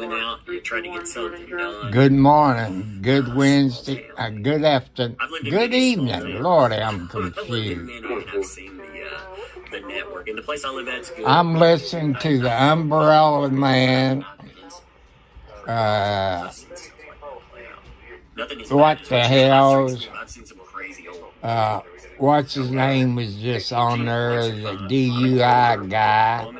went out, you tried to get something done. Good morning, good Wednesday, good afternoon, good evening. Lord, I'm I've lived in confused. many, and I've seen the network. And the place I live at's good. I'm listening to the Umbrella Man. What the hell's? I've seen some crazy old. What's his name was just on there, the DUI guy.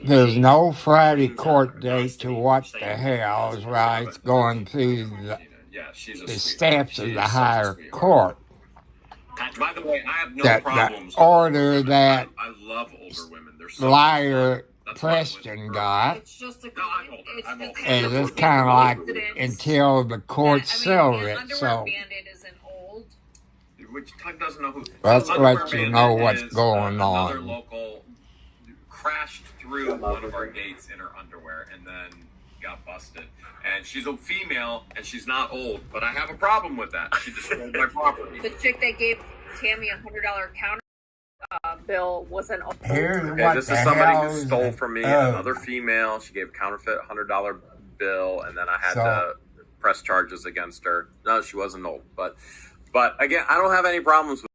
There's no Friday court date to what the hell's rights going through the steps of the higher court. By the way, I have no problems. The order that I love older women. They're so liar Preston got. It's just a. And it's kind of like until the court settled it. So Band-Aid isn't old. Which Tug doesn't know who. let's let you know what's going Another on. local crashed through one of our gates in her underwear and then got busted. And she's a female and she's not old, but I have a problem with that. She destroyed my property. The chick that gave Tammy $100 counter bill wasn't old. Here's Okay, what this the is somebody hell who is stole it? from me, Oh. another female. She gave counterfeit $100 bill, and then I had So- to press charges against her. No, she wasn't old, but again, I don't have any problems with it.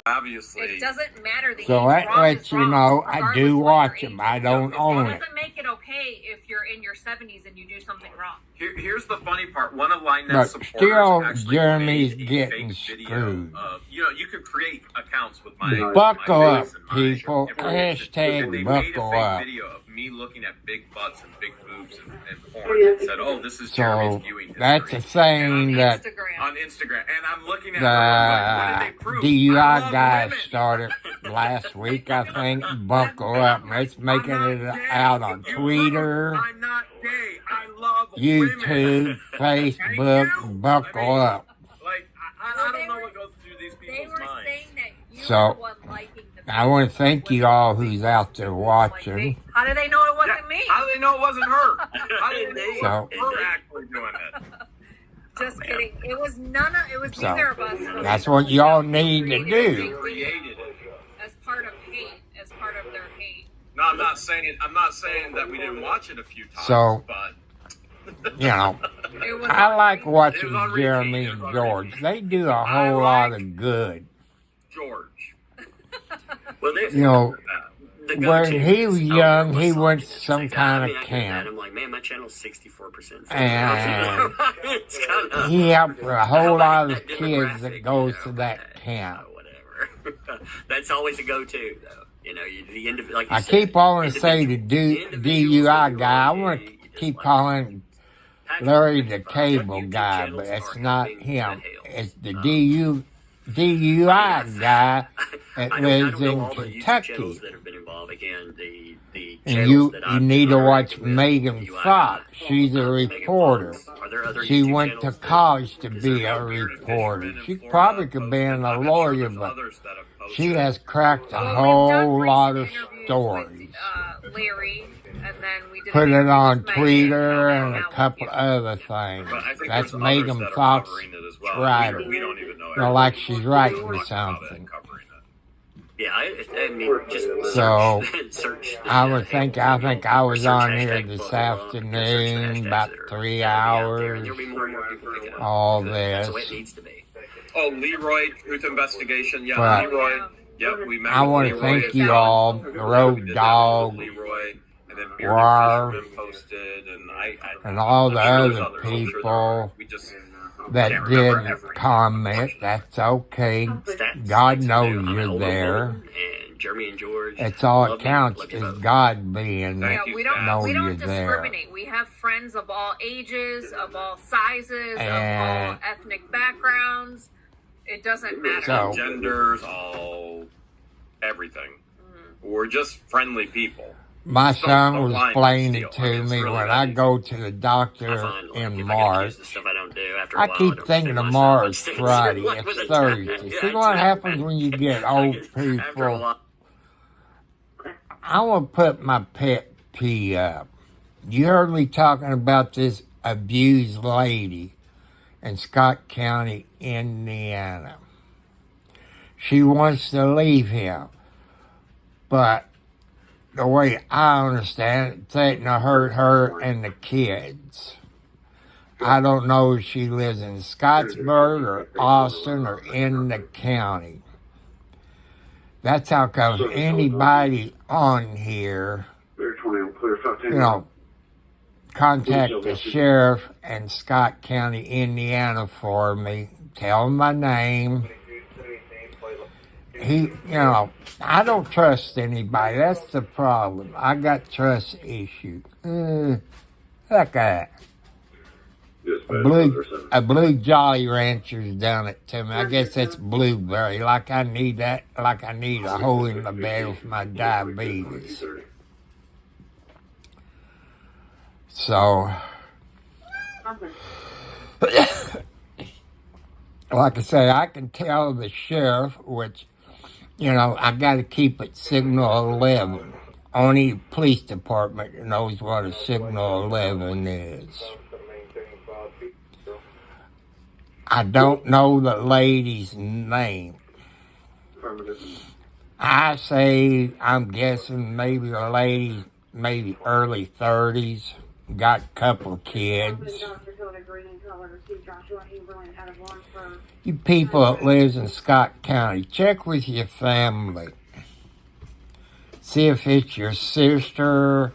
Obviously. It doesn't matter. The So age. that Wrong lets is you wrong, know I regardless do of what watch your them. age I is. don't own It it. doesn't make it okay if you're in your 70s and you do something wrong. Here's the funny part. One of Linet's But supporters still, actually Jeremy's made a getting fake video screwed. of, you could create accounts with my Buckle my up, face and my people. information. Hashtag And they buckle made a up. fake video of me looking at big butts and big boobs and porn and said, "Oh, this is Jeremy's So viewing history." that's a thing that Instagram. on Instagram, and I'm looking at her, I'm like, what did they prove? I DUI love guy women. started last week, I think. Buckle up. It's making I'm it not gay. out on You Twitter, I'm not gay. I love YouTube, women. Facebook. Buckle up. Like, I don't know what goes through these They people's were minds. saying that you So, were the one liking the I want to thank you all who's out there watching. How do they know it wasn't me? How do they know it wasn't her? How do they know it So- was her actually doing it? Just kidding. It was So, neither of us. that's what y'all need to do. Created it. As part of hate, as part of their hate. No, I'm not saying that we didn't watch it a few times. So- but You know, It was I like watching It was on repeat. Jeremy It and was on George. They do a I whole lot like- of good. George. Well, there's You know, the when go-to he is, was oh, young, what's he on went it? to It's some like, kind I of mean, I get that. camp. I'm like, man, my channel's 64%. And It's kinda, he helped a whole lot of that kids that demographic, goes you to know, that camp. Whatever. That's always a go-to, though. You know, the like you I said, keep wanting to say the individuals DUI that guy. I you want to dislike. keep calling Patrick Larry the McFarland cable YouTube guy, channels but it's are not helping him. the It's the Hales. DUI guy that I lives don't know in all the YouTube Kentucky. channels that have been involved. Again, the And channels you that you I've need to been watch interacting with, Megan DUI Fox. guy, She's a Megan reporter. Fox. Are there other She YouTube went to channels that- college to because be they're a not weird reporter. Fishermen in She Florida probably could posted. be a I'm sure lawyer, there's but others that have posted. she has cracked a Well, we've whole done lot of recent interviews stories. with, Larry, and then we did Put an it interview on with Megan, Twitter and and now a with couple you. other things. But I think That's there's others Megan that are Fox covering it as well. writer. We don't even know. You know, like everything. she's writing We're talking about it something. and covering it. Yeah, I mean, just So, search I the, would think Hales, I you know, was search on here hashtag this blah, blah, blah, search the afternoon, hashtags about that are- 3 that'll be out there, hours. and there'll be more and more people picking up. All That's the way this. it needs to be. Oh, Leroy, Truth Investigation. Yeah, But- Leroy. Yep, we met I with want to Leroy thank as you well. all, We Road did that Dog, with Leroy, and then Bearded Rar, Fisherman posted, and I and all the I'm sure there's other others. I'm sure there people are. We just that can't remember didn't every- comment. That's okay. Stats, God things to knows do. I'm an you're older there. woman, and Jeremy and George. That's all love it me, counts love you is both. God being Thank Yeah, you, we Stan. don't know we you're don't there. discriminate. We have friends of all ages, of all sizes, And- of all ethnic backgrounds. It doesn't matter. So- genders, all everything. We're just friendly people. My son don't was lie and explaining steal. it I mean, to it's me really when that I easy. go to the I doctor find, like, in if I get March. accused of stuff I don't do, after a I while, keep don't thinking do myself. tomorrow's I'm just Friday. with It's a Thursday. time. See what happens when you get old After a people. while, I want to put my pet peeve up. You heard me talking about this abused lady in Scott County, Indiana. She wants to leave him, but the way I understand it, threatened to hurt her and the kids. I don't know if she lives in Scottsburg or Austin or in the county. That's how come anybody on here, contact the sheriff in Scott County, Indiana for me. Tell him my name. I don't trust anybody. That's the problem. I got trust issues. Look at that. A blue Jolly Rancher's done it to me. I guess that's blueberry. Like I need a hole in the bed for my diabetes. So, like I say, I can tell the sheriff, which, I got to keep it signal 11. Only police department knows what a signal 11 is. I don't know the lady's name. I say, I'm guessing maybe a lady, maybe early 30s, got a couple of kids. You people that lives in Scott County, check with your family. See if it's your sister,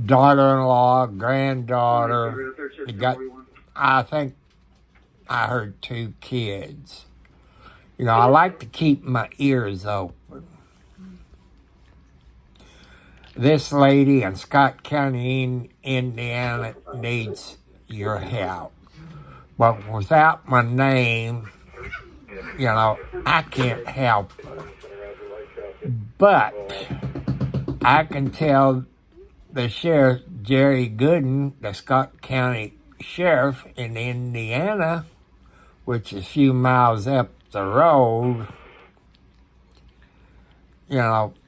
daughter-in-law, granddaughter. I think I heard 2 kids. I like to keep my ears open. This lady in Scott County, Indiana, needs your help. But without my name, I can't help her. But I can tell the sheriff, Jerry Gooden, the Scott County sheriff in Indiana, which is a few miles up the road,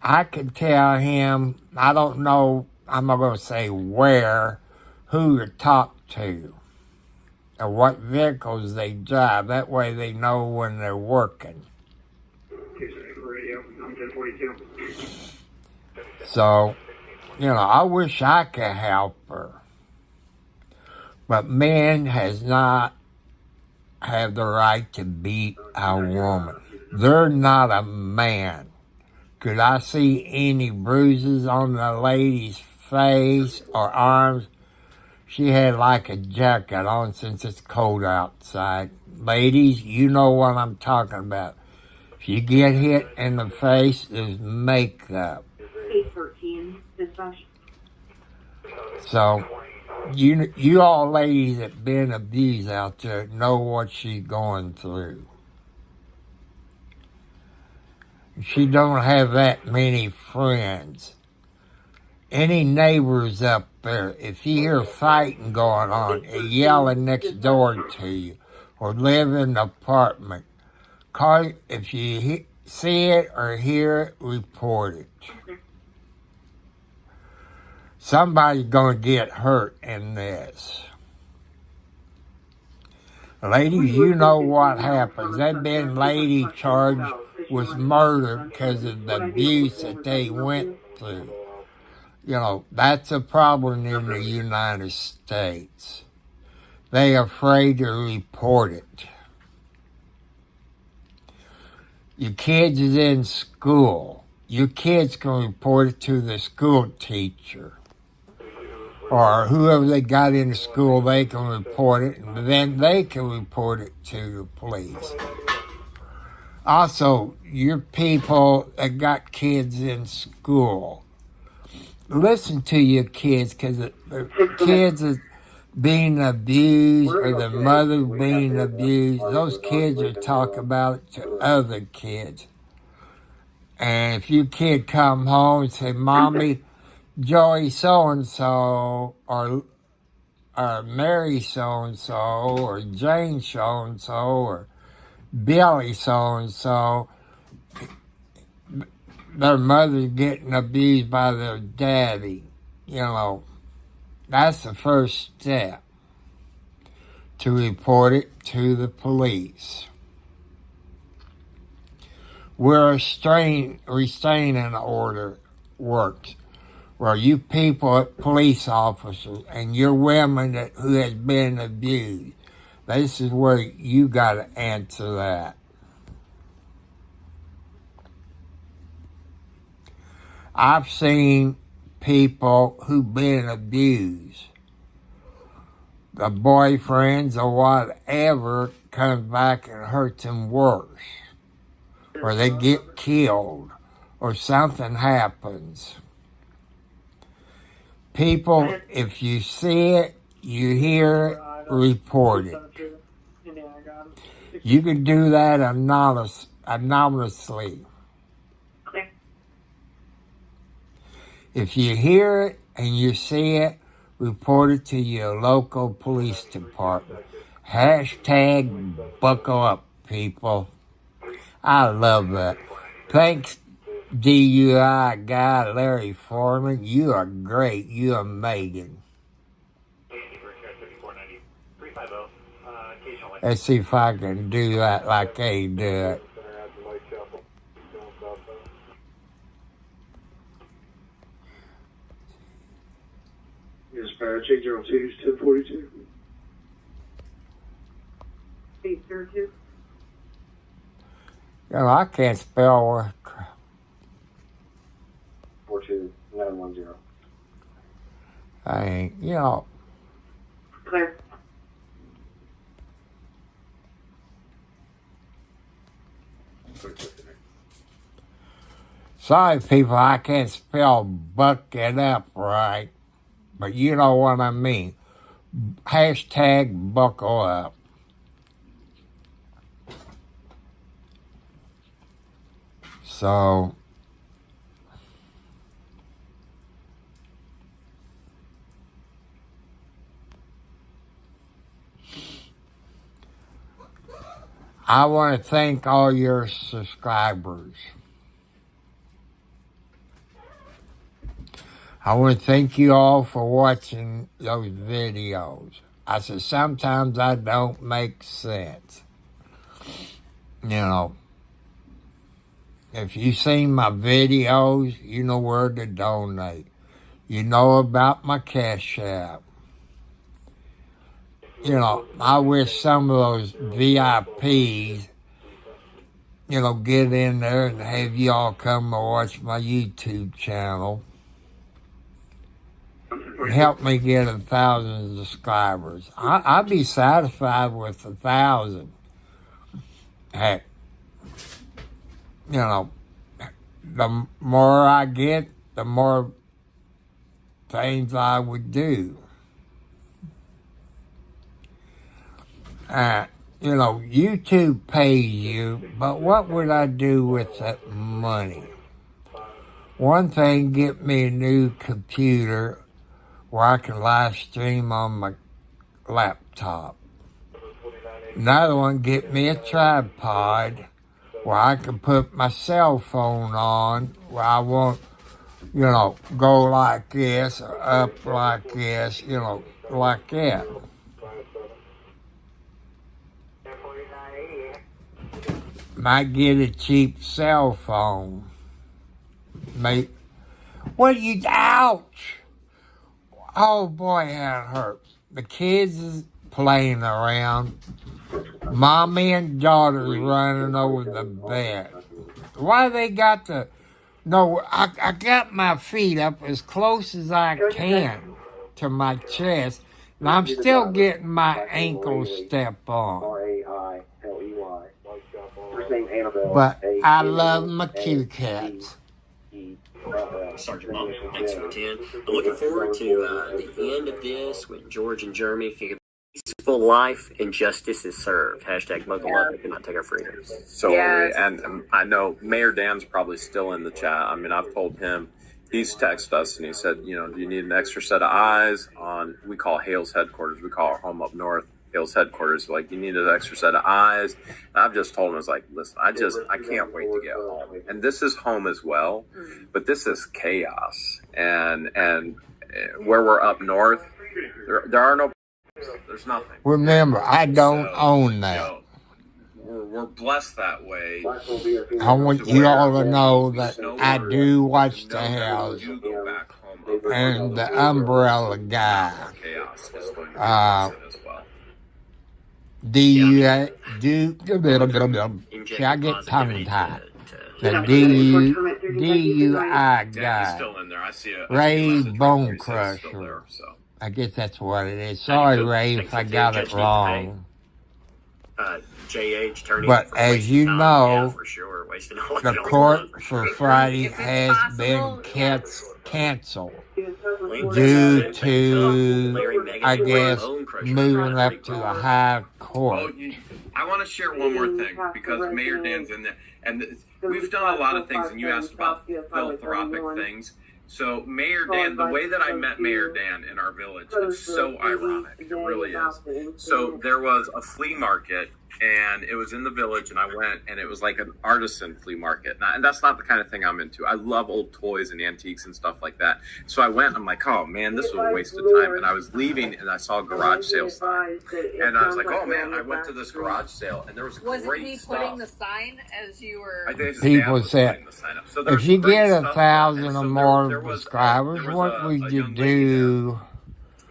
I could tell him, I don't know, I'm not going to say where, who to talk to, or what vehicles they drive. That way they know when they're working. So, I wish I could help her. But man has not have the right to beat a woman. They're not a man. Could I see any bruises on the lady's face or arms? She had like a jacket on since it's cold outside. Ladies, you know what I'm talking about. If you get hit in the face, there's makeup. So, you all ladies that been abused out there know what she's going through. She don't have that many friends. Any neighbors up there, if you hear fighting going on, or yelling next door to you, or live in an apartment, call. If you see it or hear it, report it. Somebody's going to get hurt in this. Ladies, you know what happens. They've been lady charged with murder because of the abuse that they went through. That's a problem in the United States. They're afraid to report it. Your kids is in school. Your kids can report it to the school teacher. Or whoever they got in the school, they can report it, and then they can report it to the police. Also, your people that got kids in school, listen to your kids, because the kids are being abused or the mother being abused. Those kids will talk about it to other kids. And if your kid come home and say, Mommy, Joey so-and-so, or Mary so-and-so, or Jane so-and-so, or Billy so-and-so, their mother's getting abused by their daddy. That's the first step, to report it to the police. Where a restraining order works. Well, you people, police officers, and your women who has been abused, this is where you got to answer that. I've seen people who've been abused. The boyfriends or whatever comes back and hurts them worse. Or they get killed. Or something happens. People, if you see it, you hear it, report it. You can do that anonymously. If you hear it and you see it, report it to your local police department. Hashtag buckle up, people. I love that. Thanks, DUI guy Larry Foreman. You are great. You are Megan. Let's see if I can do that like they do it. Dispatch 802 1042. 802. I can't spell. 42910. I ain't, Clear. Sorry, people, I can't spell bucket up right. But you know what I mean. Hashtag buckle up. So, I want to thank all your subscribers. I want to thank you all for watching those videos. I said, sometimes I don't make sense. If you've seen my videos, you know where to donate. You know about my Cash App. I wish some of those VIPs, get in there and have y'all come and watch my YouTube channel. Help me get 1,000 subscribers. I'd be satisfied with 1,000. Heck, the more I get, the more things I would do. YouTube pays you, but what would I do with that money? One thing, get me a new computer where I can live stream on my laptop. Another one, get me a tripod where I can put my cell phone on, where I won't, go like this or up like this, like that. Might get a cheap cell phone. Ouch! Oh boy, that hurts. The kids is playing around. Mommy and daughter's running over the bed. Why they got to... No, I got my feet up as close as I can to my chest, and I'm still getting my ankle step on. But I love my Q cats. Sergeant Mom, thanks for the 10. I'm looking forward to the end of this when George and Jeremy figure peaceful life and justice is served. Hashtag buckle up and cannot take our freedoms. So, and I know Mayor Dan's probably still in the chat. I mean, I've told him, he's texted us and he said, do you need an extra set of eyes on, we call Hale's headquarters. We call our home up north Hale's headquarters. Like, you need an extra set of eyes. And I've just told him, I was like, listen, I can't wait to get home. And this is home as well, but this is chaos. And where we're up north, there are no, there's nothing. Remember, I don't own that. We're blessed that way. I want you all to know that I do watch the house. You go back home and the umbrella guy. Chaos is going to be Uh, as well. Do you see, I get tongue tied. The DUI Yeah, he's guy, still in there. I see a Ray message right Bone there. He says he's still Crusher. there, so. I guess that's what it is. Sorry, Ray, if I got it wrong. JH turning. But as you know, for sure, wasting all the court for Friday has been canceled due to, I guess, moving up to the high court. I want to share one more thing because Mayor Dan's in there, and we've done a lot of things. And you asked about philanthropic things. So Mayor Dan, the way that I met Mayor Dan in our village, it's so ironic. It really is. So there was a flea market, and it was in the village, and I went, and it was like an artisan flea market. And that's not the kind of thing I'm into. I love old toys and antiques and stuff like that. So I went, I'm like, oh man, this was a waste of time. And I was leaving, and I saw a garage sale sign, and I was like, oh man, I went to this garage sale, and there was Wasn't great he stuff. putting the sign as you were? I think his dad People was said, putting the sign up. So if there's you great get stuff there. 1,000 And or so more there was subscribers, a what would you young lady do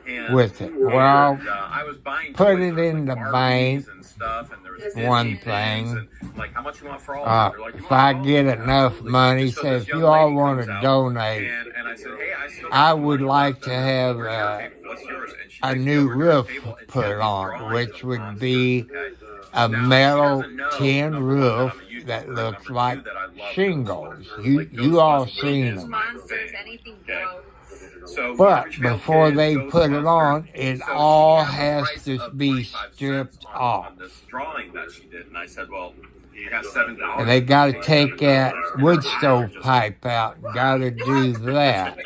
there, and- with it? Well, and, I was buying put toys it for, in the Barbies bank, and stuff, and there was one Disney things, thing. and, like, how much you want for all of them? They're like, you If want I all get of them? enough Absolutely. money, So say this if young you all lady want comes to out, donate, and I said, hey, I still I got would money like left, to and have we're here, okay, what's yours? And she a takes new over to the roof table, and she put has these on, drawings which of would monsters, be okay? a Now, she metal doesn't know, tin number one, that I'm roof a YouTuber, that and looks number like two, that I love shingles. Ghostbusters. Like, You all Ghostbusters seen is them. my Monsters, thing. anything Okay. gross. So But Garbage Pail before Kids, they put it on, Ghostbusters. it So she all had the has price to of be 25 stripped cents off. on this drawing that she did, and I said, "Well, you got $7." And they got to take that wood stove pipe out. Got to do that.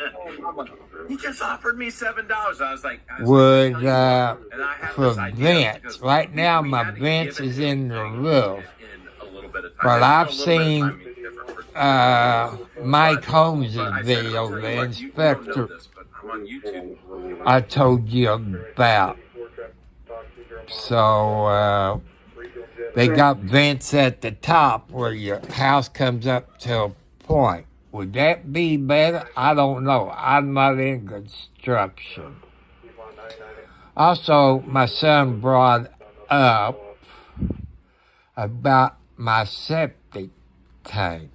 He just offered me $7. I was like, Would and I had for this idea vents. because Right now, we my had to vents give it is in the everything roof. in a little bit of time. But You know, I've a little bit of seen time means different for Mike Holmes' but I said, video, I'll tell the you what, you don't know inspector this, but I'm on YouTube. I told you about. So they got vents at the top where your house comes up to a point. Would that be better? I don't know. I'm not in construction. Also, my son brought up about my septic tank.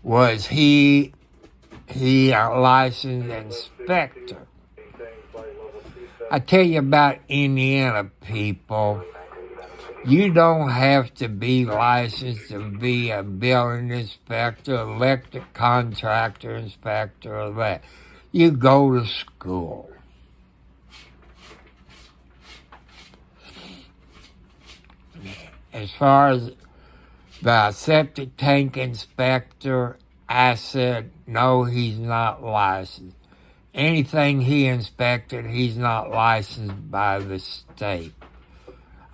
Was he a licensed inspector? I tell you about Indiana people. You don't have to be licensed to be a building inspector, electric contractor inspector, or that. You go to school. As far as the septic tank inspector, I said, no, he's not licensed. Anything he inspected, he's not licensed by the state.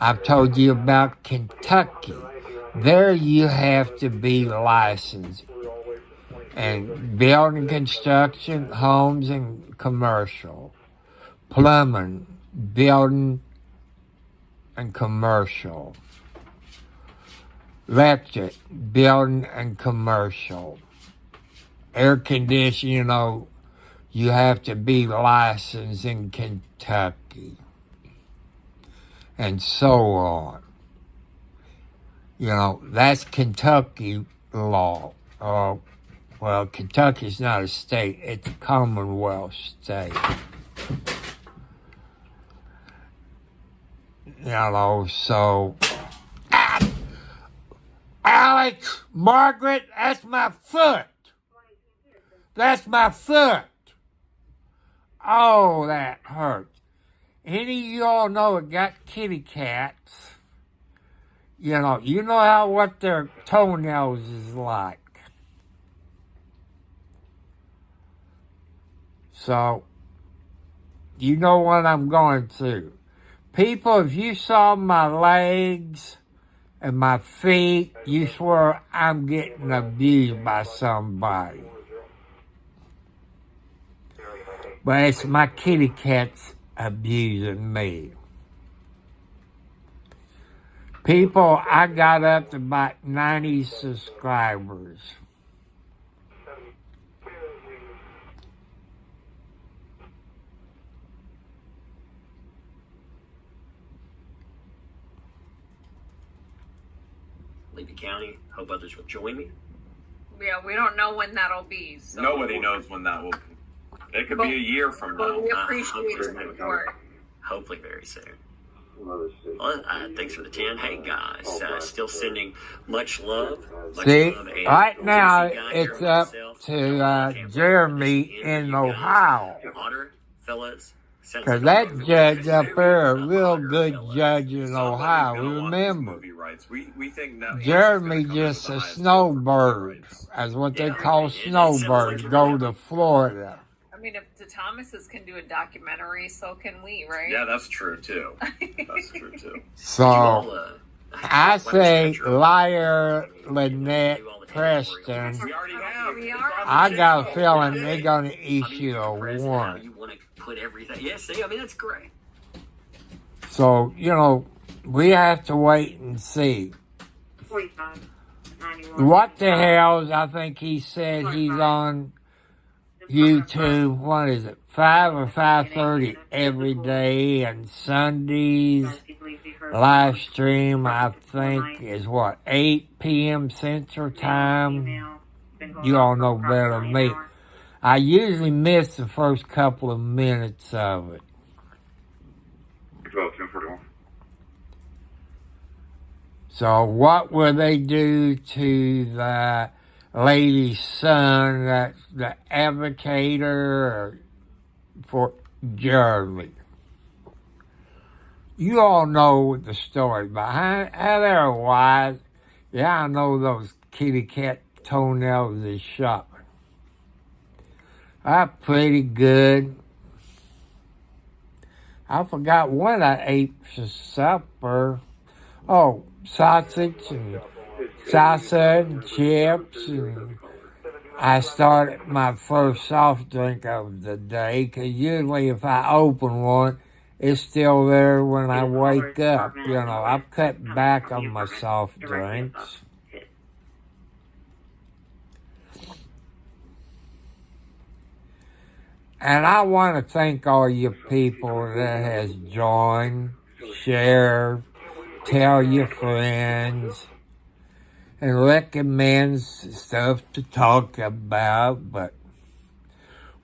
I've told you about Kentucky. There you have to be licensed. And building construction, homes and commercial. Plumbing, building and commercial. Electric, building and commercial. Air conditioning, you have to be licensed in Kentucky. And so on. That's Kentucky law. Well, Kentucky's not a state, it's a Commonwealth state. So... Alex, Margaret, that's my foot. That's my foot. Oh, that hurts. Any of y'all know it got kitty cats. You know what their toenails is like. So, you know what I'm going through. People, if you saw my legs and my feet, you swear I'm getting abused by somebody. But it's my kitty cats abusing me. People, I got up to about 90 subscribers. Levy County. Hope others will join me. Yeah, we don't know when that'll be. So. Nobody knows when that will be. It could be a year from now. But we appreciate your support. Hopefully very soon. Mother's Day. Well, thanks for the 10. Hey, guys, still sending much love. Much See, love, and right now Tennessee guy it's here up myself. to Jeremy in Ohio. Honor, fellas. Because that judge up there, a real good judge in Ohio, remember. We think that Jeremy just a snowbird, as what they call snowbirds, go to Florida. I mean, if the Thomases can do a documentary, so can we, right? Yeah, that's true too. That's true too. So, I say liar, Lynette, Preston. We already have. I got a feeling they're going to issue a warrant. You want to put everything. Yeah, see, I mean, that's great. So, we have to wait and see. 45, 91. What the hell? I think he said he's on YouTube, what is it, 5 or 5:30 every day, and Sundays live stream, I think, is what, 8 p.m. Central Time? You all know better than me. I usually miss the first couple of minutes of it. 12, 1041. So what will they do to the lady's son, that's the advocator for Jeremy? You all know the story behind how they're wise. Yeah, I know those kitty cat toenails is sharp. I'm pretty good. I forgot what I ate for supper. Oh, sausage and salsa and chips. And I started my first soft drink of the day, because usually if I open one, it's still there when I wake up. I've cut back on my soft drinks. And I want to thank all you people that has joined, share, tell your friends, and recommend stuff to talk about. But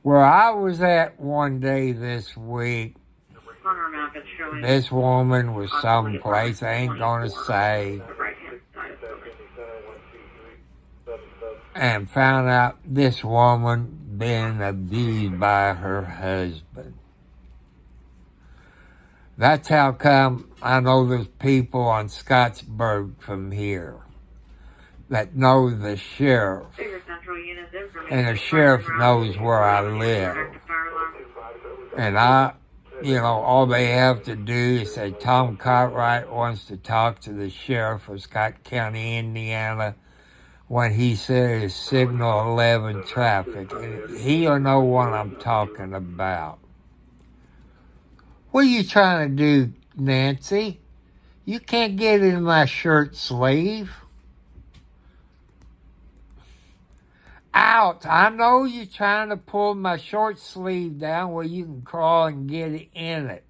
where I was at one day this week, this woman was someplace, I ain't gonna say, and found out this woman being abused by her husband. That's how come I know there's people on Scottsburg from here that know the sheriff. And the sheriff knows where I live. And all they have to do is say, Tom Cartwright wants to talk to the sheriff of Scott County, Indiana, when he says signal 11 traffic. And he'll know what I'm talking about. What are you trying to do, Nancy? You can't get in my shirt sleeve. Out. I know you're trying to pull my short sleeve down where you can crawl and get it in it.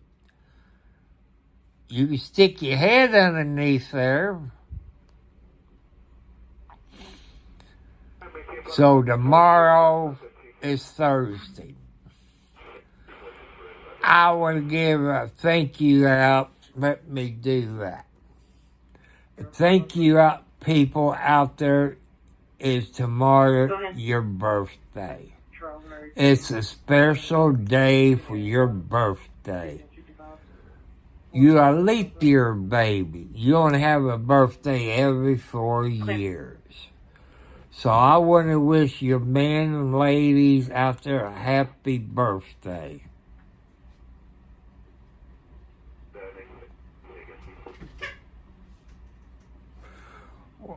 You can stick your head underneath there. So tomorrow is Thursday. I want to give a thank you out. Let me do that. Thank you out, people out there. Is tomorrow your birthday. It's a special day for your birthday. You're a leap year baby. You only have a birthday every 4 years. So I want to wish your men and ladies out there a happy birthday.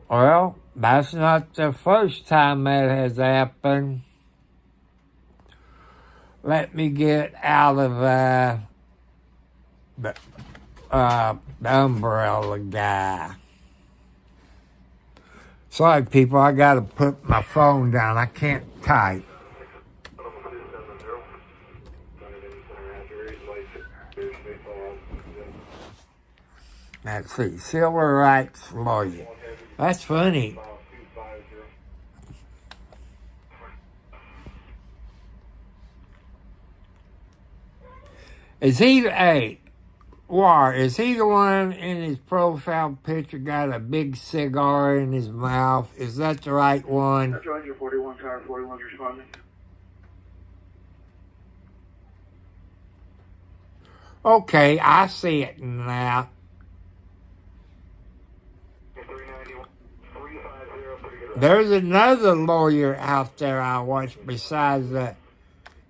Well, that's not the first time that has happened. Let me get out of the umbrella guy. Sorry, people, I got to put my phone down. I can't type. Let's see, civil rights lawyer. That's funny. Is he the one in his profile picture got a big cigar in his mouth? Is that the right one? That's Roger, 41, Tower 41's responding. Okay, I see it now. There's another lawyer out there I watch besides the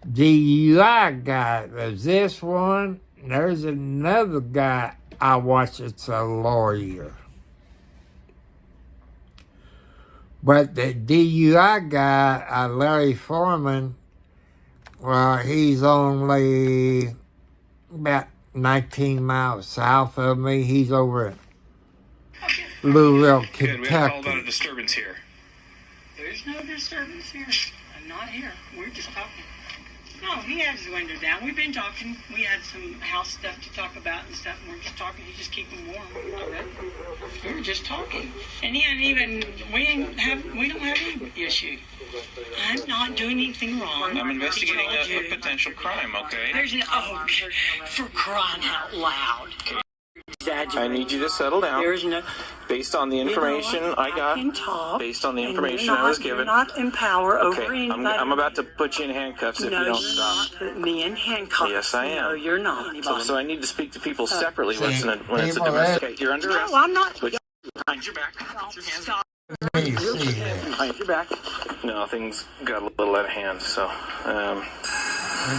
DUI guy. There's this one. There's another guy I watch that's a lawyer. But the DUI guy, Larry Foreman, well, he's only about 19 miles south of me. He's over at Louisville, Good, we had a call about a Kentucky. disturbance here. There's no disturbance here. I'm not here. We're just talking. No, he has his window down. We've been talking. We had some house stuff to talk about and stuff, and we're just talking. He's just keeping warm. Okay. We were just talking. And he hadn't even, we don't have any issue. I'm not doing anything wrong. I'm investigating I told a you. potential crime, okay? There's no, for crying out loud. I need you to settle down. There's no, Based on the information I got, can talk. based on the and information you're I was not- You're given. not in power over Okay, anybody. I'm about to put you in handcuffs if No, you don't you're stop. not. Put me in handcuffs. Yes, I am. No, you're not. So I need to speak to people separately when it's See, a people domestic. Okay, you're under arrest. No, I'm not. Put behind your back. Put your hands Stop. Let me see that. behind your back. No, things got a little out of hand, so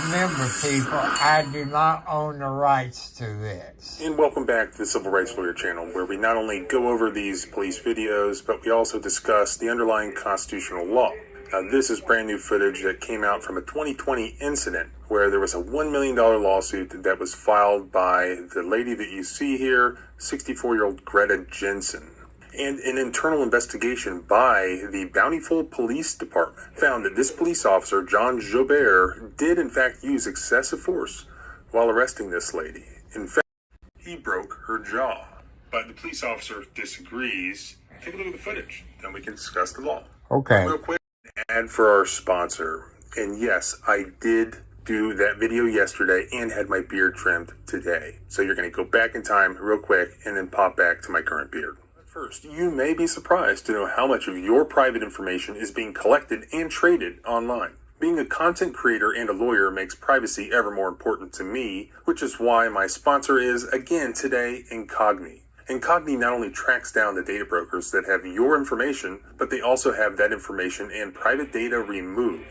Remember, people, I do not own the rights to this. And welcome back to the Civil Rights Lawyer channel, where we not only go over these police videos, but we also discuss the underlying constitutional law. Now, this is brand new footage that came out from a 2020 incident where there was a $1 million lawsuit that was filed by the lady that you see here, 64-year-old Greta Jensen. And an internal investigation by the Bountiful Police Department found that this police officer, John Jobert, did in fact use excessive force while arresting this lady. In fact, he broke her jaw. But the police officer disagrees. Take a look at the footage, then we can discuss the law. Okay. Real quick, an ad for our sponsor. And yes, I did do that video yesterday and had my beard trimmed today. So you're going to go back in time real quick and then pop back to my current beard. First, you may be surprised to know how much of your private information is being collected and traded online. Being a content creator and a lawyer makes privacy ever more important to me, which is why my sponsor is, again today, Incogni. Incogni not only tracks down the data brokers that have your information, but they also have that information and private data removed.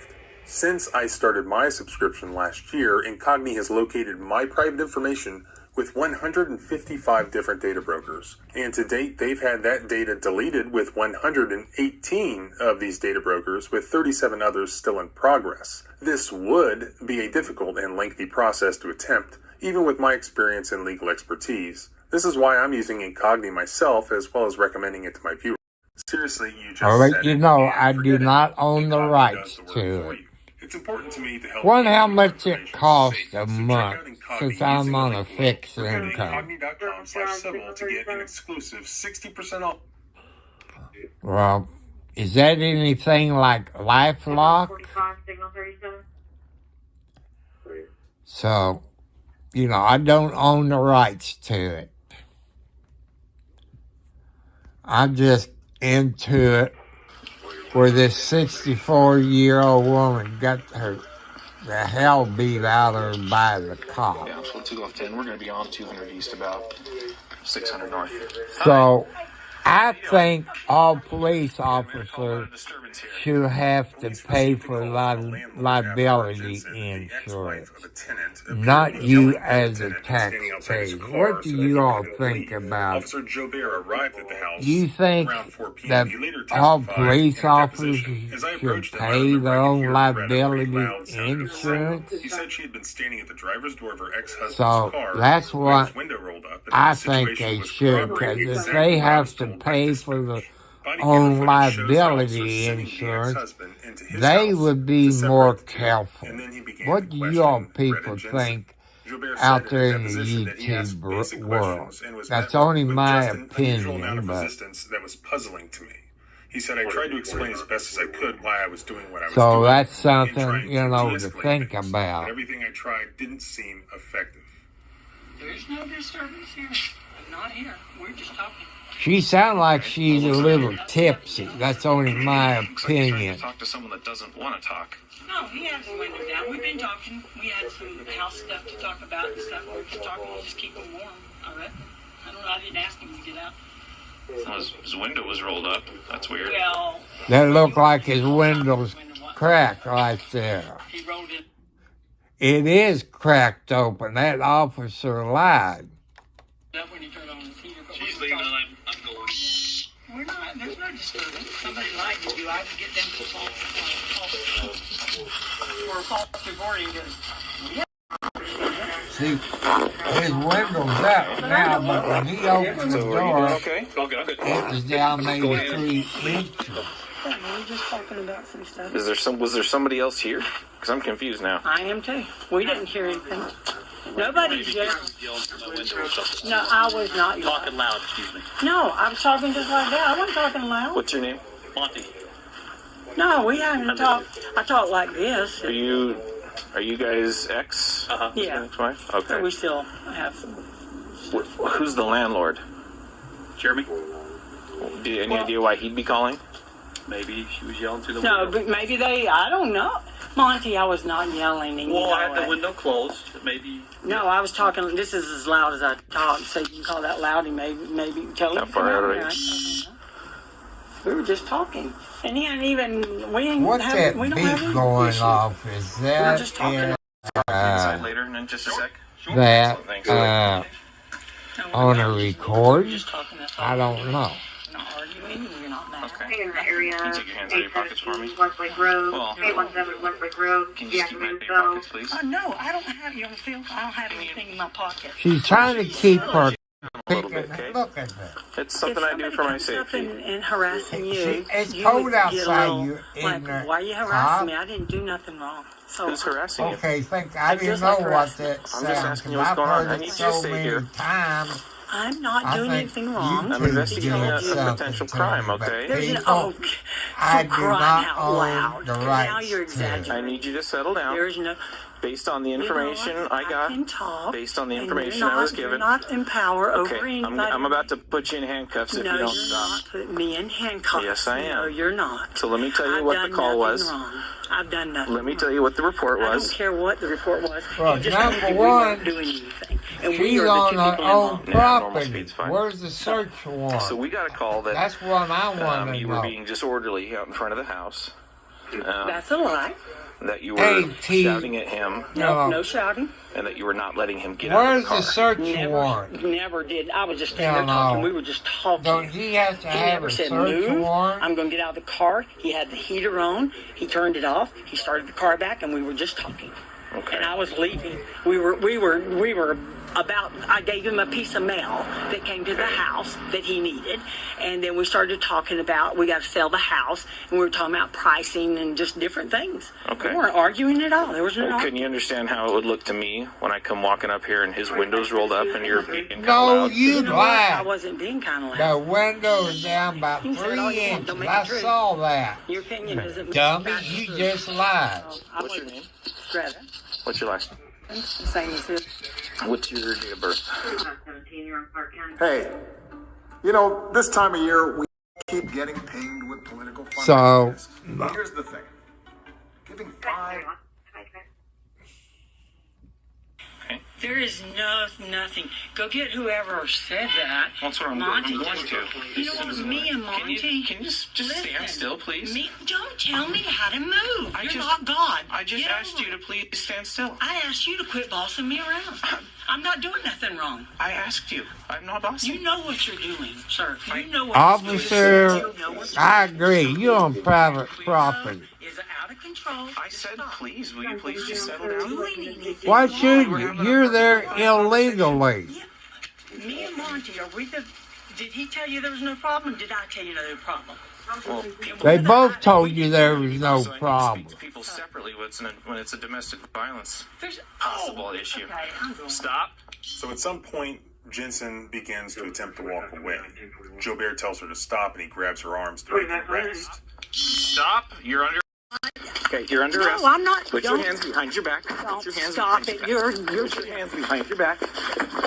Since I started my subscription last year, Incogni has located my private information with 155 different data brokers. And to date, they've had that data deleted with 118 of these data brokers, with 37 others still in progress. This would be a difficult and lengthy process to attempt, even with my experience and legal expertise. This is why I'm using Incogni myself, as well as recommending it to my viewers. Seriously, you just I'll let said you it, know and I do forget it. not own the Incogni rights does the work to for it. you. It's important to me to help Wonder you how with much it information costs safe. a So check month out Incogni since using I'm the on a link below. fixed Look at income. Incogni.com/civil to get an exclusive 60% off. Well, is that anything like LifeLock? 45, signal 37. So, I don't own the rights to it. I'm just into it where this 64-year-old woman got the hell beat out of her by the cop. yeah. So 2 left 10. We're going to be on 200 east, about 600 north. So, I think all police Call about a officers disturbance here. should have to Police pay received a for call from a landlord liability after Jensen, the insurance. ex-wife of a tenant, appeared Not to you yelling at as the a tenant standing outside his taxpayer. car What do so that you he all couldn't think leave. about it? Officer Jobert arrived at the house You think around 4 p.m. that He later all testified police in a officers deposition. As I should approached him, I pay remember their I could own hear Greta pretty liability loud sounding insurance? He said she had been standing at the driver's door of her ex-husband's So car. that's with what his window rolled up, and I the think situation they was should, because corroborating if exactly they what I have was to told by pay dispatch. for the Body own camera footage shows the officer liability sending the insurance, ex-husband into his they house would be to separate more the two. careful. And then he began What to do you all question Greta people Jensen. think Joubert out said in there his in the deposition that he asked YouTube basic world. questions and was That's met only with my just an unusual amount opinion, of but resistance that was puzzling to me. He said, I tried to explain as best as I could why I was doing what I was so doing. that's and something, trying you know, to de-escalate think things, about. But everything I tried didn't seem effective. There's no disturbance here. I'm not here. We're just talking. She sounds like she's a little tipsy. That's only my Looks like you're trying opinion. to talk to someone that doesn't want to talk. No, he has his window down. We've been talking. We had some house stuff to talk about and stuff. We're just talking. You just keep him warm, I reckon. I don't know. I didn't ask him to get out. Well, his window was rolled up. That's weird. Well, That looked like his window's cracked right there. he rolled it. It is cracked open. That officer lied. Up when he turned on his heater. But She's we're leaving talking. and I'm going. We're not. There's no disturbance. Somebody lied to you. I would get them for false reporting. See, his window's up now, but when he opened the door, Okay. Okay. it was down maybe 3 inches. We were just talking about some stuff. Was there somebody else here? Because I'm confused now. I am too. We didn't hear anything. Nobody's yelling. No, I was not yelling. Talking loud, excuse me. No, I was talking just like that. I wasn't talking loud. What's your name? Monty. No, we haven't talked. I talk like this. Are you guys ex? Yeah. Ex-wife? So Okay. we still have some. Who's the landlord? Jeremy? Do you any idea why he'd be calling? Maybe she was yelling through the No, window. but maybe I don't know. Monty, I was not yelling. And you Well, know I had the it. window closed. Maybe. No, I was talking. This is as loud as I talk, so you can call that loud. And maybe tell him. How far out are you? We were just talking, and he hadn't even. We ain't What's have. that We don't have beep any going issue. off? Is that just talking. Inside later in just a sec. that Thanks. No, we're on not. a We're record? just talking. That's all. I don't know. We're not arguing. We're not mad. Okay. In the area. Can you take your hands out of your pockets for me? Westlake Road. Well, 817 Westlake Road. Can you The just keep them afternoon in your cell. pockets, please? No, I don't have. You don't feel. I don't have anything in my pocket. She's trying to keep her A little bit, okay? Look at that. It's something I do for my safety. And harassing you. It's you cold would get a outside, little, you like, ignorant why are you cop. harassing me? I didn't do nothing wrong. So Who's harassing you? Okay, I It's didn't just know like what harassment. that I'm just sounds. asking you I've what's going on. heard I it need you to so stay many here. times. I'm not I doing think anything you wrong. I'm two investigating did a something potential to crime, me, but okay? There's an people, for I do crying not out own loud. the Now rights you're to. exaggerating. I need you to settle down. There's no. Based on the You know information what? I got, can talk, based on the and information you're I was not- given. You're not in power over Okay, anybody. I'm about to put you in handcuffs if no, you don't you're stop. not putting me in handcuffs. Yes, I am. No, you're not. So let me tell you I've what done the call nothing was. Wrong. I've done nothing. Let me wrong. tell you what the report I don't was. care what the report was. Well, You just number told me one, we weren't doing anything. And we She's are the on two her people own involved. Yeah, normal property. speed's fine. Where's the search warrant? So we got a call that That's what I want to you were know. being disorderly out in front of the house. That's a lie. That you Hey, were T. shouting at him, No, no shouting. and that you were not letting him get out Where's of the car. the search Never, warrant? never did. I was just standing there No, talking. no. We were just talking. Don't he have to He have never a said search move. warrant? I'm going to get out of the car. He had the heater on. He turned it off. He started the car back, and we were just talking. Okay. And I was leaving. We were about. I gave him a piece of mail that came to the house that he needed, and then we started talking about we got to sell the house, and we were talking about pricing and just different things. Okay. We weren't arguing at all. There was no. Well, argument. couldn't you understand how it would look to me when I come walking up here and his window's rolled up and you're being kind of No, loud? you You know what? I lied. wasn't being kind of loud. The window's down by You said all 3 you want, inches. don't make I it true. saw that. Your opinion doesn't. Dummy, you just lied. I What's your wasn't. name? Greta. What's your last name? It's the same as this. What's your date of birth? 17, you're in Clark County. Hey, you know, this time of year, we keep getting pinged with political So- fundraisers. But here's the thing. Giving five... There is nothing. Go get whoever said that. That's what I'm Monty going just- to. You know what? Me and Monty. Can you just stand Listen, still, please? Don't tell me how to move. I You're just- not God. I just Get asked over you to it. please stand still. I asked you to quit bossing me around. I'm not doing nothing wrong. I asked you. I'm not bossing. You know what you're doing, sir. You know what Officer, you're doing. You know what I agree. You're on private property. is out of control. I said, please, will you please just settle down? Doing anything Why wrong. should you? You're there illegally. Me and Monty, are we the... Did he tell you there was no problem? Did I tell you there was no problem? Well, people They both told you there was no also I need to problem. speak to people separately when it's a domestic violence possible issue. Stop. So at some point, Jensen begins to attempt to walk away. Jobert tells her to stop, and he grabs her arms to make her rest. Stop. You're under. Okay, you're under arrest. No, I'm not. Put your hands behind your back. Put your hands Stop behind it. your back. You're Put your hands behind your back.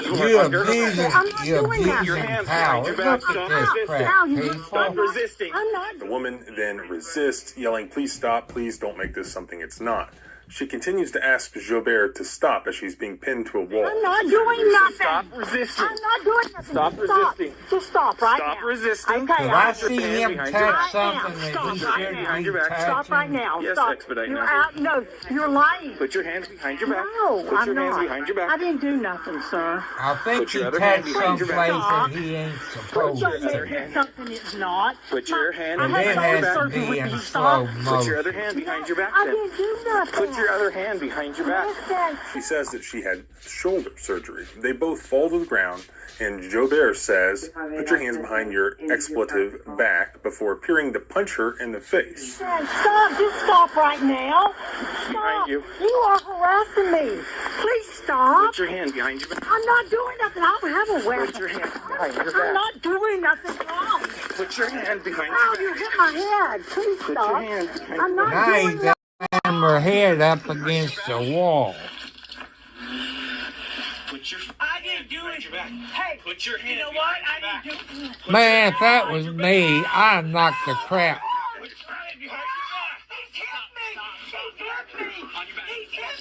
You're under abusing, arrest. I'm not you're doing that. abusing Hands power. behind your Look back. at this crap, Now you people. Stop resisting. I'm not. The woman then resists, yelling, "Please stop, please don't make this something it's not." She continues to ask Jobert to stop as she's being pinned to a wall. I'm not doing nothing. Stop resisting. I'm not doing nothing. Stop resisting. Just stop right Stop now. resisting. Okay, If I see him touch something that he shouldn't Behind be your back. Stop right touching, now. Yes, Stop. expedite You're now. out. No, you're lying. Put your hands behind your back. No, Put I'm your hands not. behind your back. I didn't do nothing, sir. I think Put he your other hand touched behind your someplace back. that he ain't Put supposed your to. hand something it's not. Put your hand I And behind then had your has back. to surgery be with in you. slow Put your other motion. hand behind your back I then. didn't do nothing. Put your other hand behind your back. Listen. She says that she had shoulder surgery. They both fall to the ground, and Jobert says, "Put your hands behind your expletive back," before appearing to punch her in the face. Stop. Just stop right now. Stop. Behind you. You are harassing me. Please stop. Put your hand behind your back. I'm not doing nothing. I don't have a weapon. Put your hand behind your I'm back. not doing nothing wrong. Put your hand behind Ow, your you back. hit my head. Please Put stop. your hand behind I'm your not back. Now doing he's nothing. got her head up against the wall. Put your I didn't do it. Hey, Put your hand you know what? I didn't do it. Man, if that was me, I'd knock the crap. Put your hand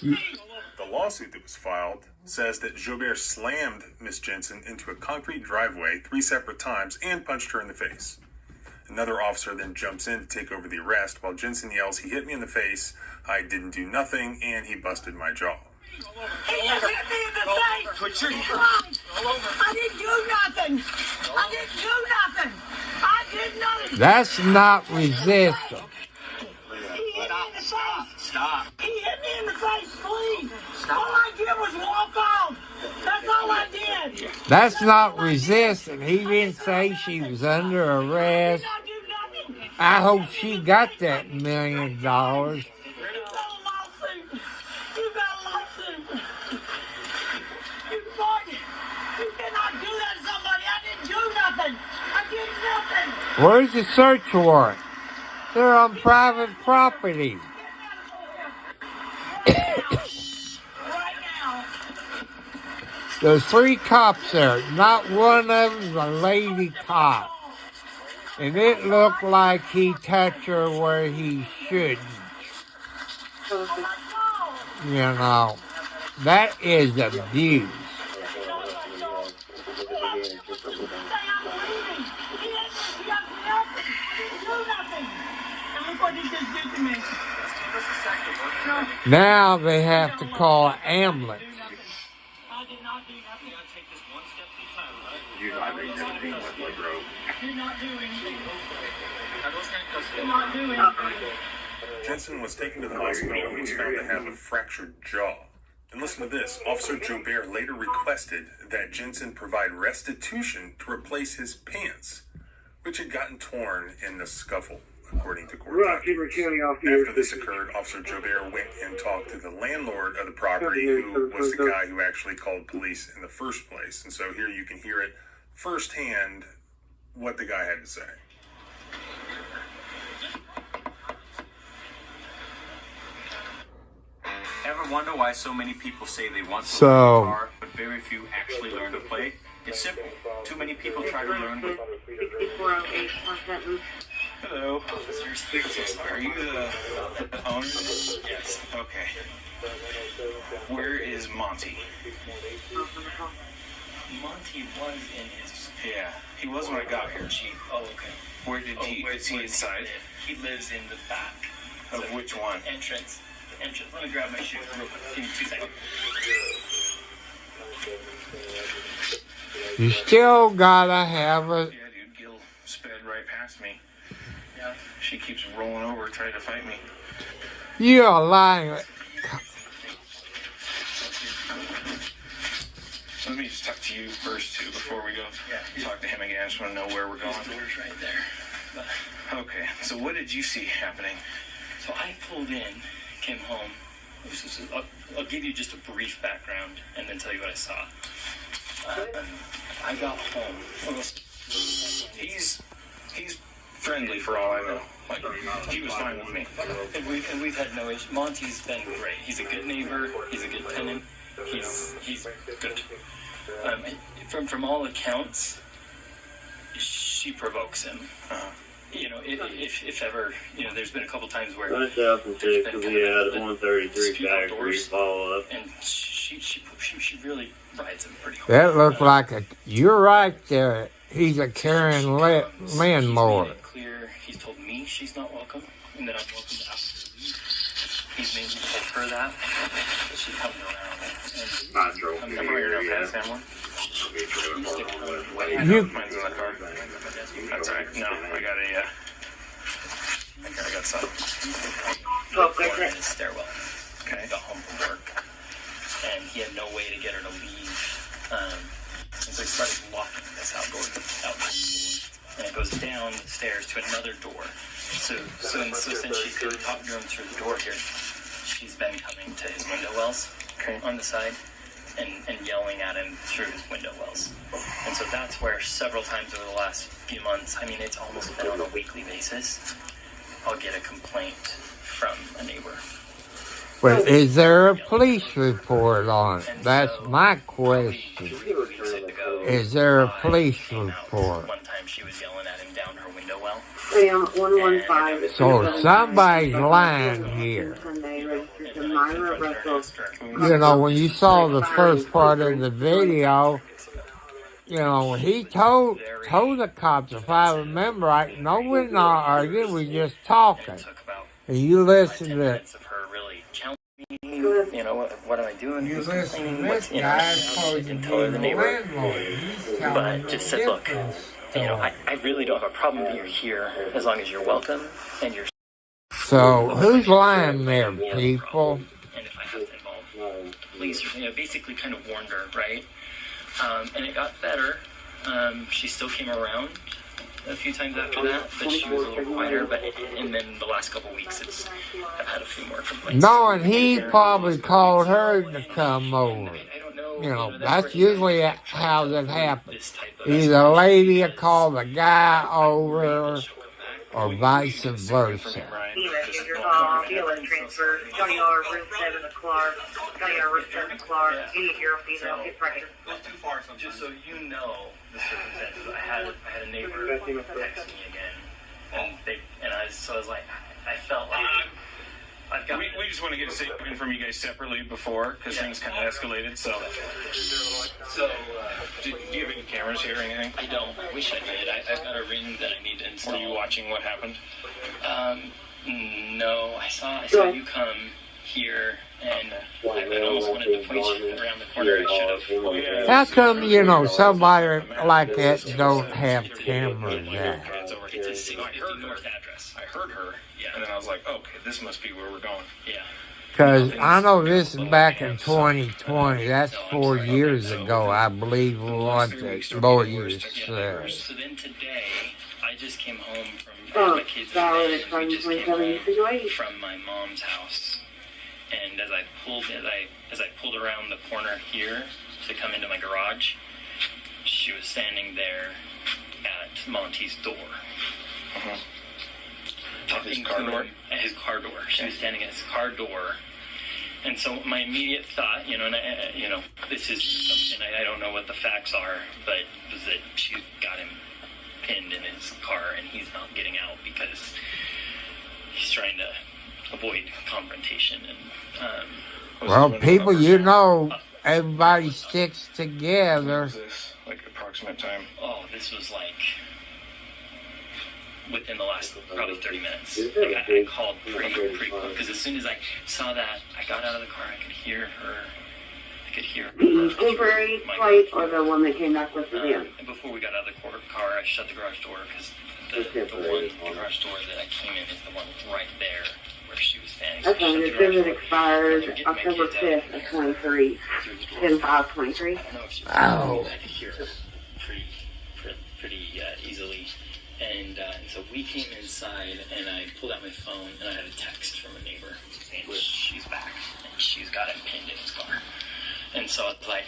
behind The lawsuit that was filed says that Jobert slammed Miss Jensen into a concrete driveway 3 separate times and punched her in the face. Another officer then jumps in to take over the arrest while Jensen yells, "He hit me in the face, I didn't do nothing, and he busted my jaw." He just hit me in the face. Put your I didn't do nothing. I didn't do nothing. I did nothing. That's not resisting. He hit me in the face. Stop. He hit me in the face, please. All I did was walk off. That's all I did. That's not resisting. He didn't say she was under arrest. I did nothing. I hope she got that $1 million. You got a lawsuit. You got a lawsuit. You cannot do that to somebody. I didn't do nothing. I did nothing. Where's the search warrant? They're on private property. Right now. There's 3 cops there. Not one of them's a lady cop. And it looked like he touched her where he shouldn't. You know, that is abuse. Now they have to call an ambulance. I did not do nothing. Take this one step at a time, right? You I think everything went like road. Did not do anything. Everyone's gonna Did not do anything. Jensen was taken to the hospital and was found to have a fractured jaw. And listen to this. Officer Jobert later requested that Jensen provide restitution to replace his pants, which had gotten torn in the scuffle, according to court documents. After this occurred, Officer Jobert went and talked to the landlord of the property, who was the guy who actually called police in the first place. And so here you can hear it firsthand what the guy had to say. Ever wonder why so many people say they want to So- learn guitar, but very few actually learn to play? It's simple. Too many people try to learn, but 6408 Los Angeles. Hello, officers. Are you the owner? Yes. Okay. Where is Monty? Monty was in his. Yeah, he was when I got here, Chief. Oh, okay. Where did he? Is he inside? He lives in the back. Of which one? Entrance. Entrance. Let me grab my shoes real quick. Give me 2 seconds. You still gotta have a... Yeah, dude, Gil sped right past me. Yeah. She keeps rolling over trying to fight me. You're lying. Let me just talk to you first, too, before we go Yeah. talk to him again. I just want to know where we're going. His door's right there. Okay, so what did you see happening? So I pulled in, came home. I'll give you just a brief background and then tell you what I saw. I got home. He's friendly for all I know. Like, he was fine with me. And we've had no issue. Monty's been great. He's a good neighbor. He's a good tenant. He's good. From all accounts, she provokes him. You know, if ever, you know, there's been a couple times where there's been kind of a 133 outdoors, follow up, and she really rides him pretty hard. That looked like a. You're right there. He's a Karen landlord. Clear. He's told me she's not welcome, and that I'm welcome to ask her to leave. He's made me tell her that, but she's coming around. And I'm never your notepad, Sam. You. Mine's in the car. That's all right. No, I got some. Corner in his stairwell. Okay. Got home from work, and he had no way to get her to leave. And so he started locking this outdoor door, and it goes down the stairs to another door. So since she's going to talk to him through the door here, she's been coming to his window wells on the side and yelling at him through his window wells. And so that's where several times over the last few months, I mean, it's almost been on a weekly basis, I'll get a complaint from a neighbor. But is there a police report on it? That's my question. Is there a police report? One time she was yelling at him down her window well. 115. So somebody's lying here. You know, when you saw the first part of the video, you know, he told the cops, if I remember right, no, we're not arguing, we're just talking. And you listen to you know, what am I doing? You listen to this guy supposed to be the landlord. But just said, look, you know, I really don't have a problem that you're here as long as you're welcome and you're. So who's lying there, people? And if I have to involve the police, you know, basically kind of warned her, right? And it got better. She still came around a few times after that, but she was a little quieter. And then the last couple weeks, I've had a few more complaints. No, and he probably called her to come over. You know, that's usually how that happens. Either a lady will call the guy over, or vice versa. Ambulance transfer. Johnny R. Room 7 to Clark. Johnny R. Room 7 to Clark. Any hero female. Get pregnant. Just so you know the circumstances, I had a neighbor text me again, and I was like, I felt like I've got. We just want to get a statement from you guys separately before, because things kind of escalated. So, do you have any cameras here or anything? I don't. I wish I did. I've got a ring that I need to install. Were you watching what happened? No. I saw you come here, and I almost wanted to point you around the corner. I should have. How come, you know, somebody like that don't have cameras at? It's a 650 North address. I heard her, and then I was like, okay, this must be where we're going. Yeah. Because I know this is back in 2020. That's 4 years ago, I believe, what the lawyers said. So then today, I just came home from my kids' we just came home from my mom's house. And as I pulled around the corner here to come into my garage, she was standing there at Monty's door. Talking to him at his car door. She was standing at his car door. And so my immediate thought, this is something, I don't know what the facts are, but was that she got him pinned in his car and he's not getting out because he's trying to avoid confrontation. And well, people, you know, everybody sticks together. What was this, like, approximate time? Oh, this was like within the last probably 30 minutes. Like I called pretty quick because as soon as I saw that, I got out of the car. I could hear her. The temporary plate or the one that came back with the van? And before we got out of the car, I shut the garage door because the garage door that I came in is the one right there where she was standing. So okay, and the visit expired October 5th of 23. 10/5/23. I don't know if she was I could hear her pretty easily. And so we came inside, and I pulled out my phone, and I had a text from a neighbor saying she's back, and she's got him pinned in his car. And so it's like...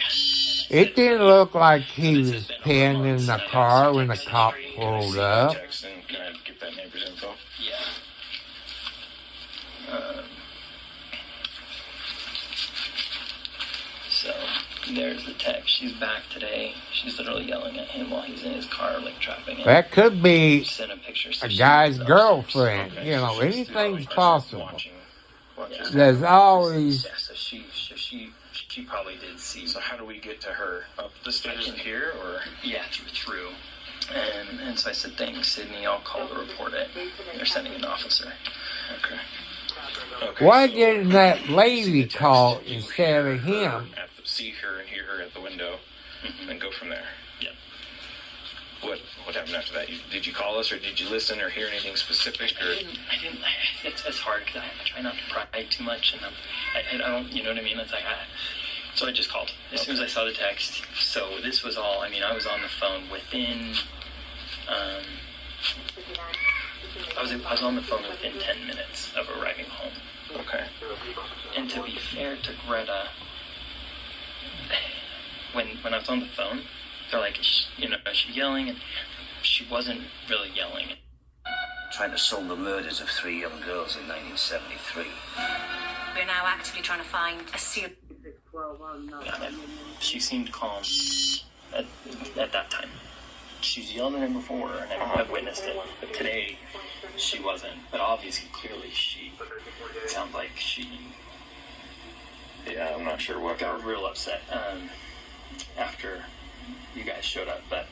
It didn't look like he was pinned in the car when the cop pulled up. Can I get that neighbor's info? Yeah. So there's the text. She's back today. She's literally yelling at him while he's in his car, like trapping him. That could be Sent a picture. a guy's girlfriend. Okay. You know, So she's anything's still possible. watching There's always... Yeah, so she probably did see. So how do we get to her? Up the stairs in here, or? Yeah, through. And so I said, thanks, Sydney. I'll call to report it. They're sending an officer. Okay. Why so didn't that lady see the text. call You instead of hear her him? see her and hear her at the window, and go from there. Yep. What happened after that? Did you call us, or did you listen, or hear anything specific? Or? I didn't. It's hard because I try not to pry too much, and I don't. You know what I mean? It's like so I just called as soon as I saw the text. So this was all. I mean, I was on the phone within. I was on the phone within 10 minutes of arriving home. Okay. And to be fair to Greta, when I was on the phone, they're like, is she yelling? And she wasn't really yelling. Trying to solve the murders of 3 young girls in 1973. We're now actively trying to find a serial. She seemed calm at that time. She's yelled at him before, and I've witnessed it. But today, she wasn't. But obviously, clearly, it sounds like she... Yeah, I'm not sure what. Got real upset after you guys showed up, but...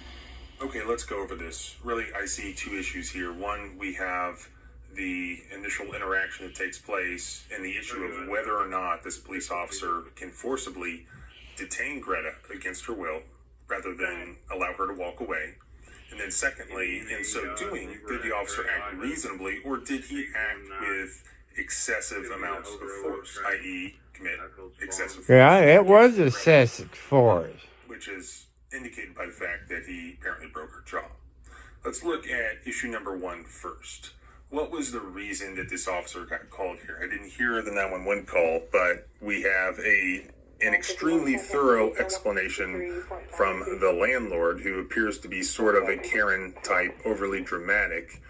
Okay, let's go over this. Really, I see 2 issues here. One, we have the initial interaction that takes place and the issue of whether or not this police officer can forcibly detain Greta against her will rather than allow her to walk away. And then secondly, in so doing, did the officer act reasonably, or did he act with excessive amounts of force, i.e. commit excessive force? Yeah, it was excessive force. Which is indicated by the fact that he apparently broke her jaw. Let's look at issue number 1 first. What was the reason that this officer got called here? I didn't hear the 911 call, but we have an extremely thorough explanation from the landlord, who appears to be sort of a Karen type, overly dramatic,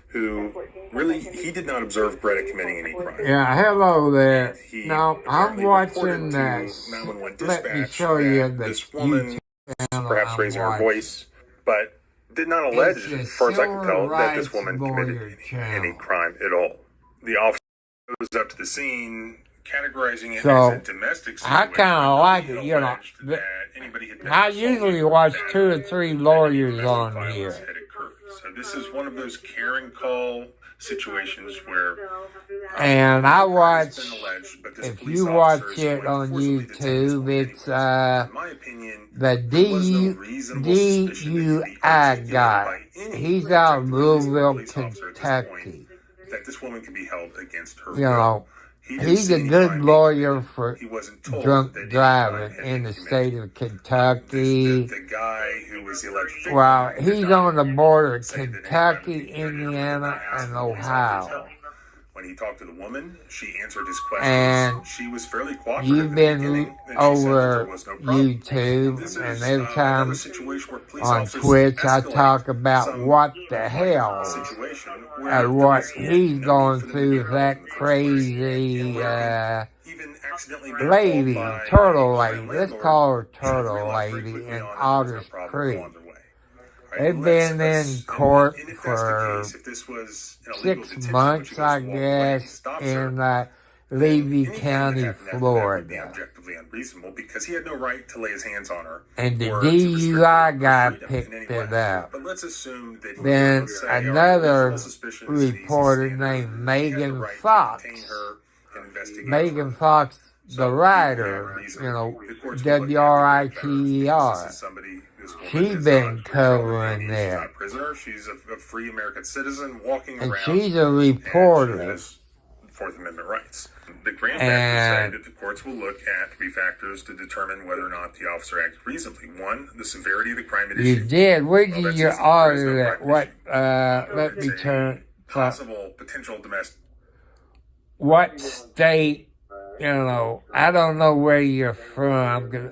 who really, he did not observe Greta committing any crime. Yeah, hello there. He Now, I'm apparently watching reported to this. 911 Let me dispatch show you that the this woman, YouTube channel perhaps I'm raising her watching. voice, but did not allege, It's a as far as I can tell, civil that this rights woman lawyer committed any channel. crime at all. The officer goes up to the scene, categorizing it So, as a domestic I situation. kind of like it, you know. Alleged that anybody had been I assaulted, usually watch 2 or 3 lawyers domestic on violence here. had occurred. So this is one of those Karen call situations where And I watch, it's been alleged, but this if police you officer watch is it going to on forcibly detain this YouTube, woman it's in my opinion, the there was no reasonable suspicion that could be DUI articulated guy. by any He's out of objectively Louisville, reasonable police officer at this Kentucky. point that this woman can be held against her You will. know, He didn't he's see a any good crime lawyer for He wasn't told drunk that any driving crime had in been the committed. state of Kentucky. The guy who was the alleged victim Well, did he's not on the border of say that any crime had been Kentucky, committed. Indiana, I asked and the police officer's Ohio. help. When he talked to the woman, she answered his questions. And she was fairly cooperative you've in the been beginning, and she said that over there was no problem. YouTube, This and is every time another situation where police on officers Twitch I escalate talk about some what the hell situation where and there what is he's no going need for them to through be with held that in the first place. crazy And where even accidentally being lady, called by Turtle a Lady. Let's landlord, call her she Turtle realized very Lady quickly in on that there was Otters no problem Creek. along the way. They've been in court and if that's for the case, if this was an illegal 6 detention, months, but she goes to walk away and he guess, stops her, in then Levy anything County, that happened after that would be Florida. objectively unreasonable because he had no right to lay his hands on her And the or to restrict DUI her guy freedom in picked any it way. up. But let's assume that he Then would say, all right, another reasonable suspicion is the reporter standard. named He has the Megan right to Fox. detain her and investigate Megan her. Fox, So, the even writer, that reason, you know, the courts will look at the WRITER. this is somebody, this woman She's is been not covering she's not a that. prisoner. She's a free American citizen walking And around. she's a And reporter. she Fourth Amendment rights. The grand And- factors say that the courts will look at 3 factors to determine whether or not the officer acted reasonably. 1, the severity of the crime at You issue. did. Where did that's you easy. There is no order that? crime What? at Let It's me a turn. Possible potential domestic. What state? You know, I don't know where you're from. 'Cause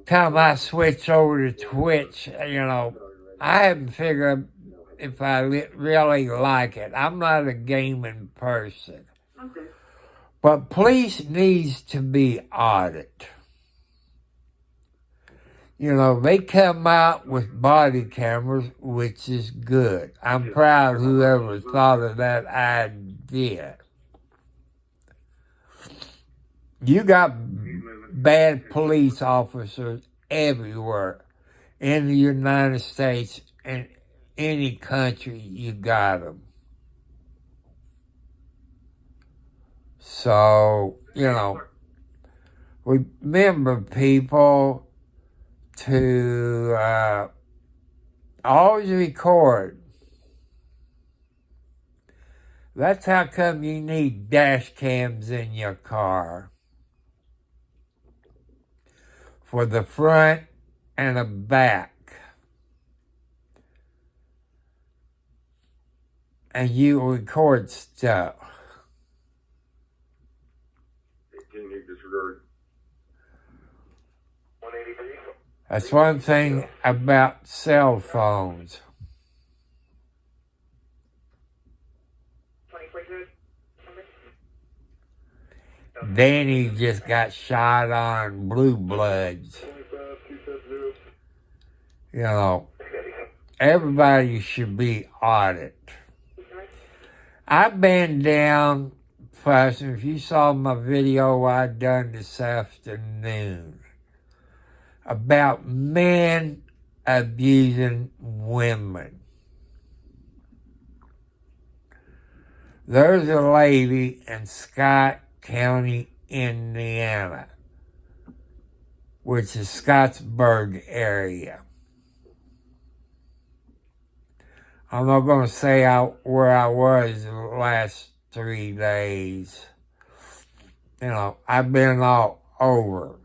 time I switch over to Twitch, you know, I haven't figured if I really like it. I'm not a gaming person. But police needs to be audited. You know, they come out with body cameras, which is good. I'm proud whoever thought of that idea. You got bad police officers everywhere in the United States and any country. You got them. So, you know, remember, people, to always record. That's how come you need dash cams in your car. For the front and the back. And you record stuff. That's one thing about cell phones. Danny just got shot on Blue Bloods. You know, everybody should be audited. I've been down, fussing. If you saw my video I done this afternoon about men abusing women. There's a lady in Scott County, Indiana, which is Scottsburg area. I'm not going to say where I was the last 3 days. You know, I've been all over.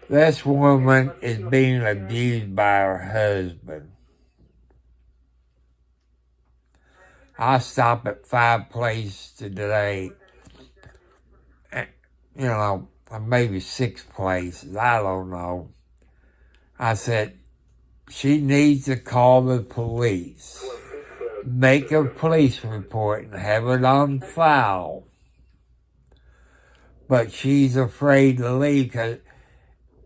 This woman is being abused by her husband. I stop at 5 places today. You know, maybe 6 places. I don't know. I said, she needs to call the police. Make a police report and have it on file. But she's afraid to leave because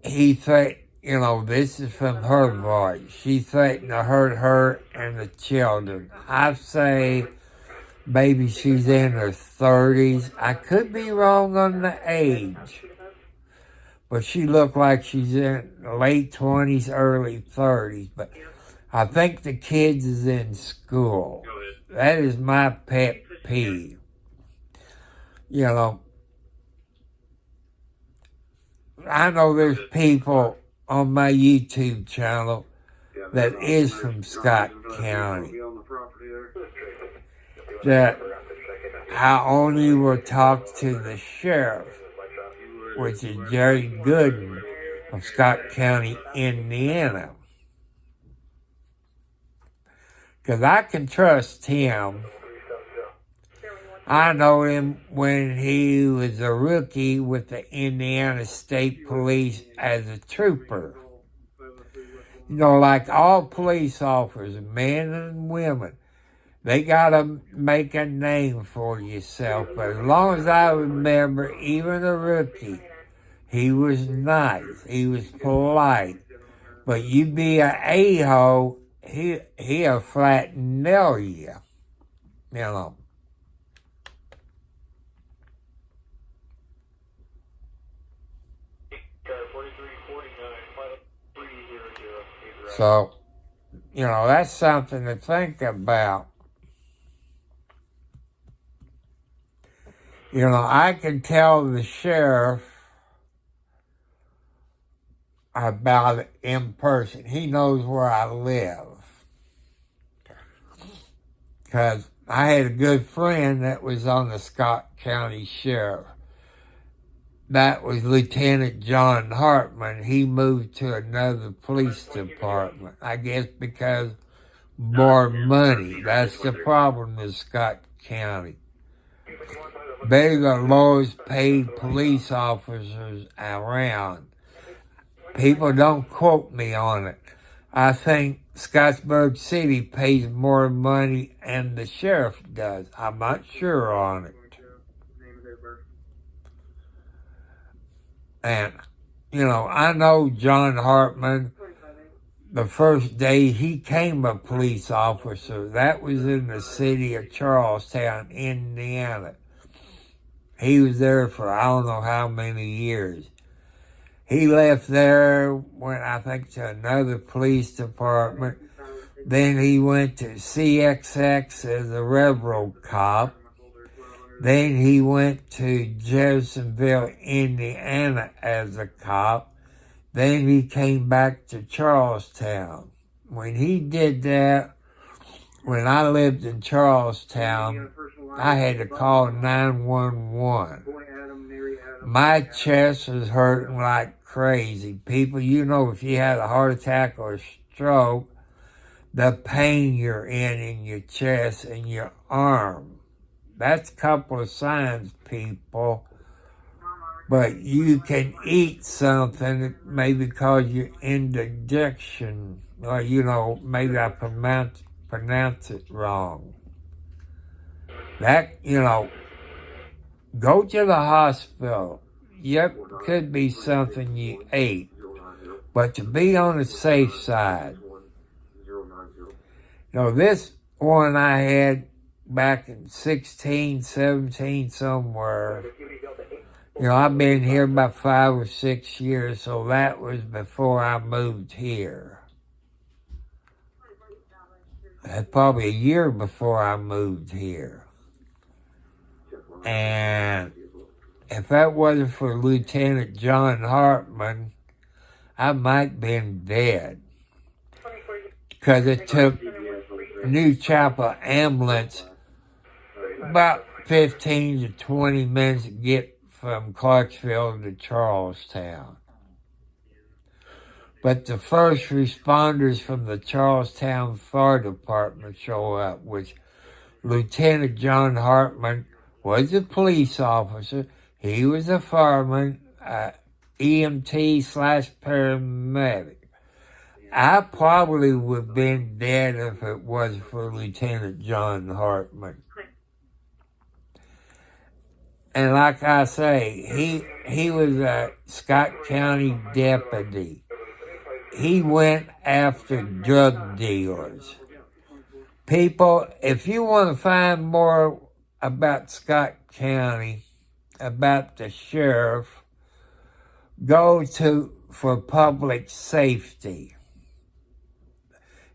he threatened, you know, this is from her voice. She threatened to hurt her and the children. I say maybe she's in her 30s. I could be wrong on the age. But she looked like she's in late 20s, early 30s. But I think the kids is in school. That is my pet peeve. You know, I know there's people on my YouTube channel that is from Scott County that I only will talk to the sheriff, which is Jerry Gooden of Scott County, Indiana. Because I can trust him. I know him when he was a rookie with the Indiana State Police as a trooper. You know, like all police officers, men and women, they got to make a name for yourself. But as long as I remember, even a rookie, he was nice. He was polite. But you be an a-hole, he'll flat nail you. You know. So, you know, that's something to think about. You know, I can tell the sheriff about it in person. He knows where I live. Because I had a good friend that was on the Scott County Sheriff. That was Lieutenant John Hartman. He moved to another police department, I guess because more money. That's the problem with Scott County. They're the lowest paid police officers around. People don't quote me on it. I think Scottsburg City pays more money than the sheriff does. I'm not sure on it. And, you know, I know John Hartman, the first day he became a police officer, that was in the city of Charlestown, Indiana. He was there for I don't know how many years. He left there, went I think to another police department. Then he went to CXX as a railroad cop. Then he went to Jeffersonville, Indiana as a cop. Then he came back to Charlestown. When he did that, when I lived in Charlestown, I had to call 911. My chest was hurting like crazy. People, you know, if you had a heart attack or a stroke, the pain you're in your chest and your arm. That's a couple of signs, people. But you can eat something that maybe cause you indigestion. Or, you know, maybe I pronounce it wrong. That, you know, go to the hospital. Yep, could be something you ate. But to be on the safe side. You know, this one I had back in 16, 17, somewhere. You know, I've been here about 5 or 6 years, so that was before I moved here. That's probably a year before I moved here. And if that wasn't for Lieutenant John Hartman, I might have been dead. Because it took New Chapel ambulance about 15 to 20 minutes to get from Clarksville to Charlestown. But the first responders from the Charlestown Fire Department show up, which Lieutenant John Hartman was a police officer. He was a fireman, EMT/paramedic. I probably would have been dead if it wasn't for Lieutenant John Hartman. And like I say, he was a Scott County deputy. He went after drug dealers. People, if you want to find more about Scott County, about the sheriff, go to for public safety.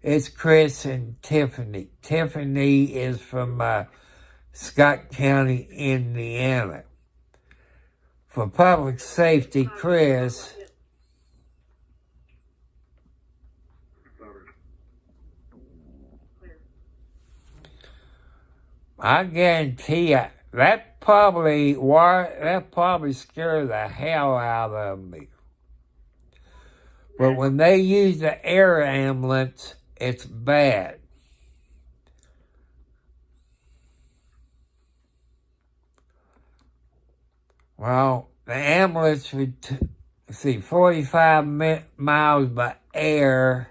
It's Chris and Tiffany. Tiffany is from Scott County, Indiana. For public safety, Chris, I guarantee you, that probably scared the hell out of me. But when they use the air ambulance, it's bad. Well, the ambulance would, 45 miles by air,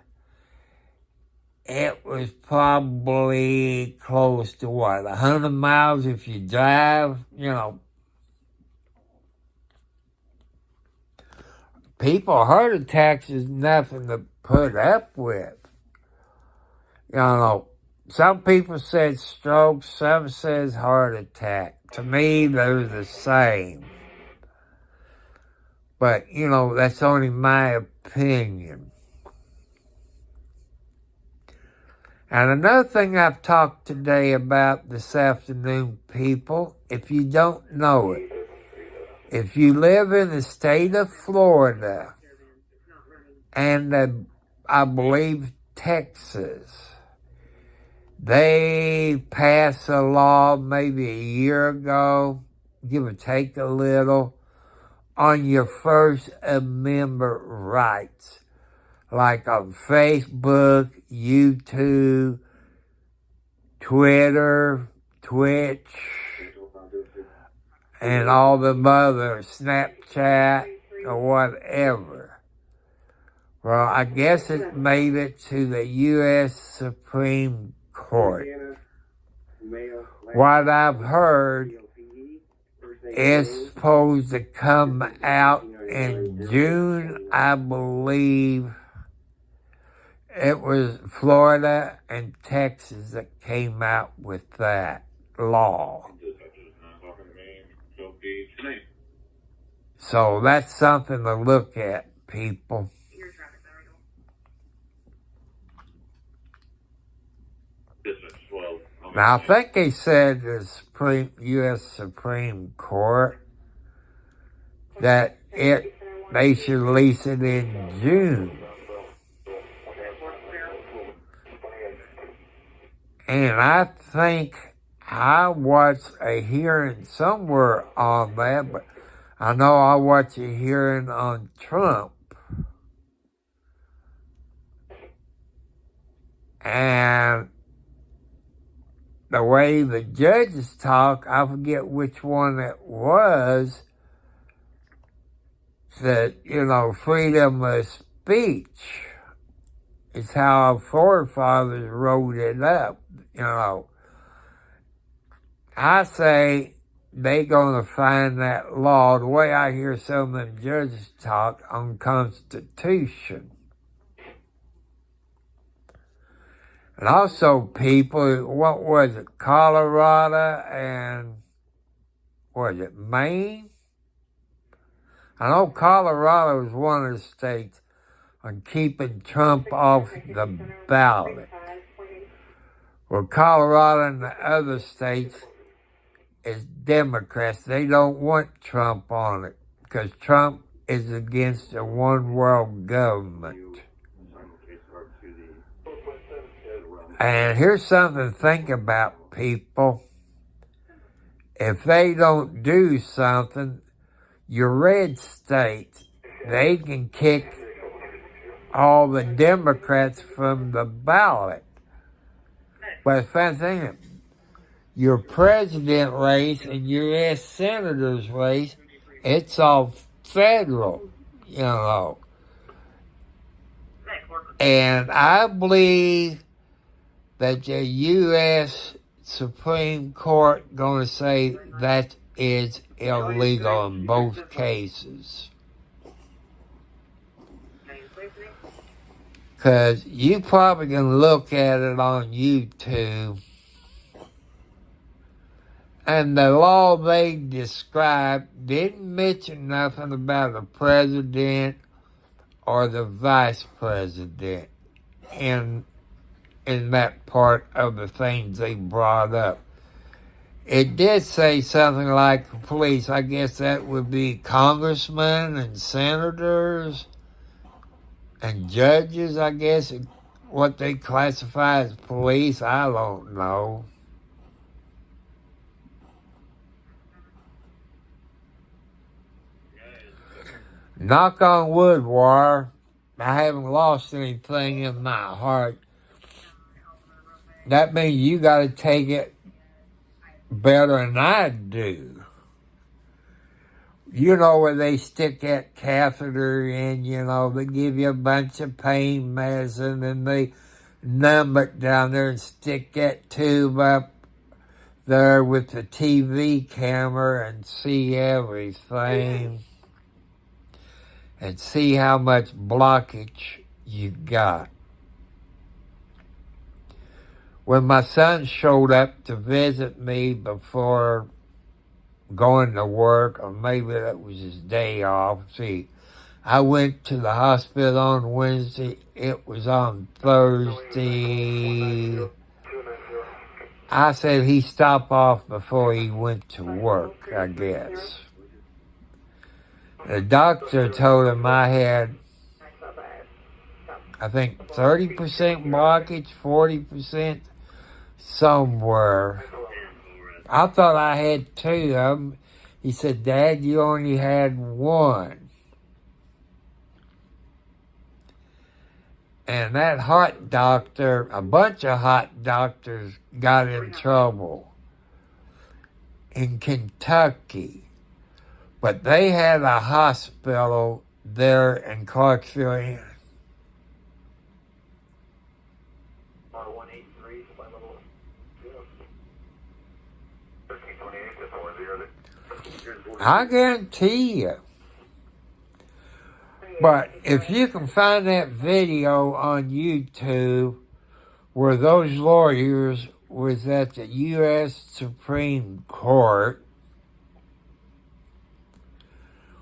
it was probably close to 100 miles if you drive, you know. People, heart attacks is nothing to put up with. You know, some people said stroke, some says heart attack. To me, they're the same. But, you know, that's only my opinion. And another thing I've talked today about this afternoon, people, if you don't know it, if you live in the state of Florida and I believe Texas, They passed a law maybe a year ago, give or take a little, on your First Amendment rights, like on Facebook, YouTube, Twitter, Twitch, and all the other Snapchat or whatever. Well, I guess it made it to the U.S. Supreme Court. What I've heard is supposed to come out in June, I believe. It was Florida and Texas that came out with that law. So that's something to look at, people. Now, I think they said the U.S. Supreme Court that they should release it in June. And I think I watched a hearing somewhere on that, but I know I watched a hearing on Trump. And the way the judges talk, I forget which one it was, that, freedom of speech is how our forefathers wrote it up, I say they gonna find that law, the way I hear some of them judges talk, unconstitutional. And also, people, what was it, Colorado and, Maine? I know Colorado is one of the states on keeping Trump off the ballot. Well, Colorado and the other states is Democrats. They don't want Trump on it because Trump is against a one-world government. And here's something to think about, people. If they don't do something, your red states, they can kick all the Democrats from the ballot. But the funny thing, your president race and your U.S. senator's race, it's all federal, And I believe that the U.S. Supreme Court going to say that is illegal in both cases. Because you probably can look at it on YouTube, and the law they described didn't mention nothing about the president or the vice president in that part of the things they brought up. It did say something like police. I guess that would be congressmen and senators and judges, I guess, what they classify as police. I don't know. Knock on wood, War. I haven't lost anything in my heart. That means you got to take it better than I do. You know where they stick that catheter in, they give you a bunch of pain medicine and they numb it down there and stick that tube up there with the TV camera and see everything and see how much blockage you got. When my son showed up to visit me before going to work, or maybe that was his day off. See, I went to the hospital on Wednesday. It was on Thursday. I said he stopped off before he went to work, I guess. The doctor told him I had, I think, 30% blockage, 40%. somewhere. I thought I had 2 of them. He said, Dad, you only had 1. And that hot doctor, a bunch of hot doctors got in trouble in Kentucky. But they had a hospital there in Clarksville. I guarantee you. But if you can find that video on YouTube where those lawyers was at the U.S. Supreme Court,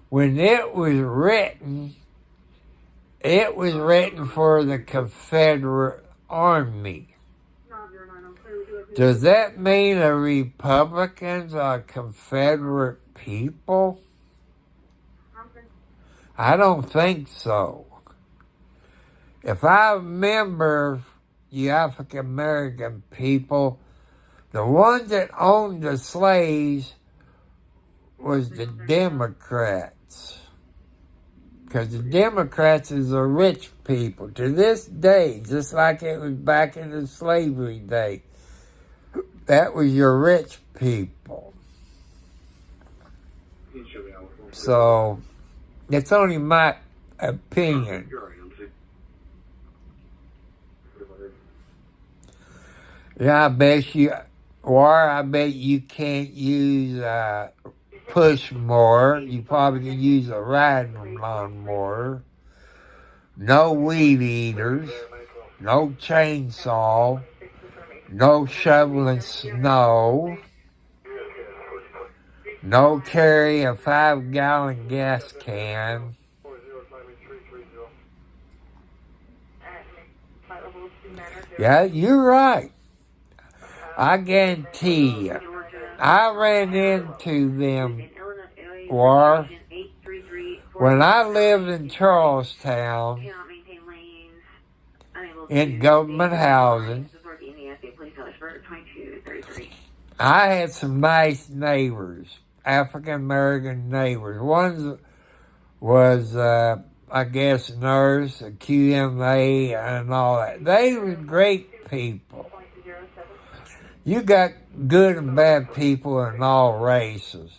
when it was written for the Confederate Army. Does that mean the Republicans are Confederate people? I don't think so. If I remember the African American people, the ones that owned the slaves was the Democrats. Because the Democrats is the rich people. To this day, just like it was back in the slavery day, that was your rich people. So, it's only my opinion. Yeah, I bet you can't use push mower. You probably can use a riding lawnmower. No weed eaters. No chainsaw. No shoveling snow. No carry a 5-gallon gas can. Yeah, you're right. I guarantee you. I ran into them, War, when I lived in Charlestown, in government housing. I had some nice neighbors, African-American neighbors. One was, I guess, nurse, a QMA, and all that. They were great people. You got good and bad people in all races.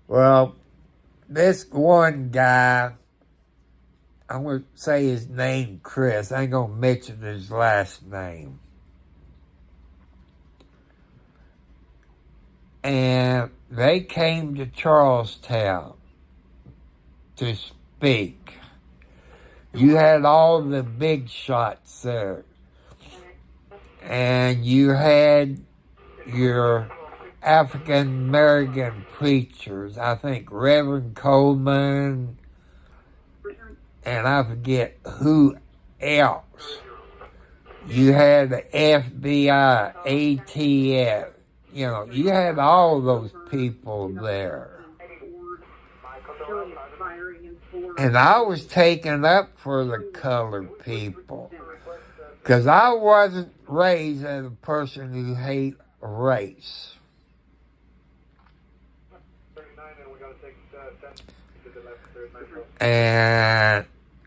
Well, this one guy, I'm going to say his name, Chris. I ain't going to mention his last name. And they came to Charlestown to speak. You had all the big shots there. And you had your African-American preachers. I think Reverend Coleman, and I forget who else. You had the FBI, ATF. You know, you had all those people there. And I was taken up for the colored people. Because I wasn't raised as a person who hated race. And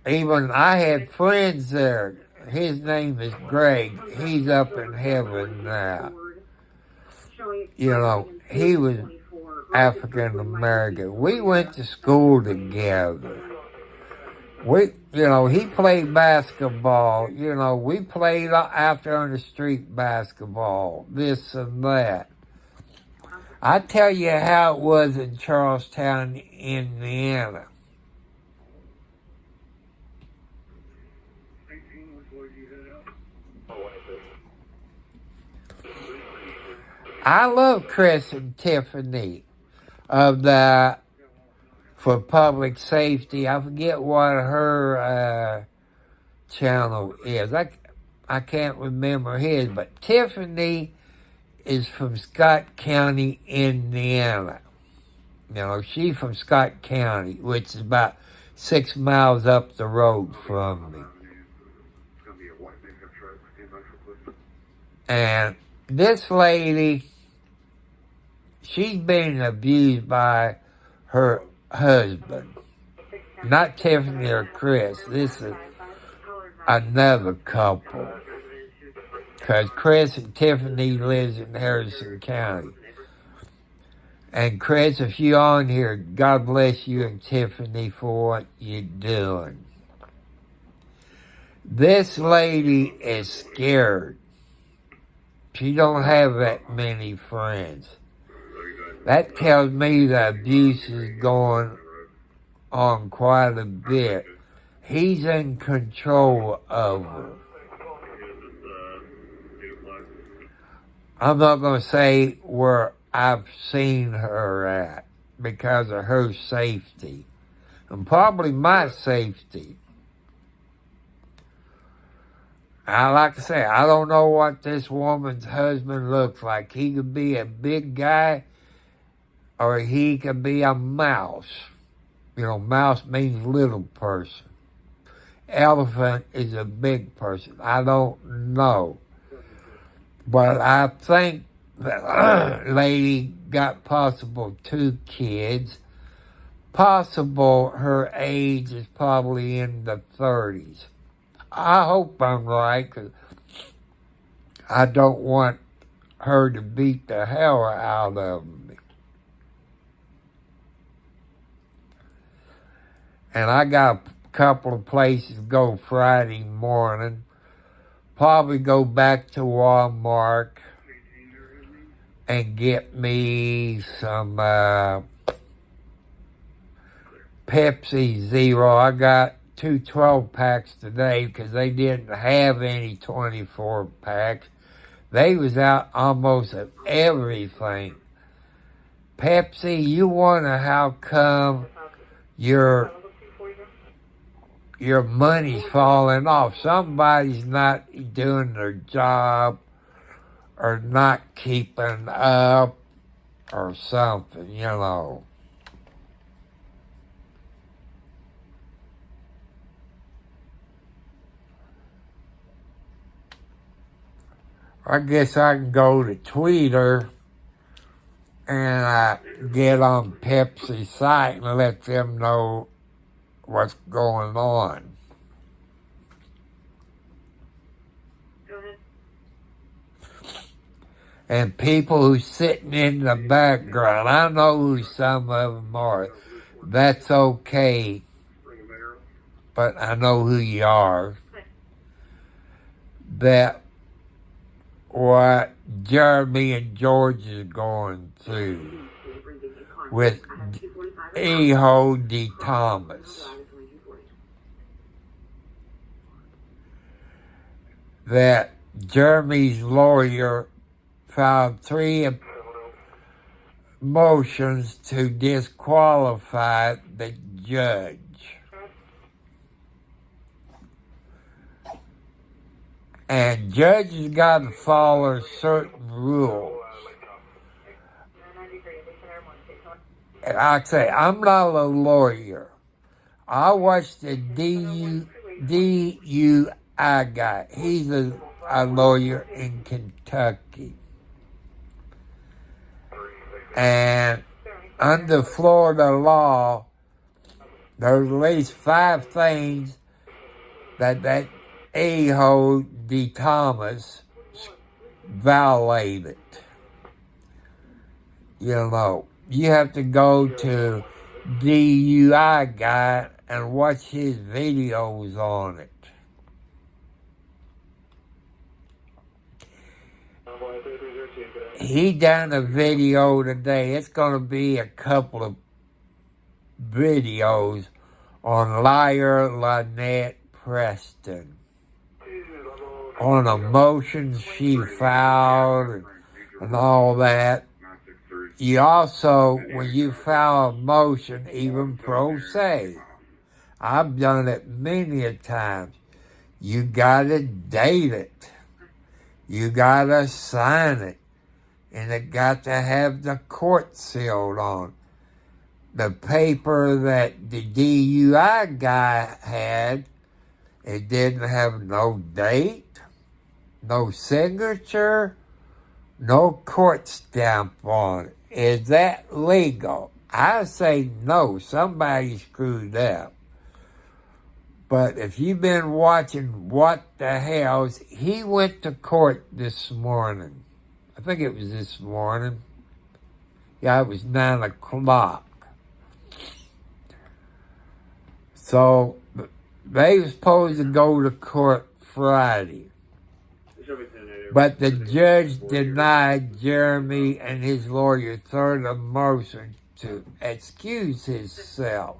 even I had friends there. His name is Greg. He's up in heaven now. You know, he was African American. We went to school together. He played basketball. We played out there on the street basketball, this and that. I tell you how it was in Charlestown, Indiana. I love Chris and Tiffany of the for public safety. I forget what her channel is. I can't remember his, but Tiffany is from Scott County, Indiana. She's from Scott County, which is about 6 miles up the road from me. And this lady, she's being abused by her husband. Not Tiffany or Chris. This is another couple. Because Chris and Tiffany lives in Harrison County. And Chris, if you're on here, God bless you and Tiffany for what you're doing. This lady is scared. She don't have that many friends. That tells me the abuse is going on quite a bit. He's in control of her. I'm not going to say where I've seen her at because of her safety. And probably my safety. Like I say, I don't know what this woman's husband looks like. He could be a big guy or he could be a mouse. You know, mouse means little person. Elephant is a big person. I don't know. But I think that lady got possible 2 kids. Possible her age is probably in the 30s. I hope I'm right, because I don't want her to beat the hell out of me. And I got a couple of places to go Friday morning. Probably go back to Walmart and get me some Pepsi Zero. I got 2 12-packs today because they didn't have any 24-packs. They was out almost of everything. Pepsi, you wonder how come your money's falling off. Somebody's not doing their job or not keeping up or something, you know. I guess I can go to Twitter and get on Pepsi's site and let them know what's going on. And people who's sitting in the background, I know who some of them are. That's okay. But I know who you are. That what Jeremy and George is going through with Eho D. Thomas. That Jeremy's lawyer filed 3 motions to disqualify the judge. And judges got to follow certain rules. And like I say, I'm not a lawyer. I watched the DUI guy. He's a lawyer in Kentucky. And under Florida law, there's at least 5 things that Eho D. Thomas violated. You know, you have to go to DUI guy and watch his videos on it. He done a video today. It's going to be a couple of videos on liar Lynette Preston. On a motion she filed and all that. You also, when you file a motion, even pro se, I've done it many a times, you gotta date it. You gotta sign it. And it got to have the court sealed on. The paper that the DUI guy had, it didn't have no date, no signature, no court stamp on it. Is that legal? I say no. Somebody screwed up. But if you've been watching What the Hells, he went to court this morning. I think it was this morning. Yeah, it was 9 o'clock. So they were supposed to go to court Friday. But the judge denied Jeremy and his lawyer third motion to excuse himself.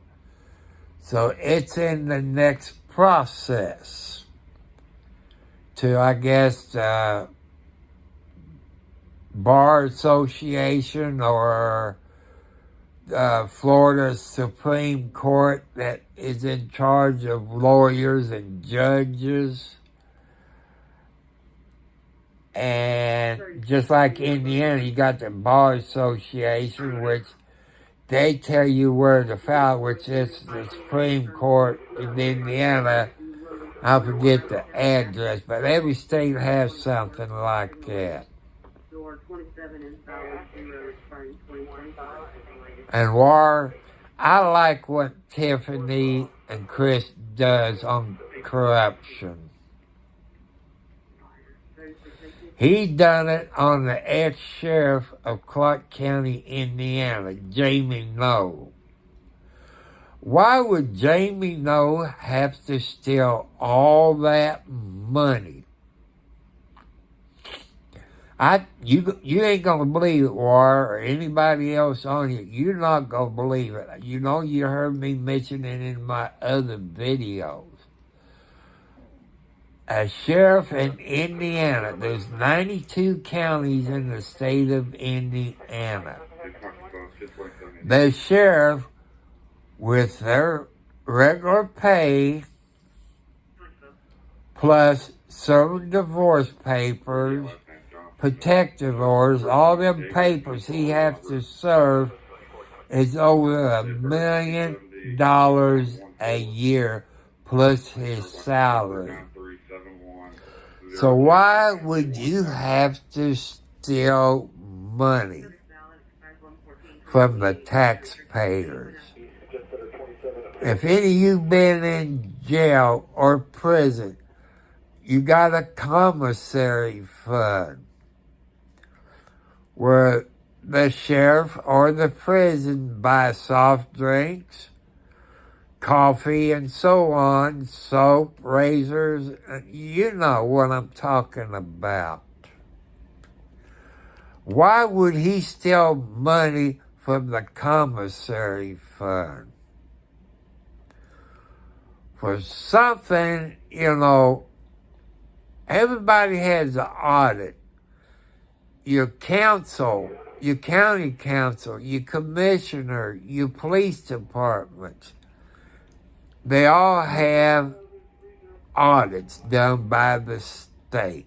So it's in the next process to, I guess, Bar Association or Florida Supreme Court that is in charge of lawyers and judges. And just like Indiana, you got the Bar Association, which they tell you where to file, which is the Supreme Court in Indiana. I forget the address, but every state has something like that. And I like what Tiffany and Chris does on corruption. He done it on the ex-sheriff of Clark County, Indiana, Jamie Noe. Why would Jamie Noe have to steal all that money? You ain't gonna believe it, War, or anybody else on it. You're not gonna believe it. You know, you heard me mention it in my other videos. A sheriff in Indiana, there's 92 counties in the state of Indiana. The sheriff, with their regular pay, plus serving divorce papers, protective orders, all them papers he has to serve, is over $1 million a year plus his salary. So why would you have to steal money from the taxpayers? If any of you been in jail or prison, you got a commissary fund where the sheriff or the prison buy soft drinks, coffee, and so on, soap, razors. You know what I'm talking about. Why would he steal money from the commissary fund? For something, everybody has an audit. Your council, your county council, your commissioner, your police departments, they all have audits done by the state.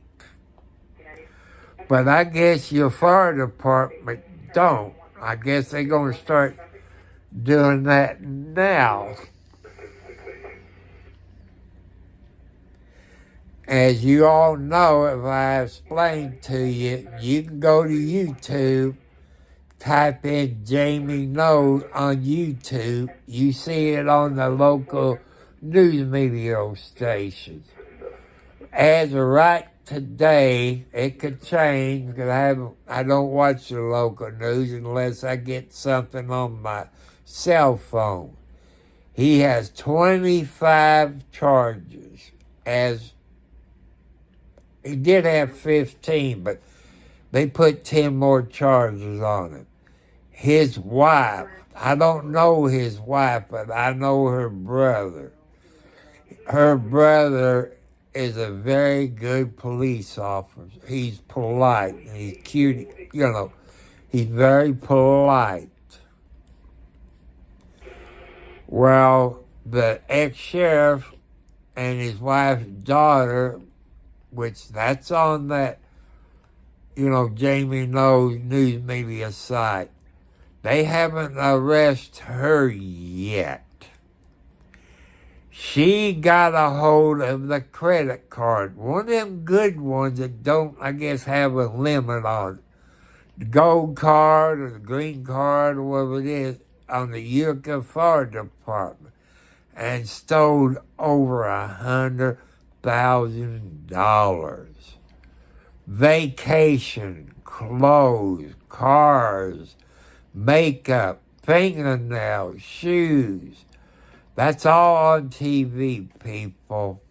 But I guess your fire department don't. I guess they're going to start doing that now. As you all know, if I explained to you, you can go to YouTube, type in Jamie Noe on YouTube. You see it on the local news media stations. As of right today, it could change because I don't watch the local news unless I get something on my cell phone. He has 25 charges. He did have 15, but they put 10 more charges on him. His wife, I don't know his wife, but I know her brother. Her brother is a very good police officer. He's polite, and he's cute, he's very polite. Well, the ex-sheriff and his wife's daughter, which that's on that, Jamie Noe news media site, they haven't arrested her yet. She got a hold of the credit card. One of them good ones that don't, I guess, have a limit on it. The gold card or the green card or whatever it is on the Utica Fire Department and stole over $100,000. Vacation, clothes, cars, makeup, fingernails, shoes. That's all on TV, people.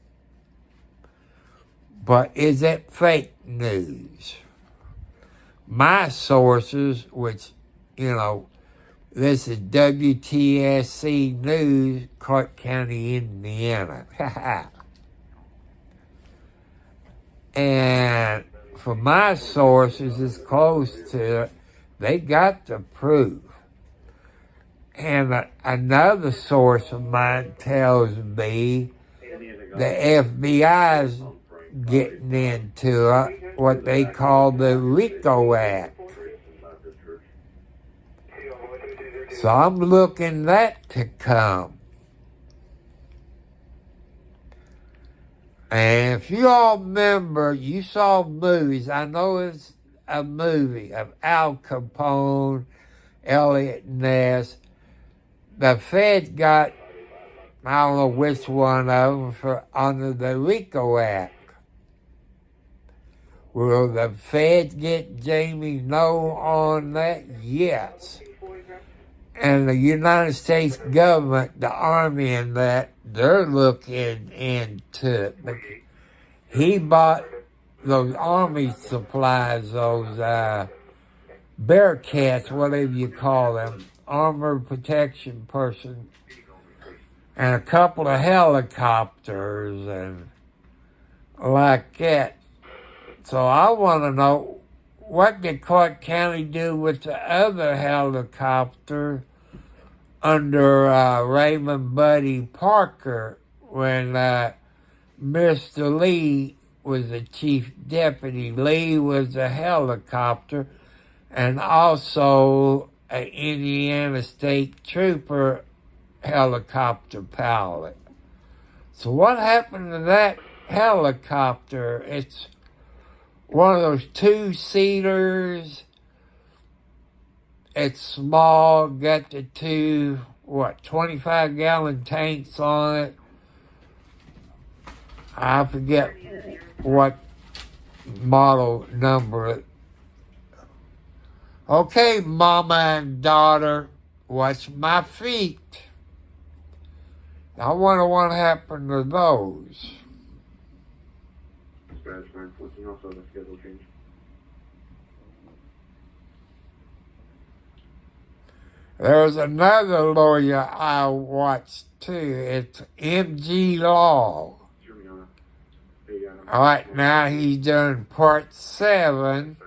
But is it fake news? My sources, which, this is WTSC News, Clark County, Indiana. And for my sources, it's close to it, they got the proof. And another source of mine tells me the FBI's getting into it, what they call the RICO Act. So I'm looking that to come. And if you all remember, you saw movies. I know it's a movie of Al Capone, Elliot Ness. The Fed got, I don't know which one of them, under the RICO Act. Will the Fed get Jamie No on that? Yes. And the United States government, the Army and that, they're looking into it. But he bought those Army supplies, those Bearcats, whatever you call them, armored protection person, and a couple of helicopters and like that. So I want to know, what did Clark County do with the other helicopter under Raymond Buddy Parker when Mr. Lee was the chief deputy? Lee was a helicopter and also an Indiana State Trooper helicopter pilot. So what happened to that helicopter? It's one of those two-seaters. It's small, got the two, 25-gallon tanks on it. I forget what model number. Okay, mama and daughter, watch my feet. I wonder what happened to those. There's another lawyer I watched too. It's M.G. Law. All right, now he's doing part 7,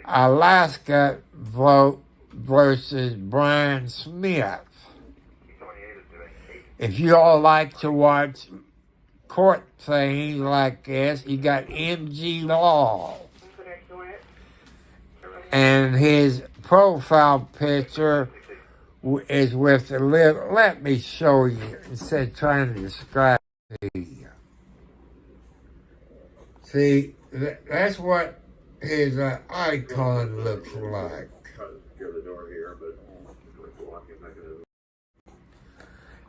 Alaska vote versus Brian Smith. If you all like to watch court things like this, you got M.G. Law. And his profile picture is with the little, let me show you, instead of trying to describe it to you. See, that's what his icon looks like.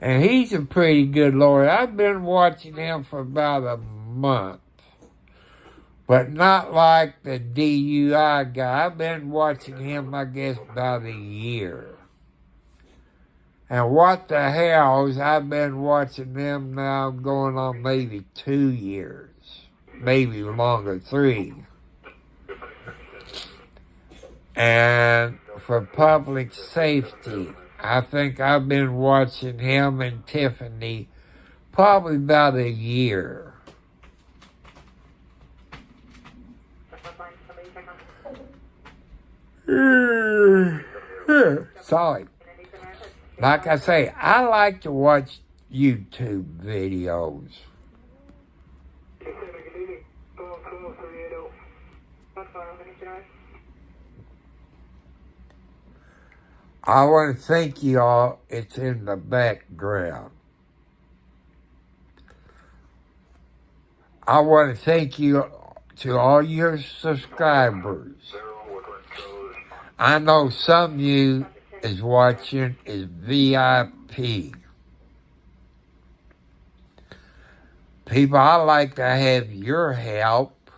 And he's a pretty good lawyer. I've been watching him for about a month. But not like the DUI guy. I've been watching him, I guess, about a year. And what the hells, I've been watching them now going on maybe 2 years. Maybe longer, 3. And for public safety, I think I've been watching him and Tiffany probably about a year. Sorry. Like I say, I like to watch YouTube videos. I want to thank you all. It's in the background. I want to thank you to all your subscribers. I know some of you is watching is VIP. People, I like to have your help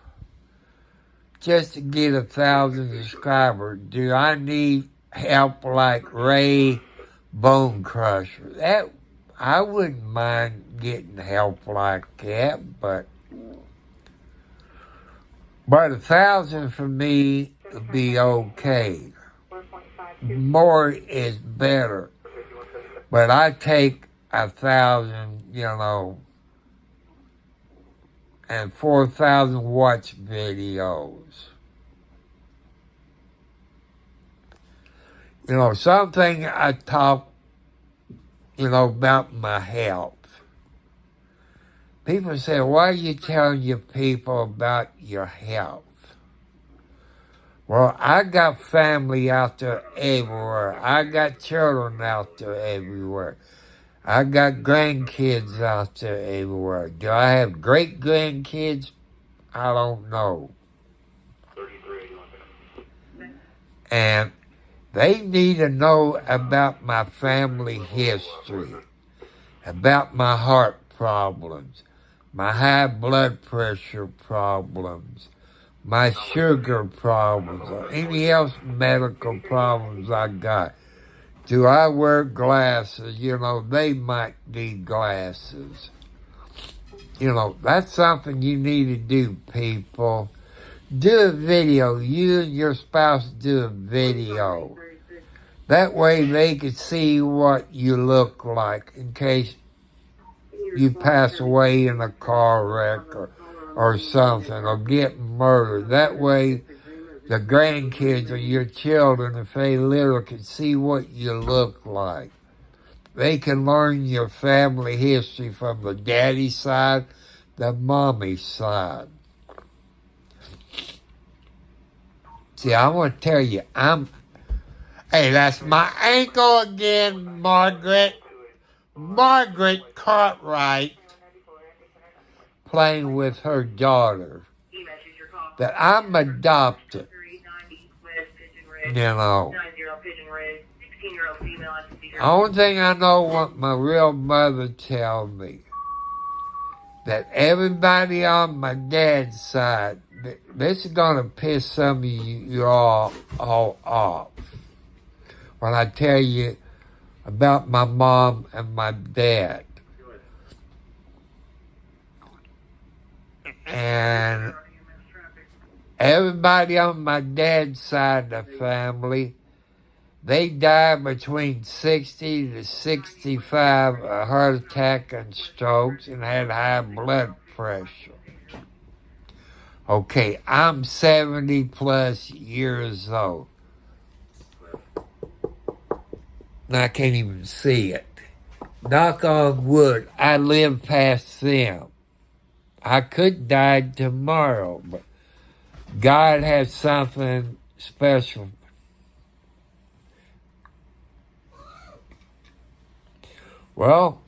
just to get 1,000 subscribers. Do I need help like Ray Bone Crusher? That I wouldn't mind getting help like that, but 1,000 for me would be okay. More is better, but I take 1,000, and 4,000 watch videos. Something I talk, about my health. People say, why are you telling your people about your health? Well, I got family out there everywhere. I got children out there everywhere. I got grandkids out there everywhere. Do I have great grandkids? I don't know. And they need to know about my family history, about my heart problems, my high blood pressure problems, my sugar problems, or any else medical problems I got. Do I wear glasses? They might need glasses. That's something you need to do, people. Do a video. You and your spouse do a video. That way they can see what you look like in case you pass away in a car wreck or something, or get murdered. That way the grandkids or your children, if they live, can see what you look like. They can learn your family history from the daddy side, the mommy side. See, I want to tell you, hey, that's my ankle again, Margaret. Margaret Cartwright playing with her daughter. That I'm adopted. The only thing I know what my real mother told me, that everybody on my dad's side, this is going to piss some of you all off when I tell you about my mom and my dad. And everybody on my dad's side of the family, they died between 60 to 65 of heart attack and strokes and had high blood pressure. Okay, I'm 70 plus years old. And I can't even see it. Knock on wood, I live past them. I could die tomorrow, but God has something special. Well,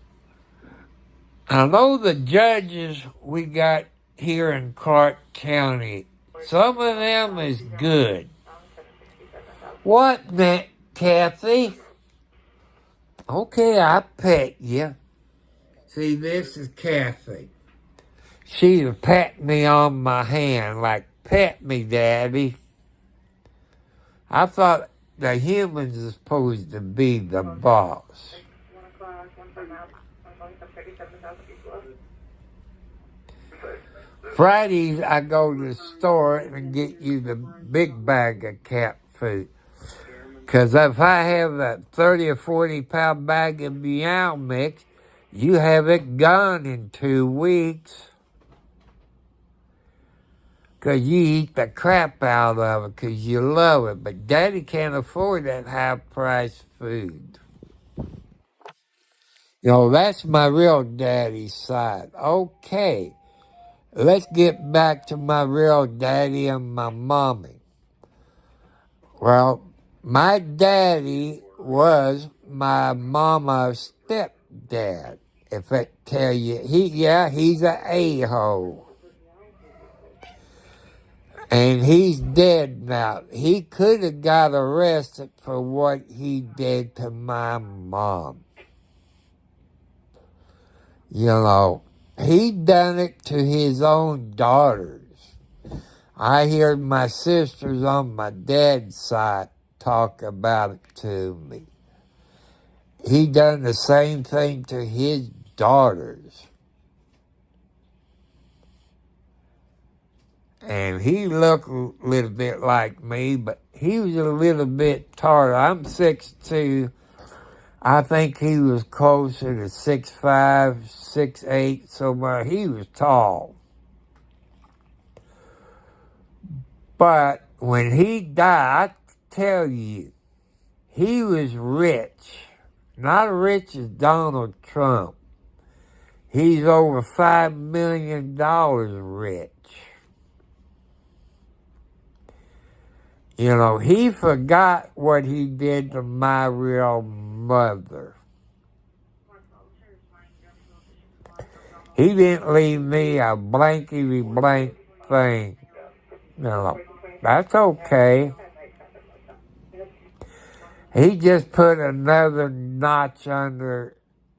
I know the judges we got here in Clark County, some of them is good. What, Kathy? Okay, I pet you. See, this is Kathy. She would pat me on my hand, like, pet me, Daddy. I thought the humans are supposed to be the boss. Fridays, I go to the store and get you the big bag of cat food. Because if I have a 30 or 40 pound bag of Meow Mix, you have it gone in 2 weeks. Because you eat the crap out of it because you love it. But Daddy can't afford that high-priced food. That's my real daddy's side. Okay, let's get back to my real daddy and my mommy. Well, my daddy was my mama's stepdad. If I tell you, he's an a-hole. And he's dead now. He could have got arrested for what he did to my mom. You know, he done it to his own daughters. I heard my sisters on my dad's side talk about it to me. He done the same thing to his daughters. And he looked a little bit like me, but he was a little bit taller. I'm 6'2". I think he was closer to 6'5", 6'8", somewhere. He was tall. But when he died, I tell you, he was rich. Not as rich as Donald Trump. He's over $5 million rich. You know, he forgot what he did to my real mother. He didn't leave me a blankety blank thing. You know, that's okay. He just put another notch under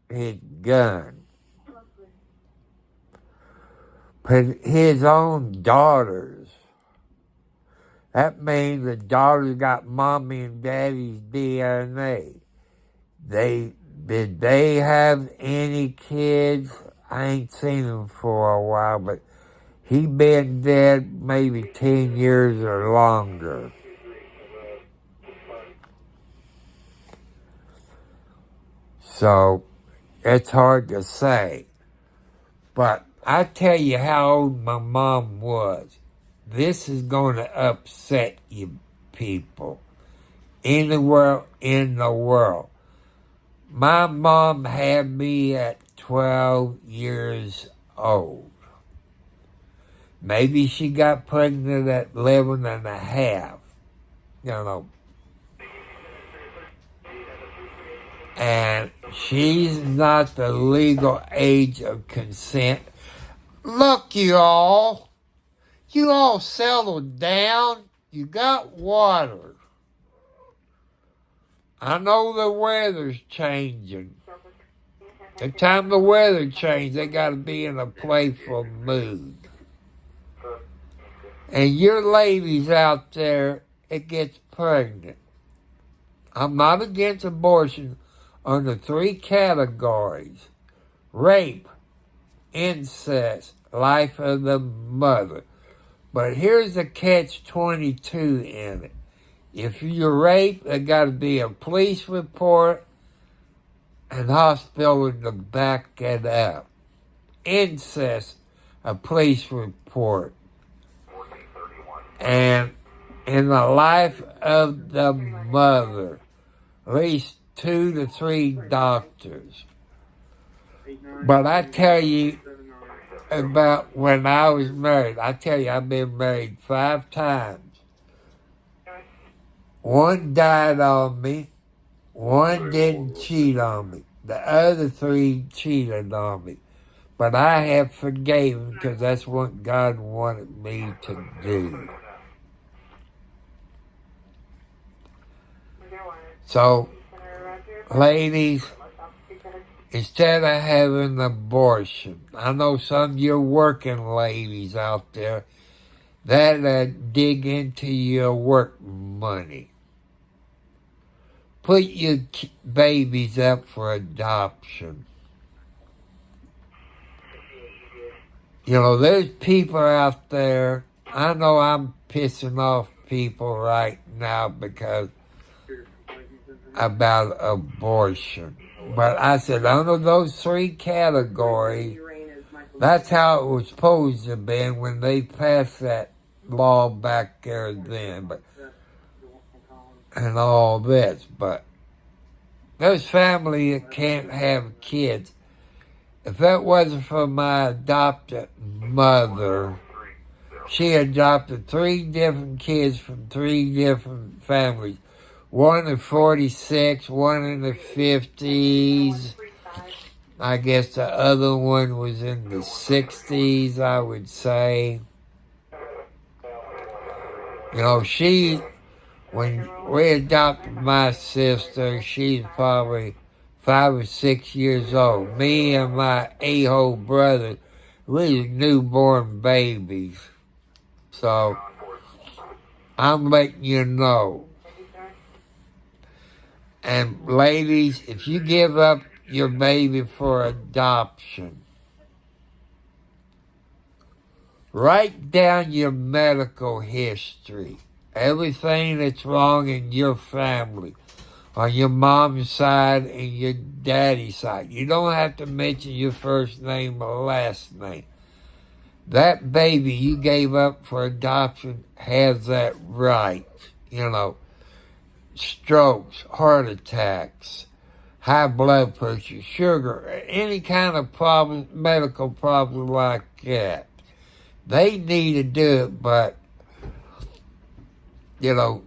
his gun. But his own daughters. That means the daughters got mommy and daddy's DNA. Did they have any kids? I ain't seen them for a while, but he been dead maybe 10 years or longer. So, it's hard to say. But I tell you how old my mom was. This is going to upset you people. Anywhere in the world. My mom had me at 12 years old. Maybe she got pregnant at 11 and a half. You know. And she's not the legal age of consent. Look, you all settled down. You got water. I know the weather's changing. The time the weather changes, they got to be in a playful mood. And your ladies out there, it gets pregnant. I'm not against abortion under 3 categories: rape, incest, life of the mother. But here's the catch-22 in it. If you're raped, there got to be a police report and hospital to back it up. Incest, a police report. And in the life of the mother, at least 2 to 3 doctors. But I tell you about when I was married. I tell you, I've been married 5 times. 1 died on me. 1 didn't cheat on me. The other 3 cheated on me. But I have forgiven because that's what God wanted me to do. So, ladies, instead of having an abortion, I know some of your working ladies out there that dig into your work money. Put your babies up for adoption. You know, there's people out there, I know I'm pissing off people right now because about abortion. But I said, under those 3 categories, that's how it was supposed to have been when they passed that law back there then. But and all this, but there's family that can't have kids. If that wasn't for my adopted mother, she adopted 3 different kids from 3 different families. 1 in 46, 1 in the 50s. I guess the other one was in the 60s, I would say. You know, when we adopted my sister, she's probably 5 or 6 years old. Me and my a-hole brother, we were newborn babies. So, I'm letting you know. And ladies, if you give up your baby for adoption, write down your medical history. Everything that's wrong in your family, on your mom's side and your daddy's side. You don't have to mention your first name or last name. That baby you gave up for adoption has that right. You know, strokes, heart attacks, high blood pressure, sugar, any kind of problem, medical problem like that. They need to do it, but, you know,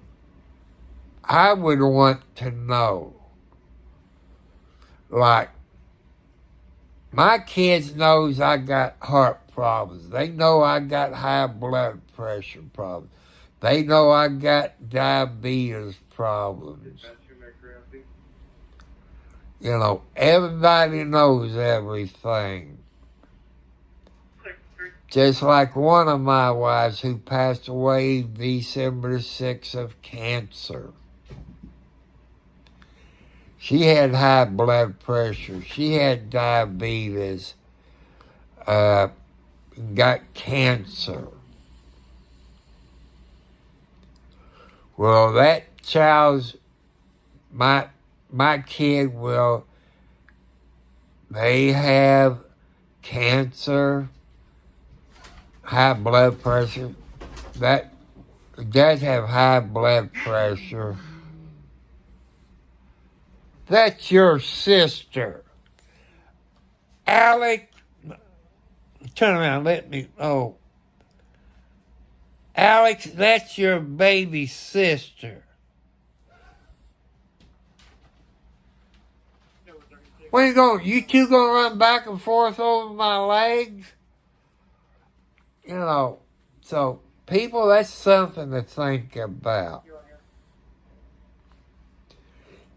I would want to know, like, my kids knows I got heart problems. They know I got high blood pressure problems. They know I got diabetes problems. You know, everybody knows everything. Just like one of my wives who passed away December 6th of cancer. She had high blood pressure. She had diabetes. Got cancer. Well, that child's, my kid will, they have cancer, high blood pressure. That does have high blood pressure. That's your sister. Alex, turn around, let me, oh. Alex, that's your baby sister. Where you going? You two gonna run back and forth over my legs? You know, so people, that's something to think about.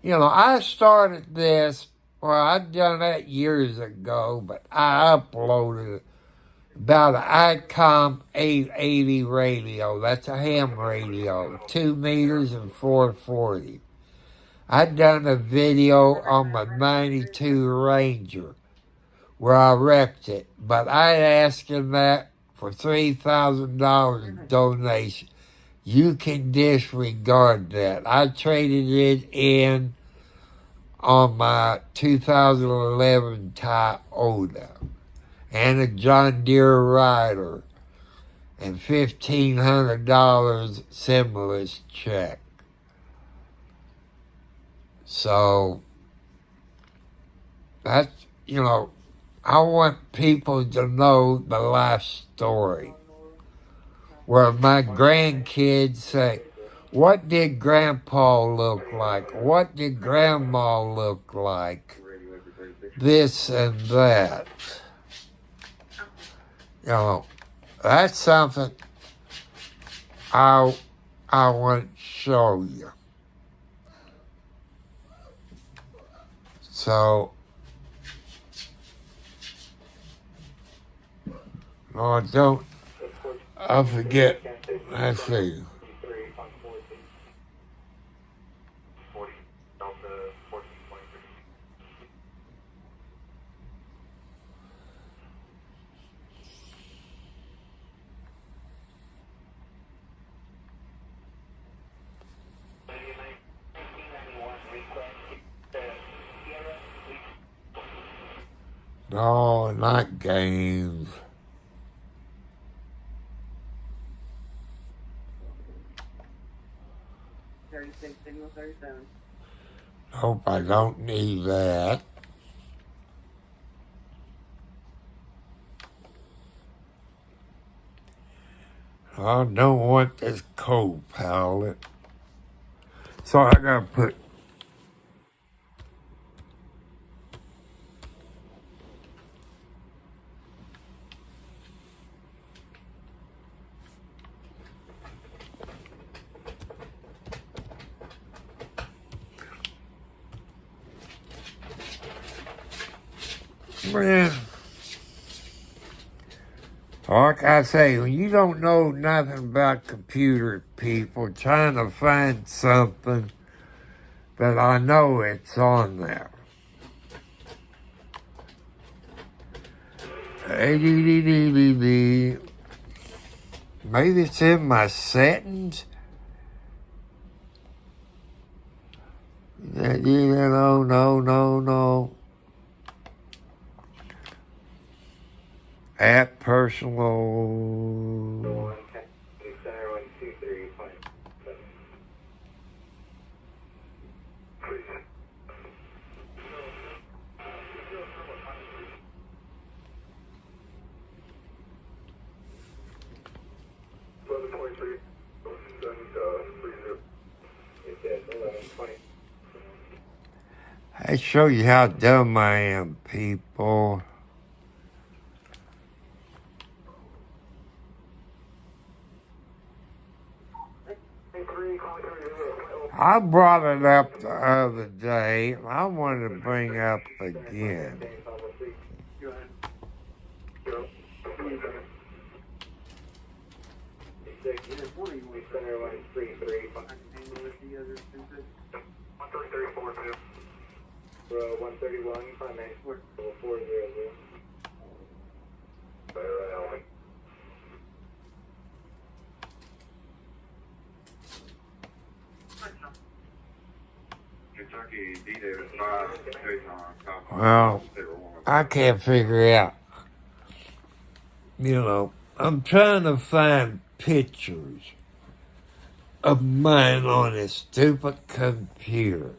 You know, I started this, well, I'd done that years ago, but I uploaded it about an ICOM 880 radio. That's a ham radio, 2 meters and 440. I'd done a video on my 92 Ranger where I wrecked it, but I asked him that for $3,000 donation. You can disregard that. I traded it in on my 2011 Toyota and a John Deere rider and $1,500 stimulus check. So that's, you know, I want people to know the life story. Where my grandkids say, what did Grandpa look like? What did Grandma look like? This and that. You know, that's something I want to show you. So, no, I forget. Let's see. No, not games. Hope I don't need that. I don't want this co-pilot. So I gotta put Man, like I say, when you don't know nothing about computer people, trying to find something that I know it's on there. Maybe it's in my settings. No. App personal. I show you how dumb I am, people. I brought it up the other day. I wanted to bring up again. Well, I can't figure out. I'm trying to find pictures of mine on this stupid computer.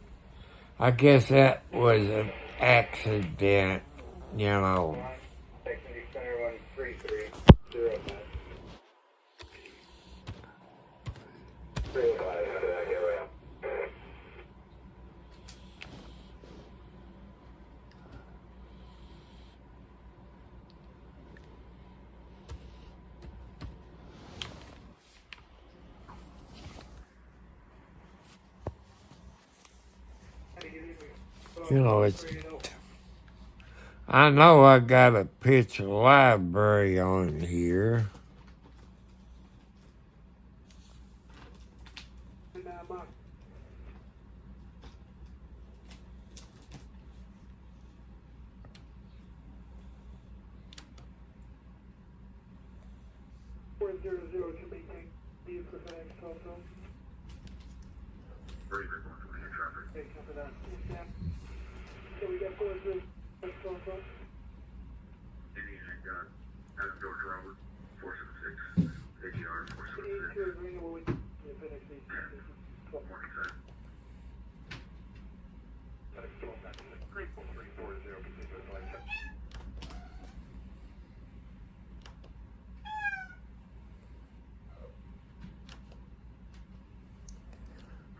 I guess that was an accident, I know I got a picture library on here.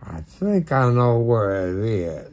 I think I know where it is.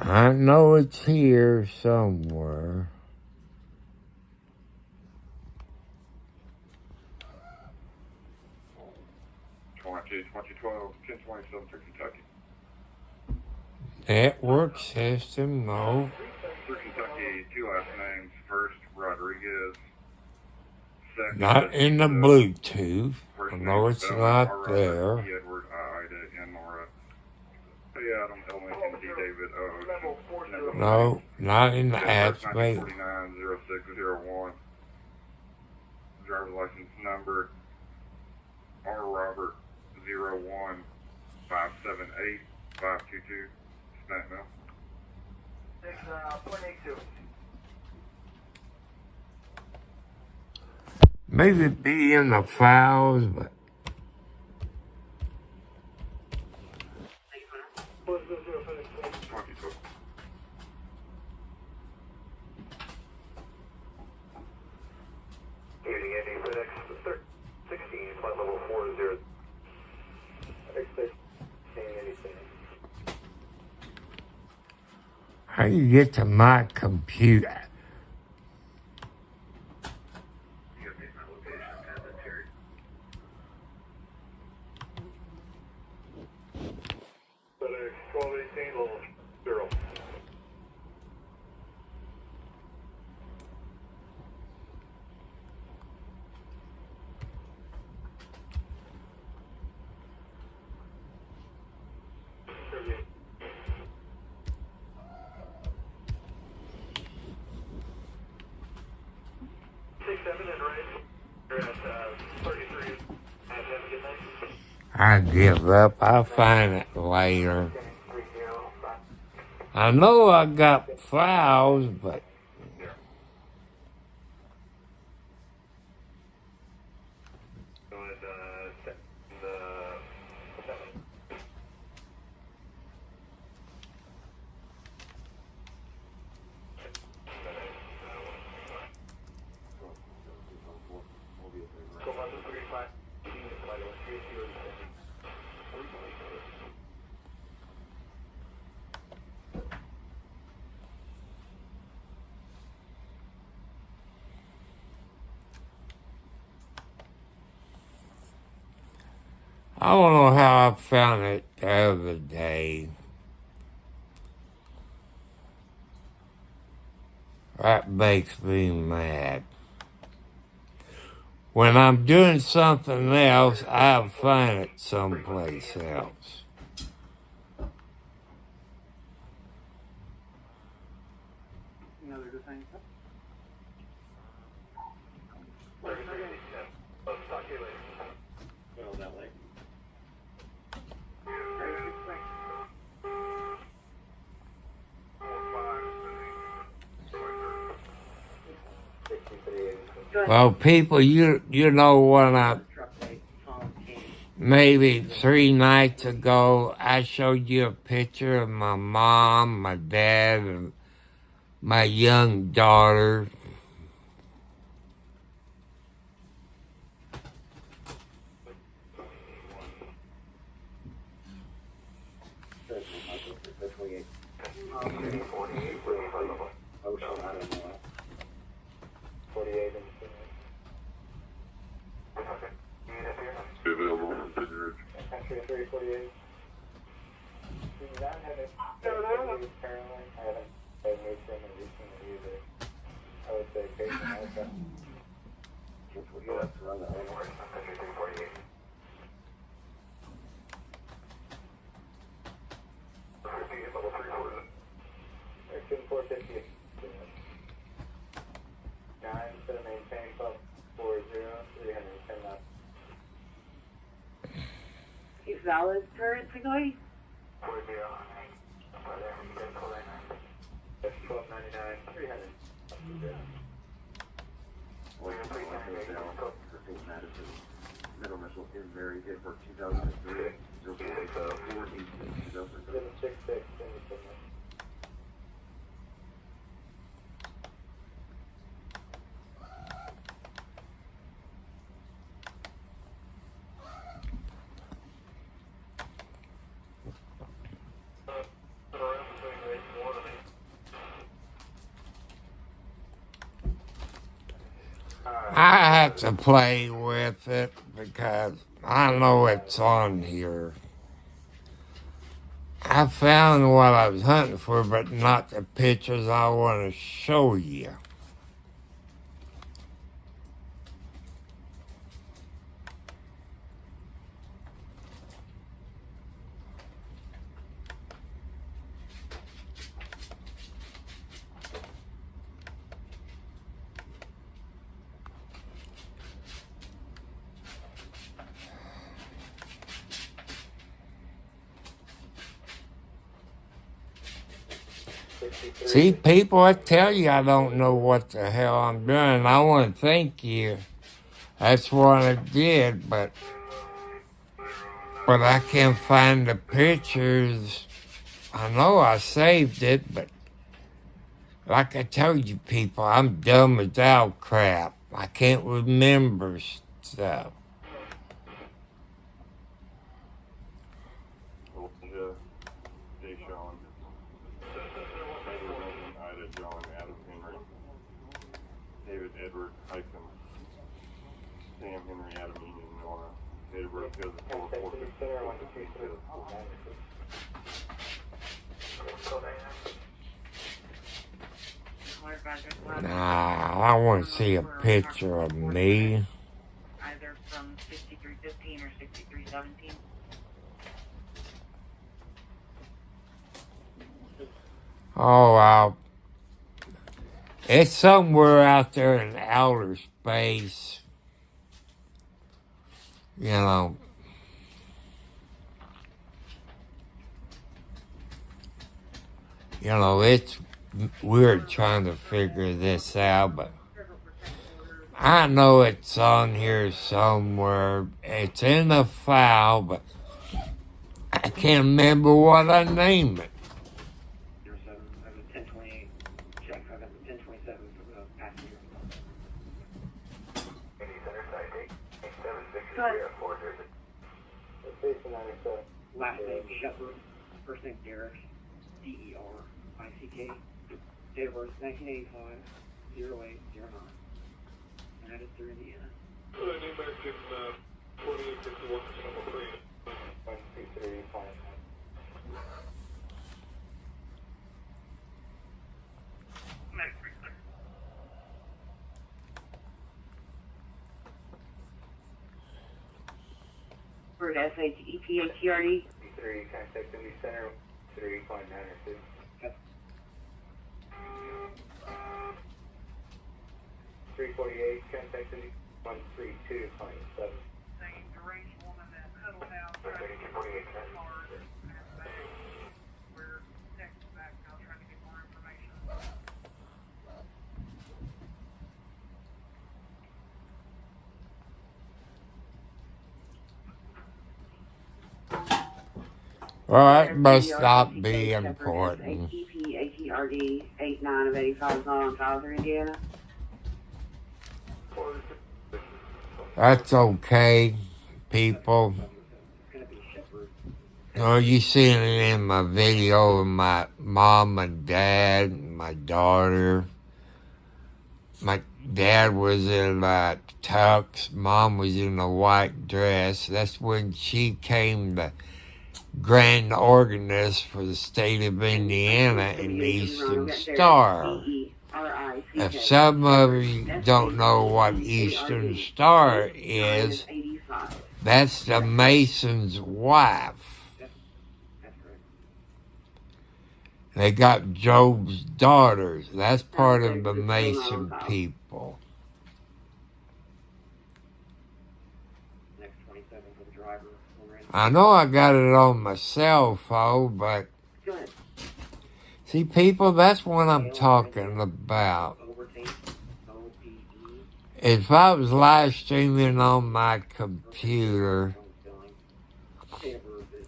I know it's here somewhere. Network system, no. For Kentucky, two last names. First, Rodriguez. Second, Not in the Bluetooth. I know it's not Robert, there. Edward, Ida, and Laura. P. Adam, L. Lincoln, D. David, O. No, not in the apps, mate. 0601. Driver's license number R. Robert 01578 522. Snack mail. 6.82. Maybe it'd be in the files, but Evening, Andy, FedEx 16, flight level 40. How do you get to my computer? FedEx 1218, level 0. I give up. I'll find it later. I know I got files, but I don't know how I found it the other day. That makes me mad. When I'm doing something else, I'll find it someplace else. Well, people, you know when maybe 3 nights ago, I showed you a picture of my mom, my dad, and my young daughter. Valid currently? Middle missile is very good for 2003. 766. I have to play with it because I know it's on here. I found what I was hunting for, but not the pictures I want to show you. See, people, I tell you I don't know what the hell I'm doing. I want to thank you. That's what I did, but I can't find the pictures. I know I saved it, but like I told you people, I'm done with that crap. I can't remember stuff. Jay Sean, Edward Lincoln, Ida John, Adam Henry, David Edward Hyken, Sam Henry, Adam Union, Nora, David Brooke goes to 4 Nah, I want to see a picture of me. Either from 6315 or 6317. Oh, wow. It's somewhere out there in outer space. You know. It's weird trying to figure this out, but I know it's on here somewhere. It's in the file, but I can't remember what I named it. 1028. Check. I got the 1027 for the passenger. Last name Shepard. First name Derek. DERICK. Date of birth 1985. 0809. United through Indiana. New American 2851, number 3. 12385. For SHEPATRE. 3, contact the center, 3.96. 348, contact the 132.7. Deranged woman that huddled down. We're texting back now trying to get more information. Well, that must not be important. HEPATRD 89 of 85 is not on file through Indiana. That's okay, people. Oh, you seen it in my video of my mom and dad and my daughter. My dad was in a tux. Mom was in a white dress. That's when she came to grand organist for the state of Indiana in the Eastern Star. If some of you don't know what Eastern Star is, that's the Mason's wife. They got Job's daughters. That's part of the Mason people. I know I got it on my cell phone, but see, people, that's what I'm talking about. If I was live streaming on my computer,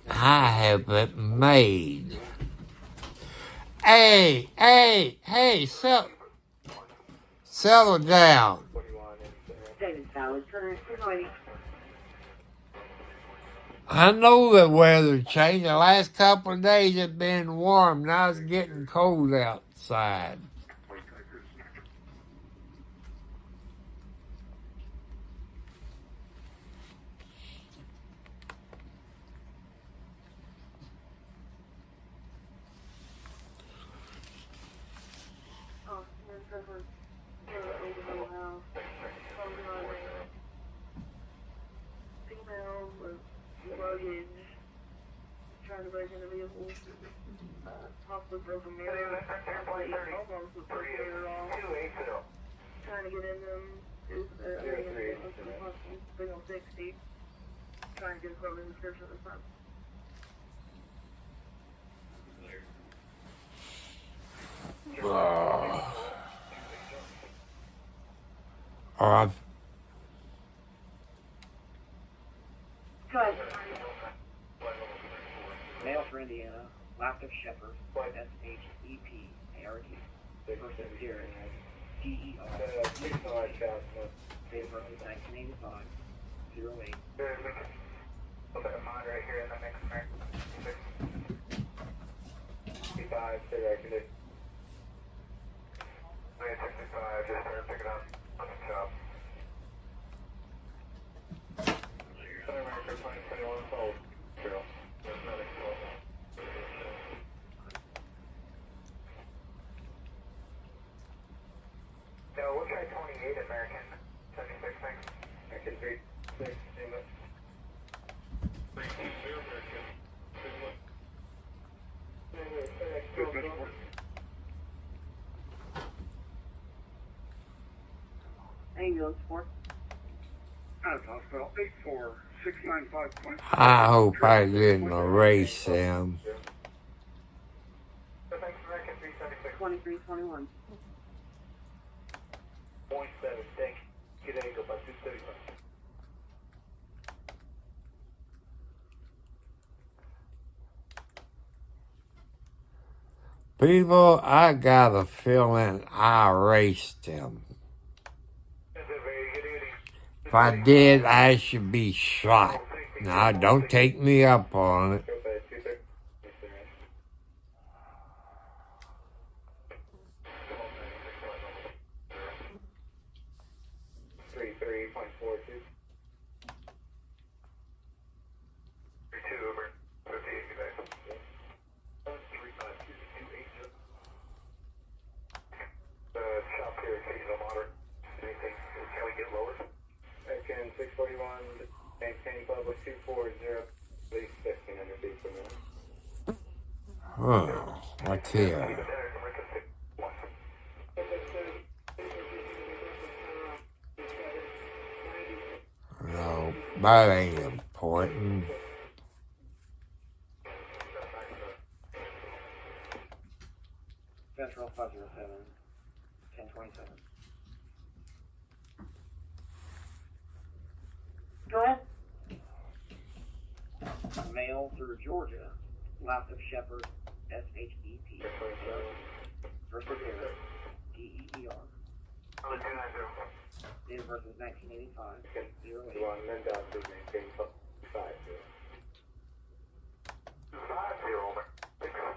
I have it made. Hey, settle down. I know the weather changed. The last couple of days it's been warm. Now it's getting cold outside. Trying to break into vehicles, possibly broken mirror, almost was later on. Trying to get in them, big on 60. Trying to get a quote in the description of this time. Go ahead. Male for Indiana, last of Shepherd, SHEPARD, first of Derek, Date of birth is 1985. 08. Put that mod right here in the mix, right? 65, stay right today. 65, just start picking up on the top. Center America 2021 sold. Zero. There's nothing sold. No, we'll try 28 American. 76, thanks. American 36, same it. 32 American. Ambulance 4. Out of hospital 84695. I hope I didn't erase him. 2321. 0.7, thank you. Get angle by 235. People, I got a feeling I erased him. If I did, I should be shot. Now, don't take me up on it. American 641, maintain public 240, please 1500 feet from there. Oh, what's here? No, that ain't important. Central 507, 1027. Go ahead. Mail through Georgia, left of Shepherd, SHEP. First repair, DEER. Date of birth is 1985. 08. Men down to maintain 5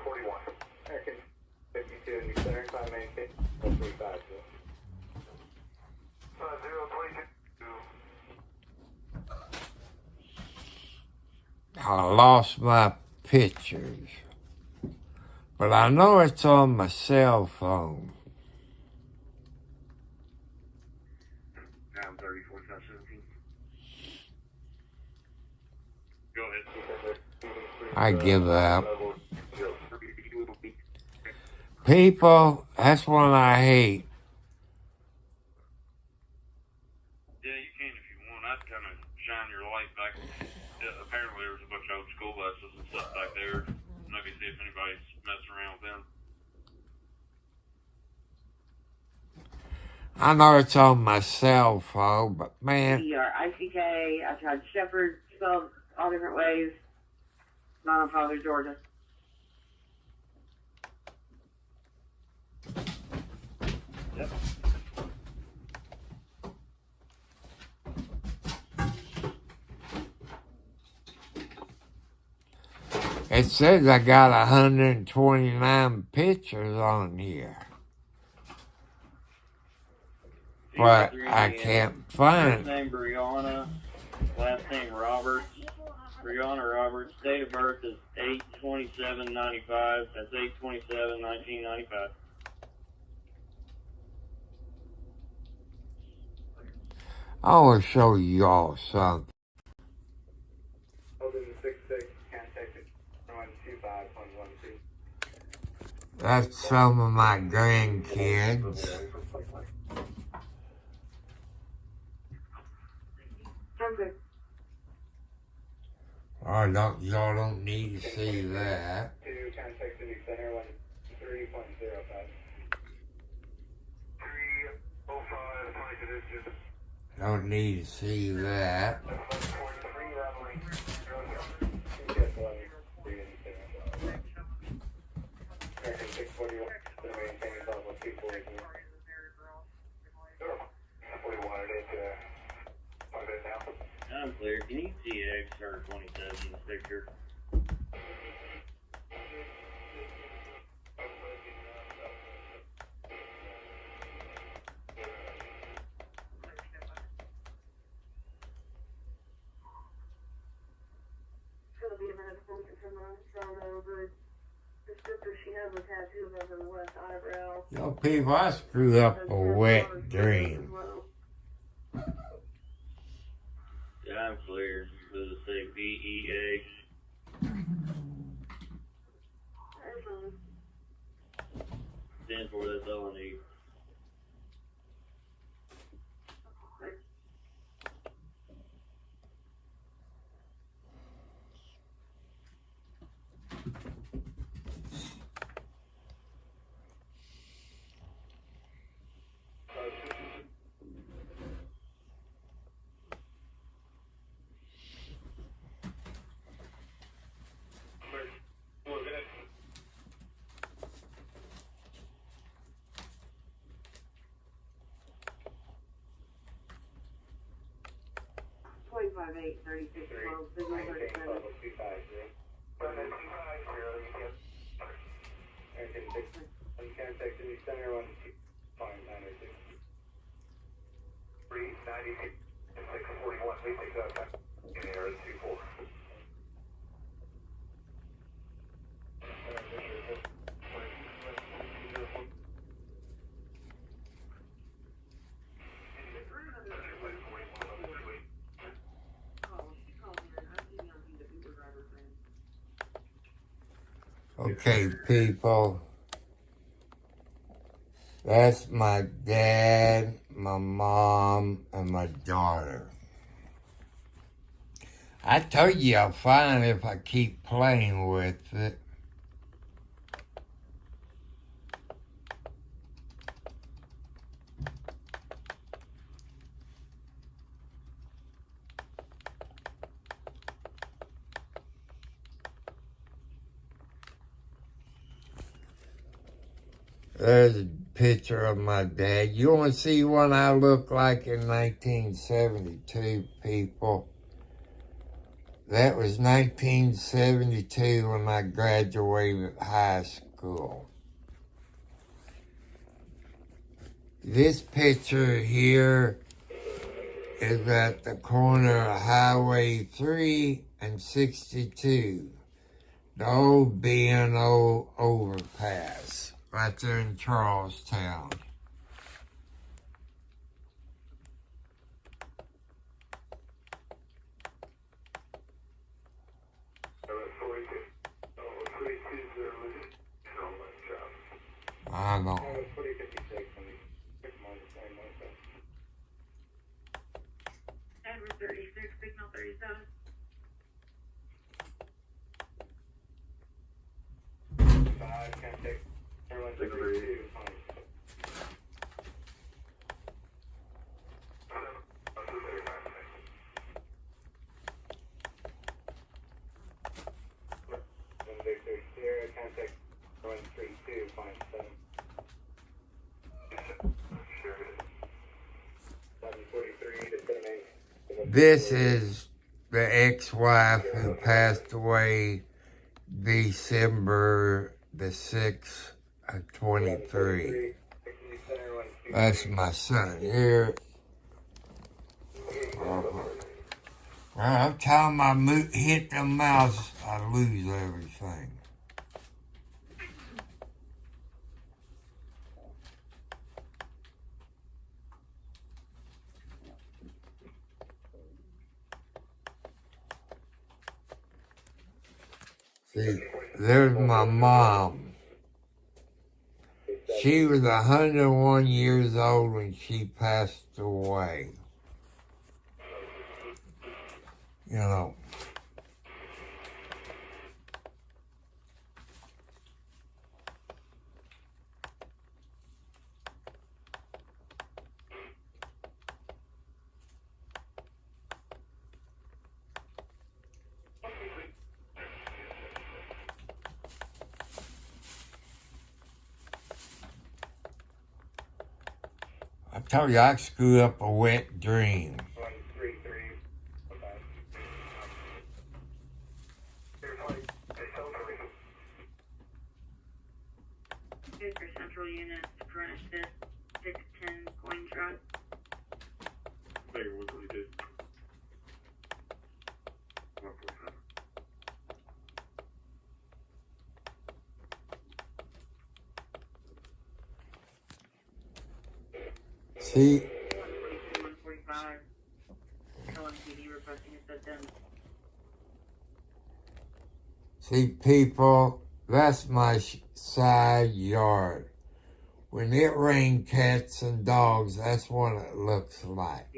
41. American 52 in the center, 5 maintain 35. 022. I lost my pictures, but I know it's on my cell phone. 34-17. Go ahead. I give up. People, that's one I hate. Yeah, you can if you want. I'd kind of shine your light back. Yeah, apparently there was a bunch of old school buses and stuff back there. Maybe see if anybody's messing around with them. I know it's on my cell phone, but man, ICK, I tried Shepherd, spelled all different ways. Not on Father, Georgia. Yep. it says I got 129 pictures on here. But I can't find. First name Brianna, last name Roberts. Brianna Roberts. Date of birth is 8/27/95. That's 8/27/1995. I will show y'all something. Hold in the 66, can't take it. 125.12. That's some of my grandkids. Okay. Oh, y'all don't need to see that. 2, contact City Center, 13.05. 305, 22. Don't need to see that. I'm clear. Can you see X or 27 in this picture? It's gonna be a minute before we can turn around and show the descriptor she has a tattoo of her left eyebrow. Yo, people, I screwed up a wet dream. Yeah, I'm clear. Does it say VEX? Stand for, that's all I need. Five, 8, 36, 12, 37. Okay, people. That's my dad, my mom, and my daughter. I told you I'll find it if I keep playing with it. There's a picture of my dad. You want to see what I looked like in 1972, people? That was 1972 when I graduated high school. This picture here is at the corner of Highway 3 and 62, the old B&O overpass, right there in Charlestown. I know. Edward 36, signal 37. This is the ex-wife who passed away December the 6th of 23. That's my son here. Every time I hit the mouse, I lose everything. See, there's my mom. She was 101 years old when she passed away. You know. I told you I screwed up a wet dream. patrol unit to furnish this 610 coin truck. Figure what we did. 147. See, 145. LMPD requesting a sit down. see, people, that's my side yard. When it rains cats and dogs, that's what it looks like.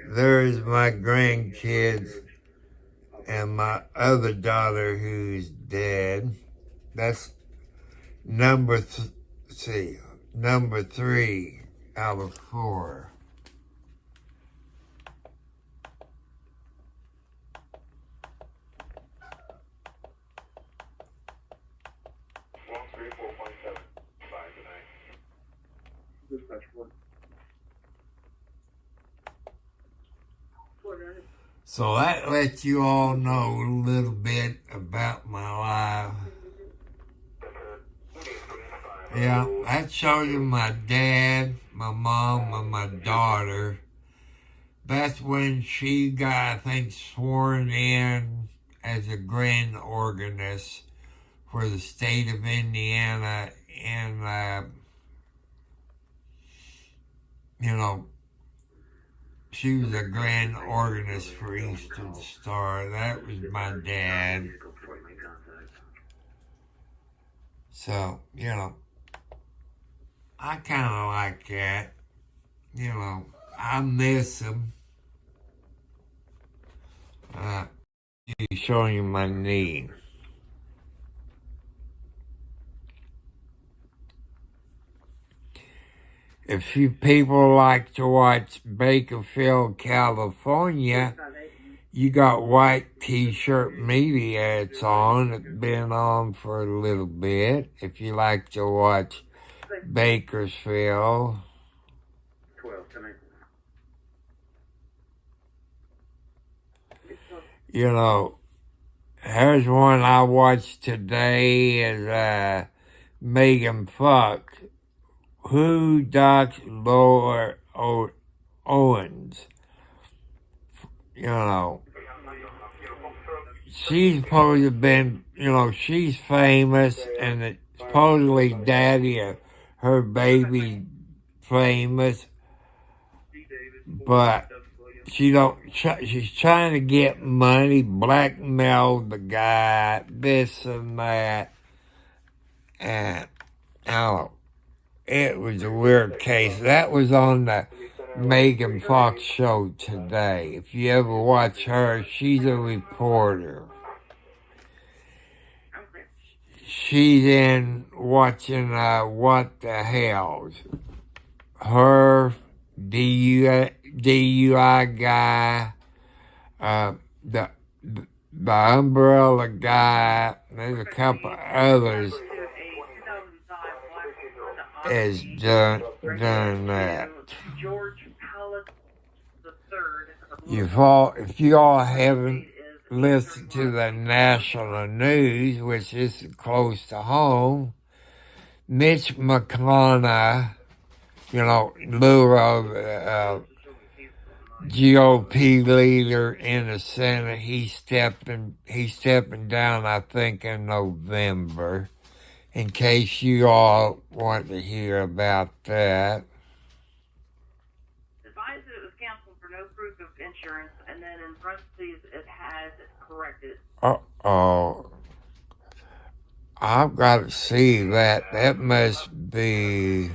There's my grandkids and my other daughter who's dead. That's number 3 out of 4. So that lets you all know a little bit about my life. Yeah, that shows you my dad, my mom, and my daughter. That's when she got, I think, sworn in as a grand organist for the state of Indiana. And, you know, she was a grand organist for Eastern Star. That was my dad. So, you know, I kind of like that. You know, I miss him. He's showing you my knee. If you people like to watch Bakerfield, California, you got White T-Shirt Media. It's on. It's been on for a little bit. If you like to watch Bakersfield. You know, here's one I watched today is Megan Fox. Who docs Laura Owens? You know, she's supposed to have been, you know, she's famous, and it's supposedly daddy of her baby famous, but she's trying to get money, blackmail the guy, this and that, and I don't know. It was a weird case. That was on the Megan Fox show today. If you ever watch her, she's a reporter. She's in watching What the Hells. Her, DUI guy, the umbrella guy, there's a couple others is done that. If you all haven't listened to the national news, which is close to home, Mitch McConnell, you know, Lula, GOP leader in the Senate, he's stepping down, I think, in November. In case you all want to hear about that. Advised that it was canceled for no proof of insurance, and then in parentheses it has corrected. Uh-oh. I've got to see that. That must be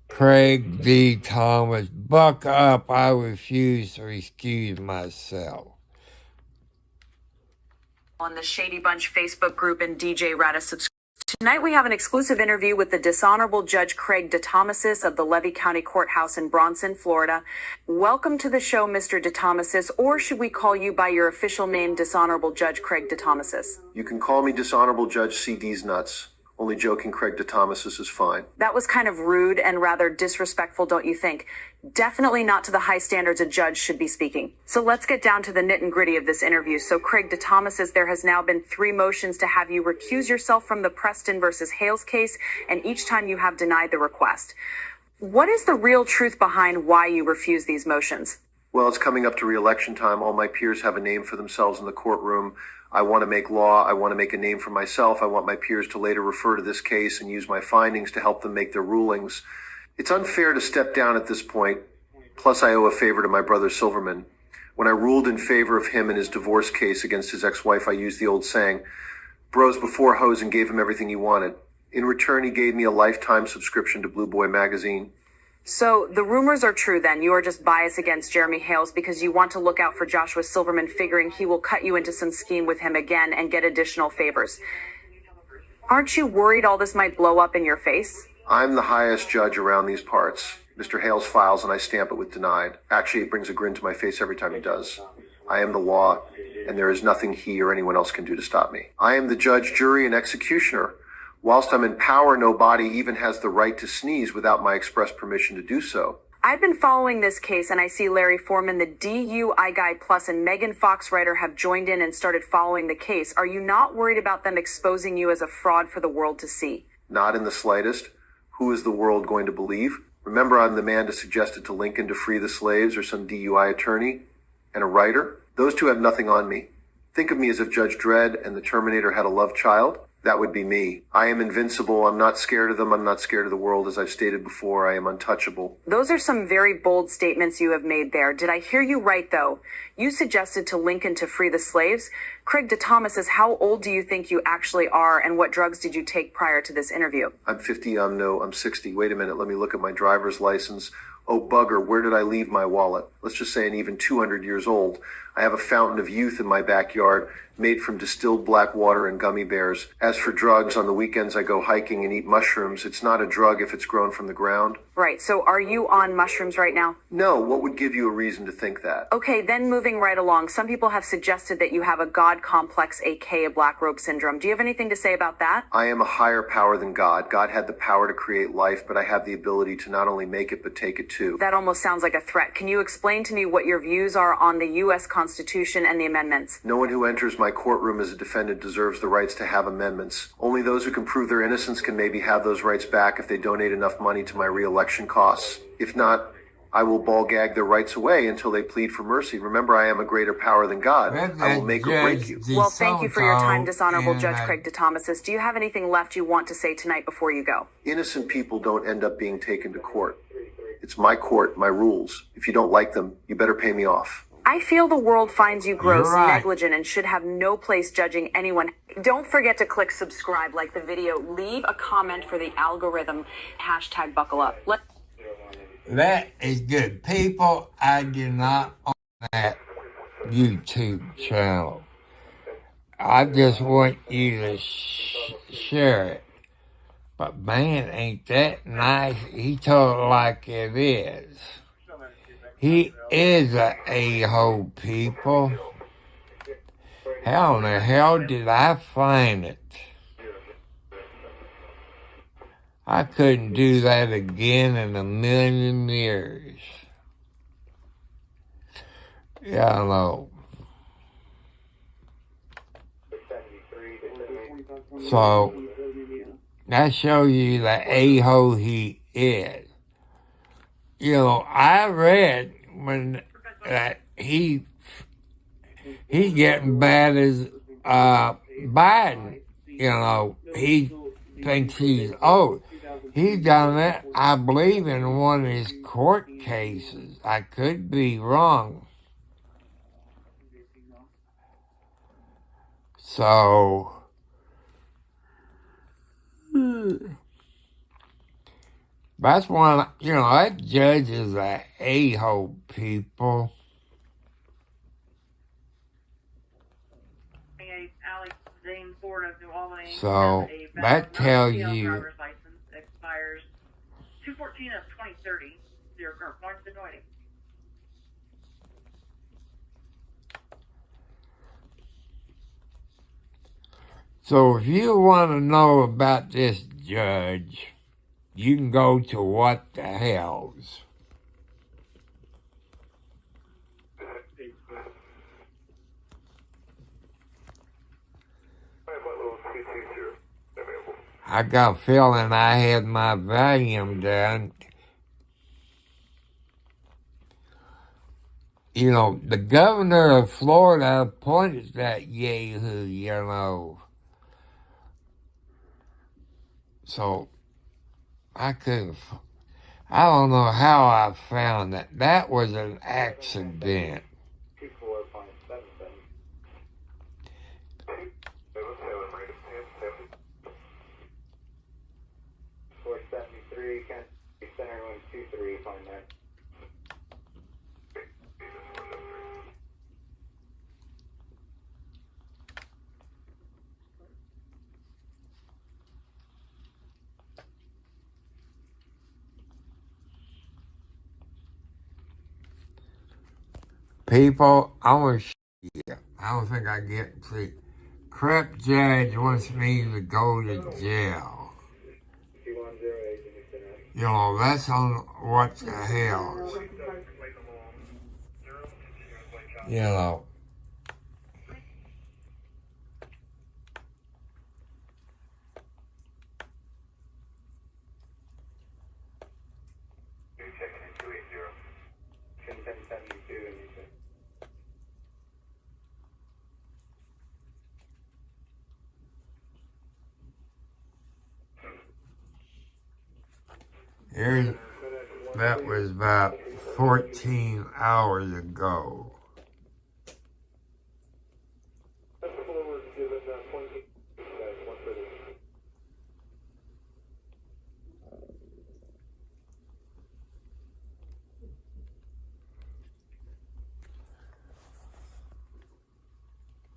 Craig D. Thomas. Buck up. I refuse to excuse myself. On the Shady Bunch Facebook group and DJ Rada subscribe. Tonight we have an exclusive interview with the Dishonorable Judge Craig DeThomasis of the Levy County Courthouse in Bronson, Florida. Welcome to the show, Mr. DeThomasis, or should we call you by your official name, Dishonorable Judge Craig DeThomasis? You can call me Dishonorable Judge CD's Nuts, Only joking, Craig DeThomas is fine. That was kind of rude and rather disrespectful, don't you think? Definitely not to the high standards a judge should be speaking. So let's get down to the nit and gritty of this interview. So Craig DeThomas, there has now been 3 motions to have you recuse yourself from the Preston versus Hales case, and each time you have denied the request. What is the real truth behind why you refuse these motions? Well, it's coming up to re-election time. All my peers have a name for themselves in the courtroom. I want to make law. I want to make a name for myself. I want my peers to later refer to this case and use my findings to help them make their rulings. It's unfair to step down at this point. Plus, I owe a favor to my brother Silverman. When I ruled in favor of him in his divorce case against his ex-wife, I used the old saying, bros before hoes, and gave him everything he wanted. In return, he gave me a lifetime subscription to Blue Boy magazine. So the rumors are true then. You are just biased against Jeremy Hales because you want to look out for Joshua Silverman, figuring he will cut you into some scheme with him again and get additional favors. Aren't you worried all this might blow up in your face? I'm the highest judge around these parts. Mr. Hales files and I stamp it with denied. Actually, it brings a grin to my face every time he does. I am the law, and there is nothing he or anyone else can do to stop me. I am the judge, jury, and executioner. Whilst I'm in power, no body even has the right to sneeze without my express permission to do so. I've been following this case, and I see Larry Foreman, the DUI guy plus, and Megan Fox writer have joined in and started following the case. Are you not worried about them exposing you as a fraud for the world to see? Not in the slightest. Who is the world going to believe? Remember, I'm the man to suggest it to Lincoln to free the slaves or some DUI attorney and a writer. Those two have nothing on me. Think of me as if Judge Dredd and the Terminator had a love child. That would be me. I am invincible. I'm not scared of them. I'm not scared of the world. As I've stated before, I am untouchable. Those are some very bold statements you have made there. Did I hear you right, though? You suggested to Lincoln to free the slaves. Craig DeThomas says, how old do you think you actually are, and what drugs did you take prior to this interview? I'm 50. I'm 60. Wait a minute. Let me look at my driver's license. Oh, bugger, where did I leave my wallet? Let's just say I'm even 200 years old. I have a fountain of youth in my backyard made from distilled black water and gummy bears. As for drugs, on the weekends I go hiking and eat mushrooms. It's not a drug if it's grown from the ground. Right, so are you on mushrooms right now? No, what would give you a reason to think that? Okay, then moving right along, some people have suggested that you have a God complex, aka a black robe syndrome. Do you have anything to say about that? I am a higher power than God. God had the power to create life, but I have the ability to not only make it, but take it too. That almost sounds like a threat. Can you explain to me what your views are on the U.S. Constitution and the amendments? No one who enters my courtroom as a defendant deserves the rights to have amendments. Only those who can prove their innocence can maybe have those rights back if they donate enough money to my re-election costs. If not, I will ball gag their rights away until they plead for mercy. Remember, I am a greater power than God. I will make or break you. Well, thank you for your time, Dishonorable Judge Craig DeThomas. Do you have anything left you want to say tonight before you go? Innocent people don't end up being taken to court. It's my court, my rules. If you don't like them, you better pay me off. I feel the world finds you gross, You're right. negligent, and should have no place judging anyone. Don't forget to click subscribe, like the video, leave a comment for the algorithm, hashtag buckle up. That is good. People, I do not own that YouTube channel. I just want you to share it. But man, ain't that nice? He told it like it is. He is a a-hole, people. How in the hell did I find it? I couldn't do that again in a million years. Yeah, I know. So, that shows you the a-hole he is. You know, I read when he's getting bad as Biden. You know, he thinks he's old. He done that, I believe, in one of his court cases. I could be wrong. So, that's one, you know, that judge is a a-hole, people. So, that tells you. Expires 2/14 of 2030. Your current points anointing. So if you want to know about this judge, you can go to What the Hells. I got a feeling I had my volume done. You know, the governor of Florida appointed that yahoo, you know. So, I don't know how I found that. That was an accident. People, I want to I don't think I get to. Crap judge wants me to go to jail. You know, that's on What the Hell. You know. That was about 14 hours ago.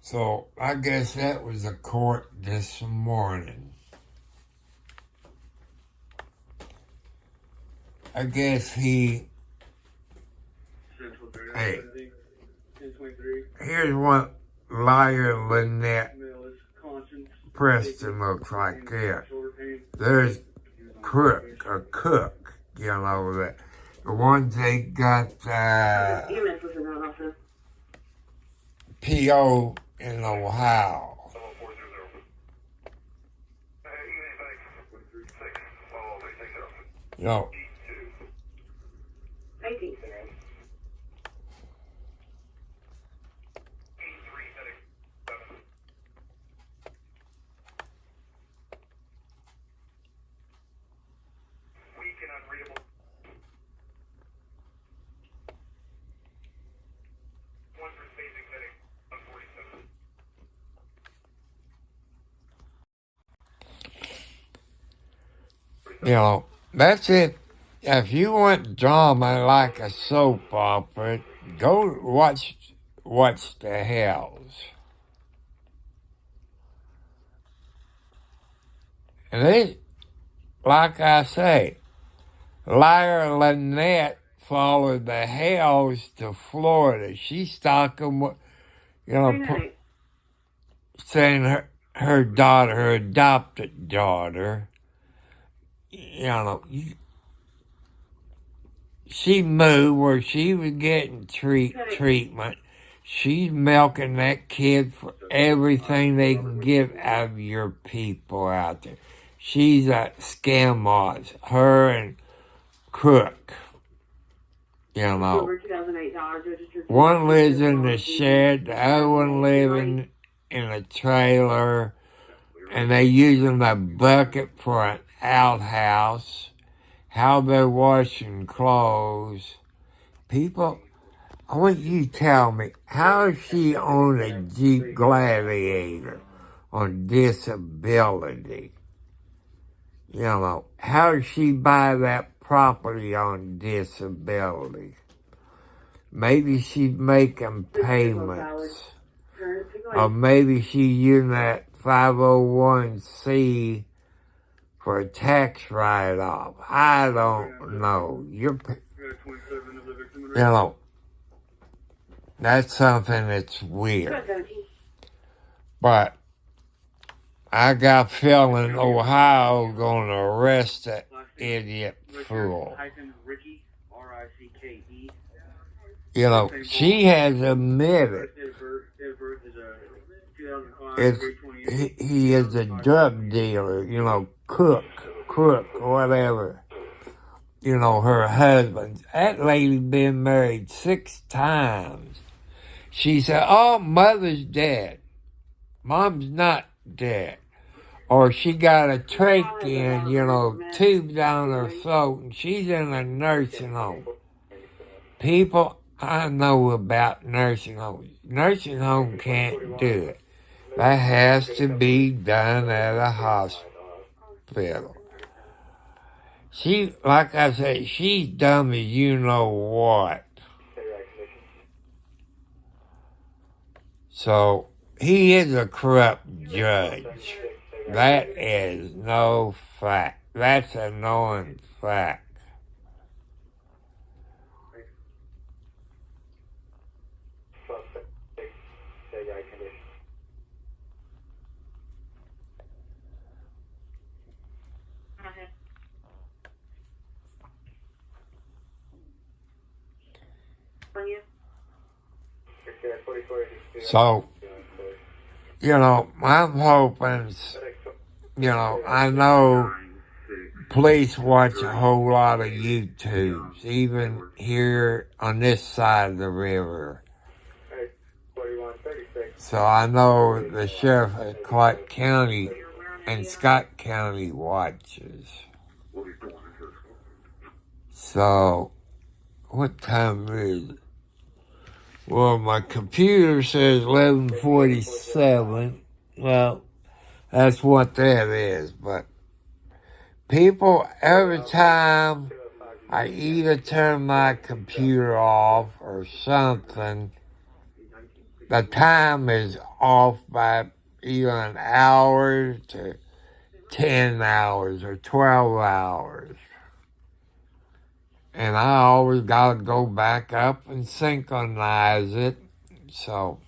So I guess that was the court this morning. I guess hey, here's what liar Lynette Preston looks like there. There's Cook, you know, the ones they got P.O. in Ohio. You know, that's it. If you want drama like a soap opera, go watch What's the Hells. And it, like I say, liar Lynette followed the Hells to Florida. She stalked them, saying her daughter, her adopted daughter, she moved where she was getting treatment. She's milking that kid for everything they can get out of your people out there. She's a scam artist. Her and Cook. One lives in the shed, the other one living in a trailer, and they using a bucket for an outhouse. How they're washing clothes. People, I want you to tell me, how is she on a Jeep Gladiator on disability? How does she buy that property on disability? Maybe she's making payments. Or maybe she's using that 501c for a tax write-off. I don't know. That's something that's weird. But I got a feeling Ohio gonna arrest that idiot fool. Ricky, R-I-C-K-E. You know, she has admitted it's, he is a drug dealer, you know, crook, whatever. You know, her husband. That lady been married 6 times. She said, oh, mother's dead. Mom's not dead. Or she got a trach in, you know, tube down her throat, and she's in a nursing home. People, I know about nursing homes. Nursing home can't do it. That has to be done at a hospital. She, like I said, she's dumb as you know what. So, he is a corrupt judge. That is no fact. That's a known fact. So, you know, I'm hoping, you know, I know police watch a whole lot of YouTubes, even here on this side of the river. So I know the sheriff of Clark County and Scott County watches. So, what time is it? Well, my computer says 11:47. Well, that's what that is. But people, every time I either turn my computer off or something, the time is off by either an hour to 10 hours or 12 hours. And I always got to go back up and synchronize it. So,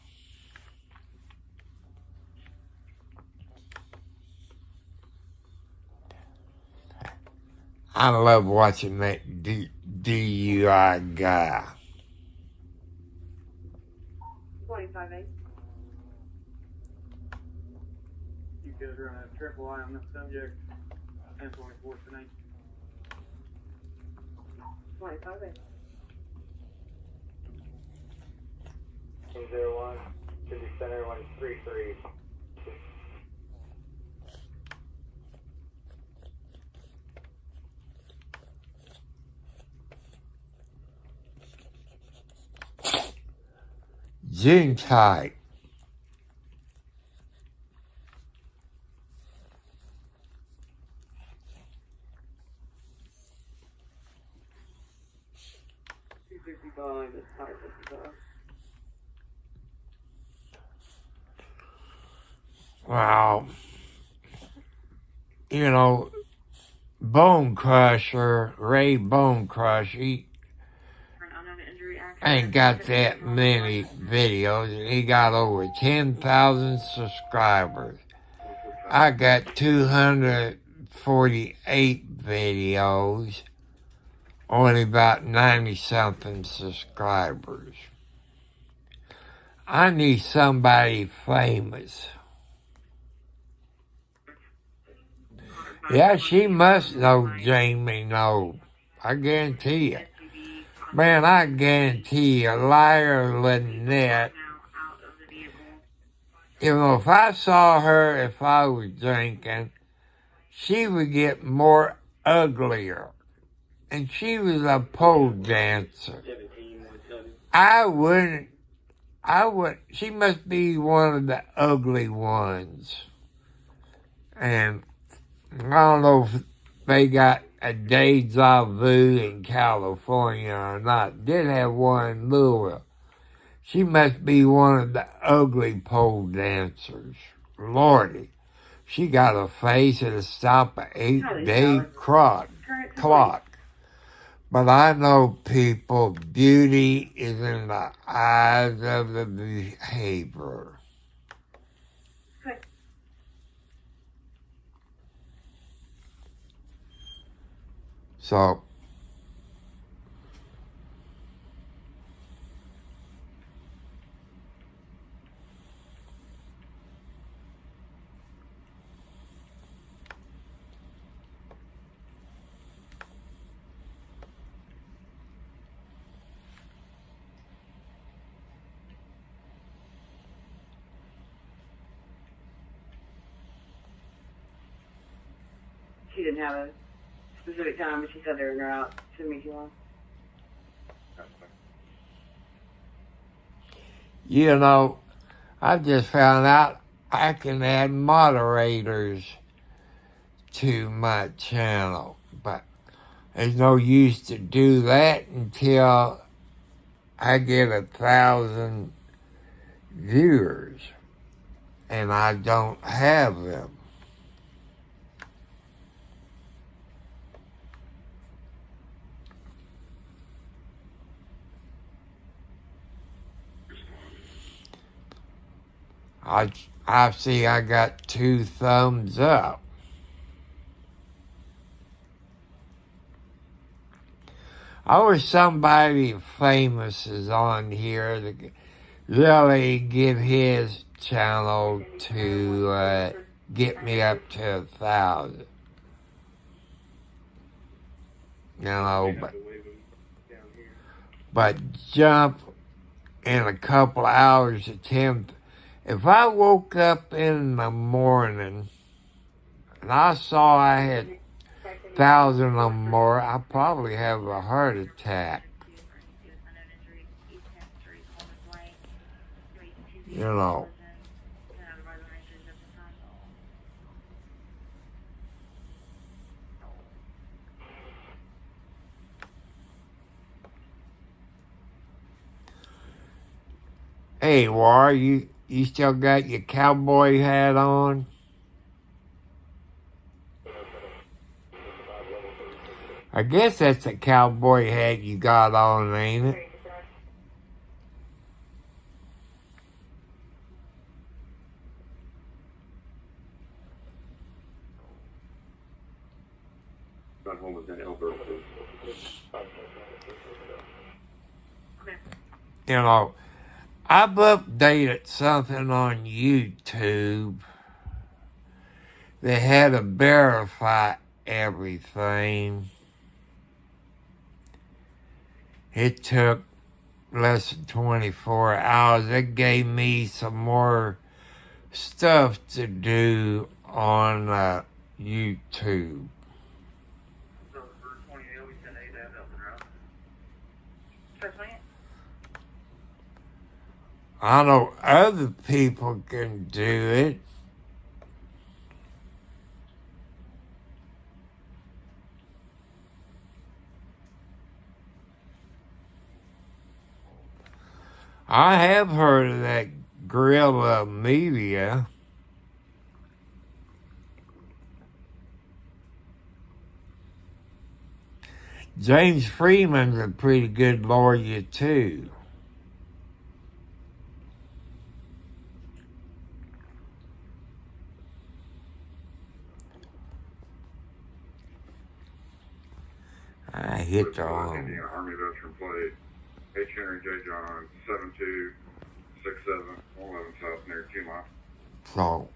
I love watching that DUI guy. 25-8. You guys are on a triple I on this subject. 1024 tonight. 25-8. 01, City Center, 133. Zoom tight. Wow. You know, Bone Crusher, Ray Bone Crusher, he ain't got that many videos, and he got over 10,000 subscribers. I got 248 videos, only about 90-something subscribers. I need somebody famous. Yeah, she must know Jamie Knoll. I guarantee you. Man, I guarantee you, Liar Lynette. You know, if I saw her, if I was drinking, she would get more uglier. And she was a pole dancer. She must be one of the ugly ones. And I don't know if they got a deja vu in California or not. Did have one in Louisville. She must be one of the ugly pole dancers. Lordy. She got a face that'll stop an 8-day clock. But I know people, beauty is in the eyes of the behavior. So, She didn't have a specific time, but she said they were out to meet you on. you know, I just found out I can add moderators to my channel, but there's no use to do that until I get 1,000 viewers, and I don't have them. I see I got 2 thumbs up. I wish somebody famous is on here to really give his channel to get me up to 1,000. You know, but jump in a couple hours to 10. If I woke up in the morning and I saw I had 1,000 or more, I'd probably have a heart attack. You know. Hey, War, you still got your cowboy hat on? I guess that's a cowboy hat you got on, ain't it? You know, I've updated something on YouTube that had to verify everything. It took less than 24 hours. It gave me some more stuff to do on YouTube. I know other people can do it. I have heard of that guerrilla media. James Freeman's a pretty good lawyer, too. I hit the Indiana Army veteran plate, H. Henry J. John, 7267 111 South near 2 miles. So,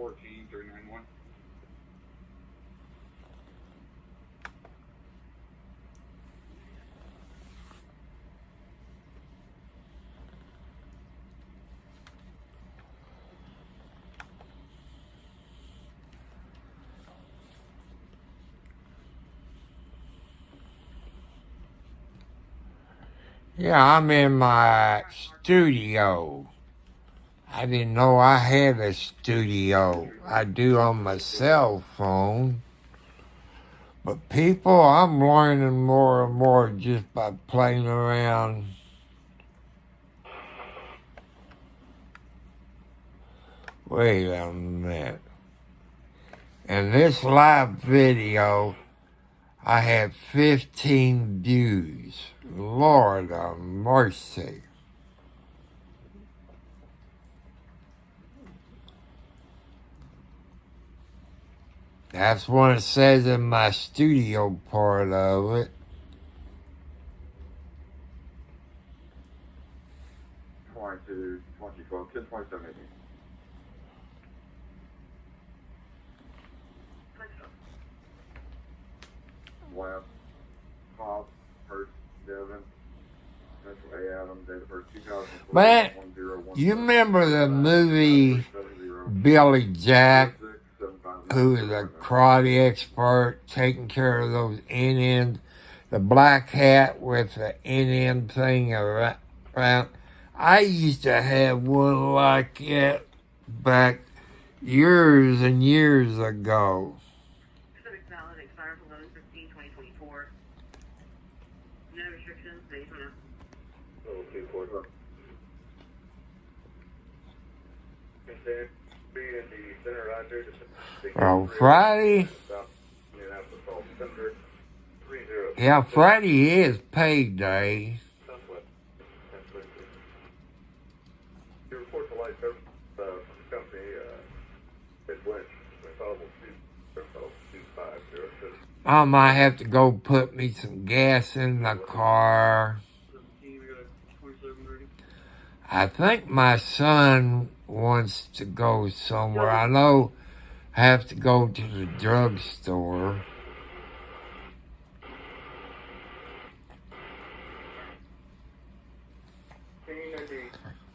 14391. Yeah, I'm in my studio. I didn't know I had a studio. I do on my cell phone. But people, I'm learning more and more just by playing around. Wait a minute. In this live video, I had 15 views. Lord of mercy. That's what it says in my studio part of it. 22, 2012, 1027. Last, Pop, Hurst, Devin, Metro A. Adam, date of birth 2004. Man, you remember the movie Billy Jack, who was a karate expert taking care of those end, the black hat with the end thing around. I used to have one like it back years and years ago. Civic valid expires 11/15/2024. No restrictions, days on Level 2 quarter. Be in the center right there. Oh, Friday? Yeah, Friday is payday. You report to light service company, Midwest, available 2506. I might have to go put me some gas in the car. I think my son wants to go somewhere. I know I have to go to the drugstore.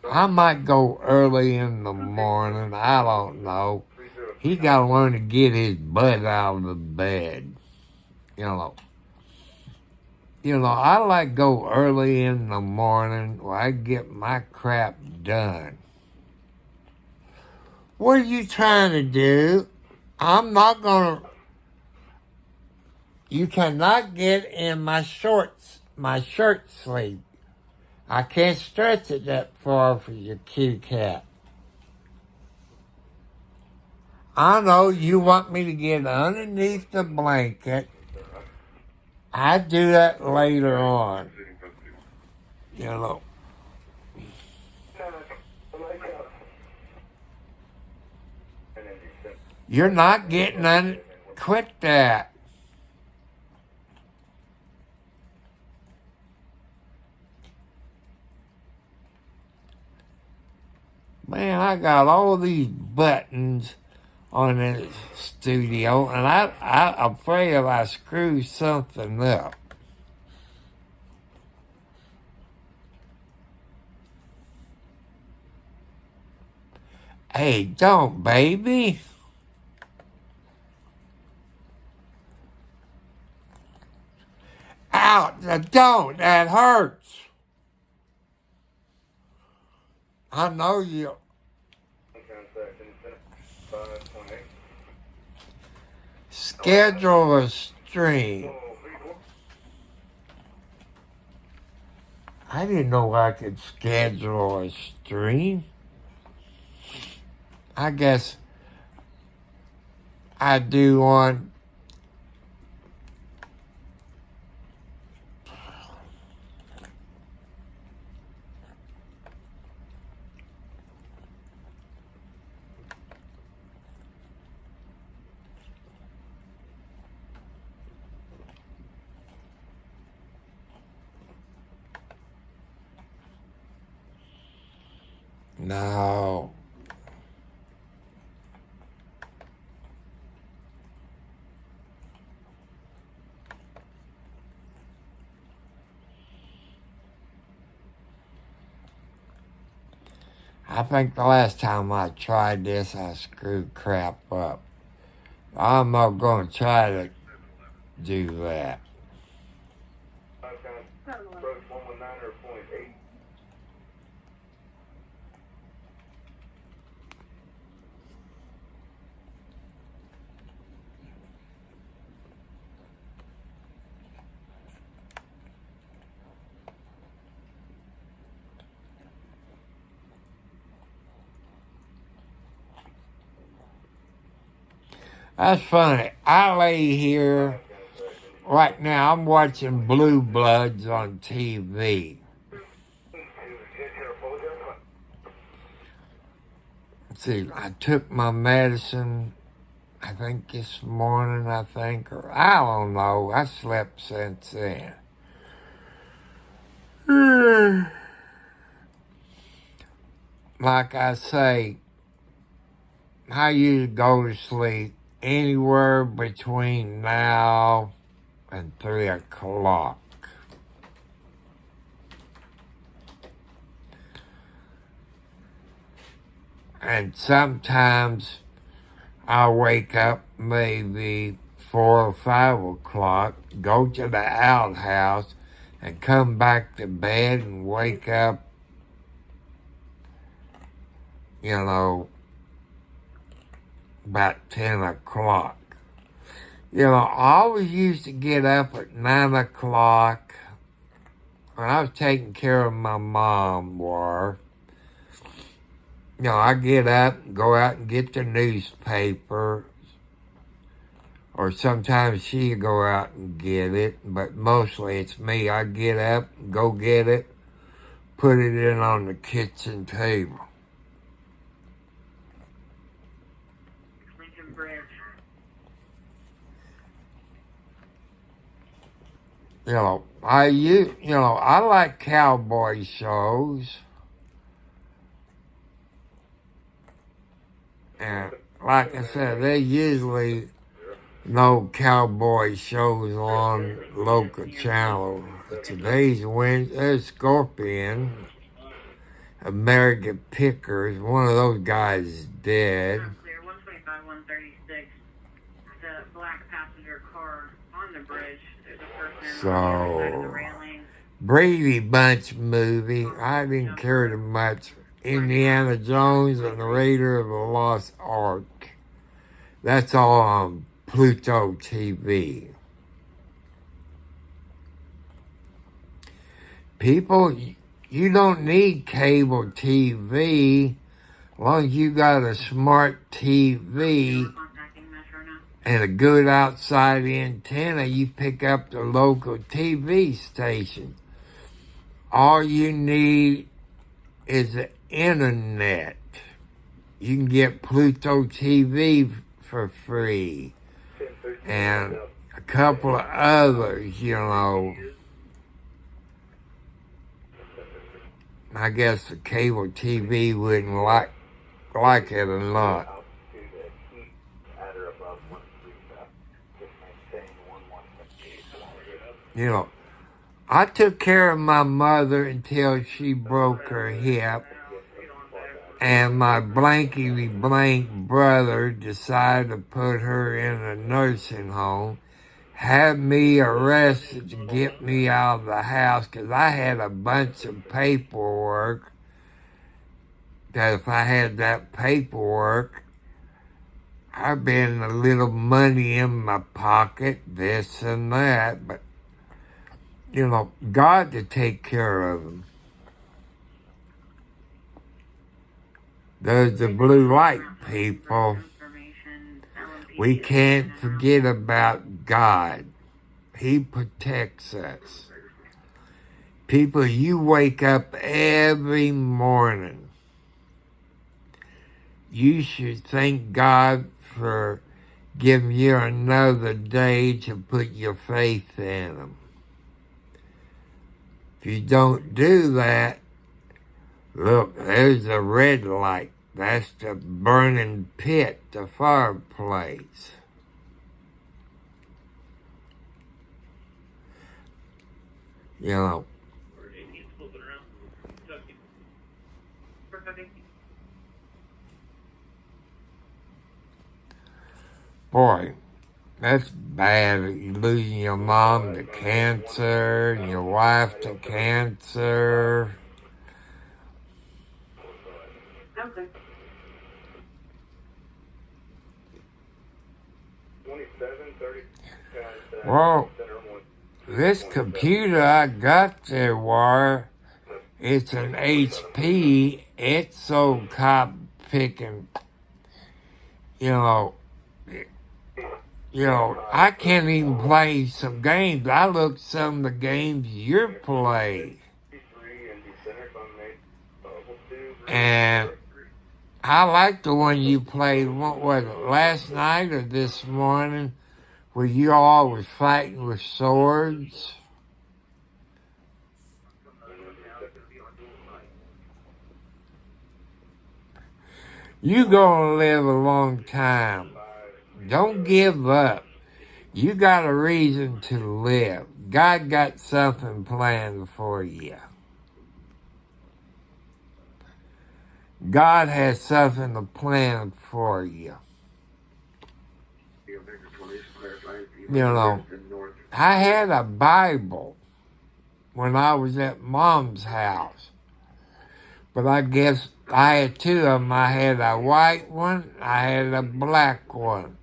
I might go early in the morning. I don't know. He got to learn to get his butt out of the bed. You know, I like go early in the morning where I get my crap done. What are you trying to do? I'm not going to... You cannot get in my shorts, my shirt sleeve. I can't stretch it that far for your kitty cat. I know you want me to get underneath the blanket. I do that later on. You know. You're not getting under... Quit that. Man, I got all these buttons on this studio, and I'm afraid if I screw something up. Hey, don't, baby. Out, don't, that hurts. I know you. Schedule a stream. I didn't know I could schedule a stream. I guess I do one. No. I think the last time I tried this, I screwed crap up. I'm not going to try to do that. That's funny. I lay here right now. I'm watching Blue Bloods on TV. Let's see, I took my medicine, I think this morning, or I don't know. I slept since then. Like I say, I usually go to sleep anywhere between now and 3 o'clock. And sometimes I wake up maybe 4 or 5 o'clock, go to the outhouse, and come back to bed and wake up, about 10 o'clock. I always used to get up at 9 o'clock when I was taking care of my mom, I get up and go out and get the newspaper, or sometimes she'd go out and get it, but mostly it's me. I get up, go get it, put it in on the kitchen table. Lincoln Bridge. I like cowboy shows. And like I said, they usually no cowboy shows on local channel. Today's Wednesday, there's Scorpion, American Pickers. One of those guys is dead. 125, 136. The black passenger car on the bridge. There's a person on the other side of the railing. Brady Bunch movie. I didn't care too much. Indiana Jones and the Raider of the Lost Ark. That's all on Pluto TV. People, you don't need cable TV as long as you got a smart TV and a good outside antenna. You pick up the local TV station. All you need is the internet. You can get Pluto TV for free. And a couple of others, I guess the cable TV wouldn't like it or not. I took care of my mother until she broke her hip, and my blankety-blank brother decided to put her in a nursing home, had me arrested to get me out of the house because I had a bunch of paperwork that if I had that paperwork, I'd been a little money in my pocket, this and that, but God to take care of them. There's the blue light, people. We can't forget about God. He protects us. People, you wake up every morning. You should thank God for giving you another day to put your faith in Him. If you don't do that, look, there's a red light. That's the burning pit, the fireplace. Boy, that's bad. You losing your mom to cancer, and your wife to cancer. Okay. 2730. Well, this computer I got there, War, it's an HP. It's so cop picking. I can't even play some games. I looked some of the games you're playing. And I like the one you played, what was it, last night or this morning, where you all was fighting with swords. You gonna live a long time. Don't give up. You got a reason to live. God got something planned for you. God has something to plan for you. I had a Bible when I was at Mom's house. But I guess I had two of them. I had a white one, I had a black one.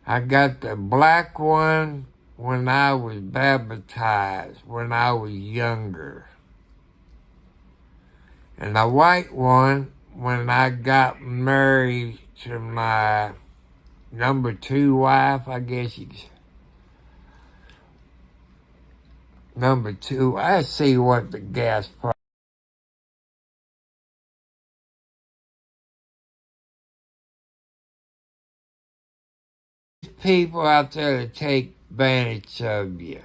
I got the black one when I was baptized, when I was younger. And the white one when I got married to my number 2 wife, I guess you could say. Number 2, I see what the gas price. People out there that take advantage of you.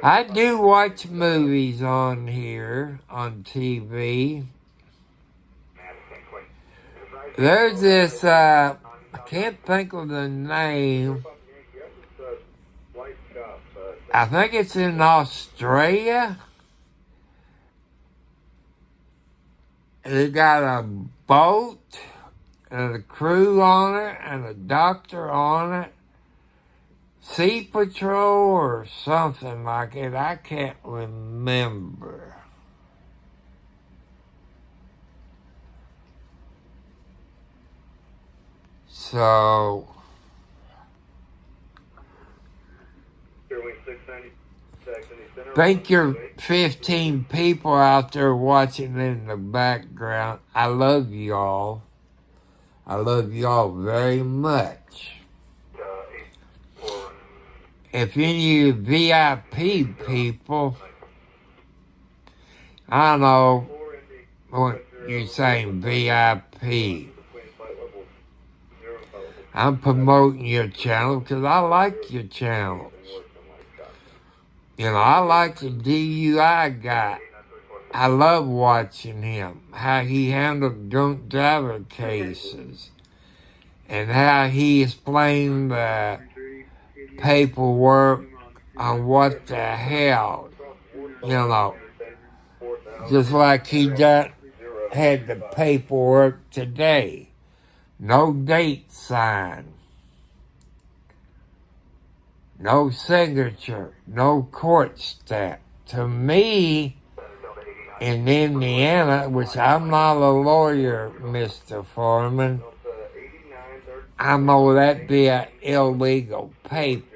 I do watch movies on here, on TV. There's this, I can't think of the name. I think it's in Australia. They got a boat and a crew on it and a doctor on it. Sea Patrol or something like it. I can't remember. So, think you're 15 people out there watching in the background. I love y'all. I love y'all very much. If any of you VIP people, I don't know what you're saying, VIP. I'm promoting your channel because I like your channels. I like the DUI guy. I love watching him, how he handled drunk driver cases, and how he explained the paperwork on what the hell, just like he had the paperwork today. No date signed. No signature. No court stamp. To me, in Indiana, which I'm not a lawyer, Mr. Foreman, I know that'd be an illegal paper.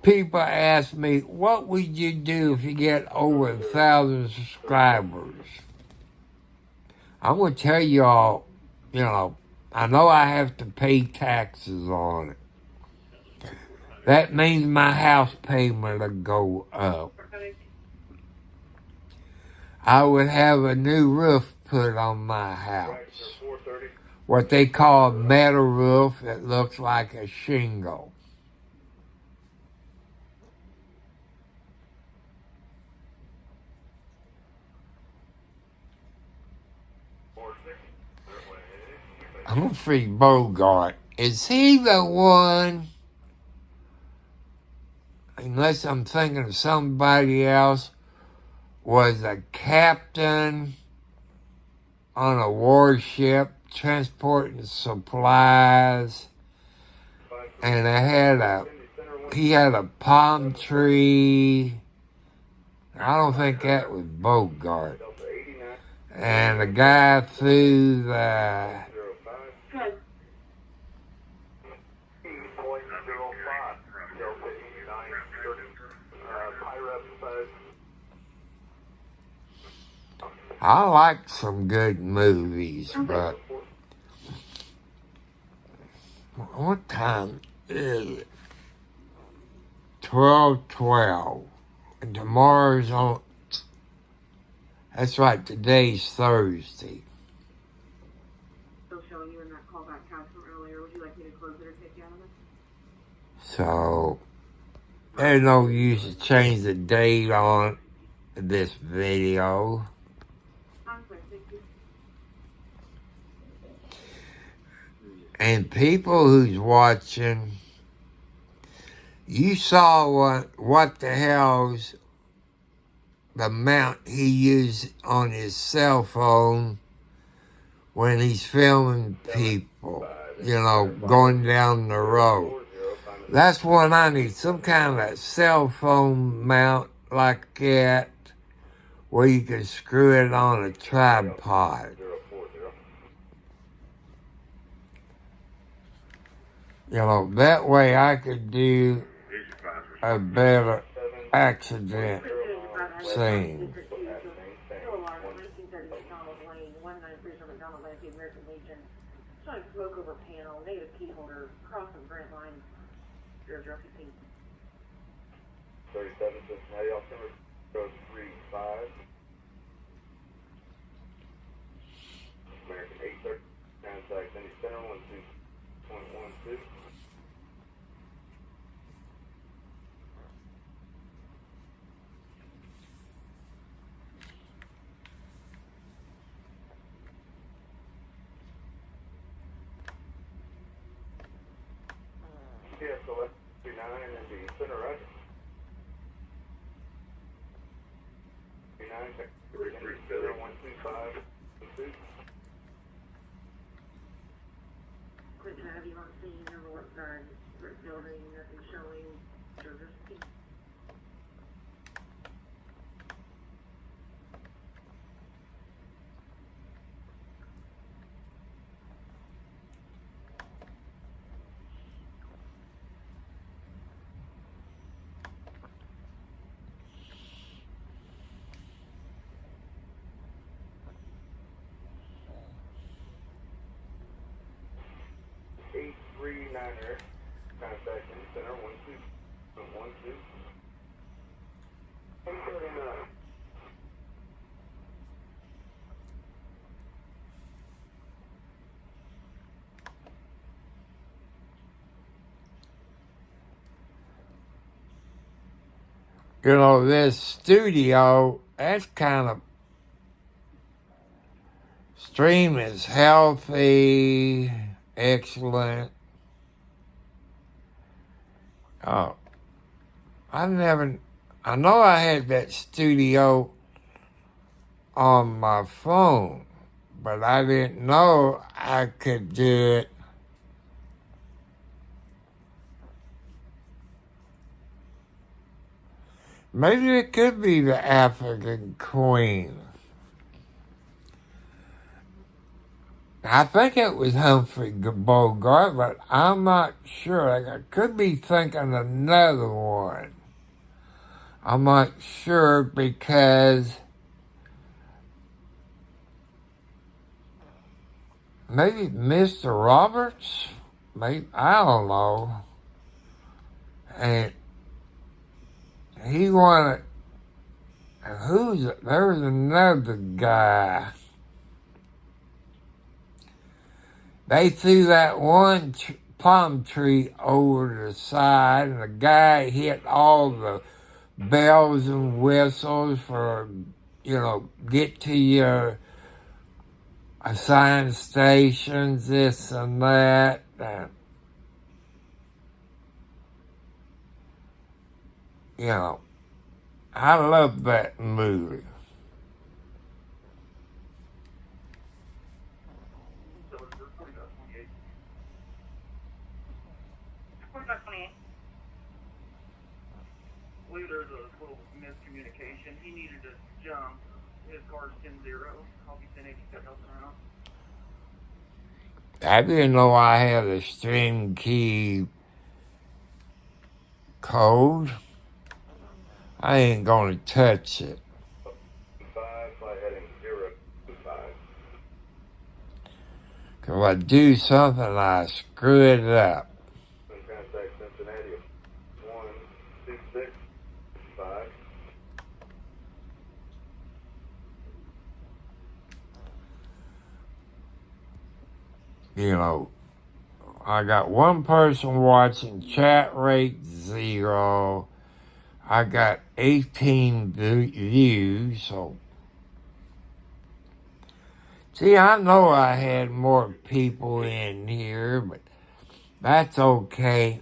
People ask me, what would you do if you get over 1,000 subscribers? I'm going to tell y'all, I know I have to pay taxes on it. That means my house payment will go up. I would have a new roof put on my house. What they call a metal roof that looks like a shingle. Humphrey Bogart, is he the one unless I'm thinking of somebody else, was a captain on a warship transporting supplies, and he had a palm tree. I don't think that was Bogart. And the guy threw the I like some good movies, but what time is it? 12:12. And tomorrow's on. That's right, today's Thursday. Still showing you in that callback count from earlier. Would you like me to close it or take you out of it? So, there's no use to change the date on this video. And people who's watching, you saw what the hell's the amount he used on his cell phone when he's filming people, going down the road. That's what I need, some kind of cell phone mount like that where you can screw it on a tripod. That way I could do a better accident scene. Smoke over panel, native key holder, crossing grant line, 015. 37, Cincinnati, altimeter 035. American 830, contact Indy Center 12.12. Yeah, so let's 29 and the center right. 29, check 125. Clinton, have you on scene or what side? Brick building, nothing showing. Service. 839er, contact Indy Center 12.12. 839. This studio, that's kind of stream is healthy, excellent. Oh, I know I had that studio on my phone, but I didn't know I could do it. Maybe it could be the African Queen. I think it was Humphrey Bogart, but I'm not sure. I could be thinking another one. I'm not sure because maybe Mr. Roberts? Maybe, I don't know. And he wanted, there was another guy. They threw that one palm tree over the side, and the guy hit all the bells and whistles for, get to your assigned stations, this and that. you know, I love that movie. So it's 40.28. 40.28. I believe there's a little miscommunication. He needed to jump. His car's 10-0. I'll be 1080 helping around. I didn't know I had a stream key code. I ain't gonna touch it. 5, fly heading 025. Cause if I do something, I screw it up. Contact Cincinnati 12665. You know, I got one person watching, chat rate 0. I got 18 views, so. See, I know I had more people in here, but that's okay.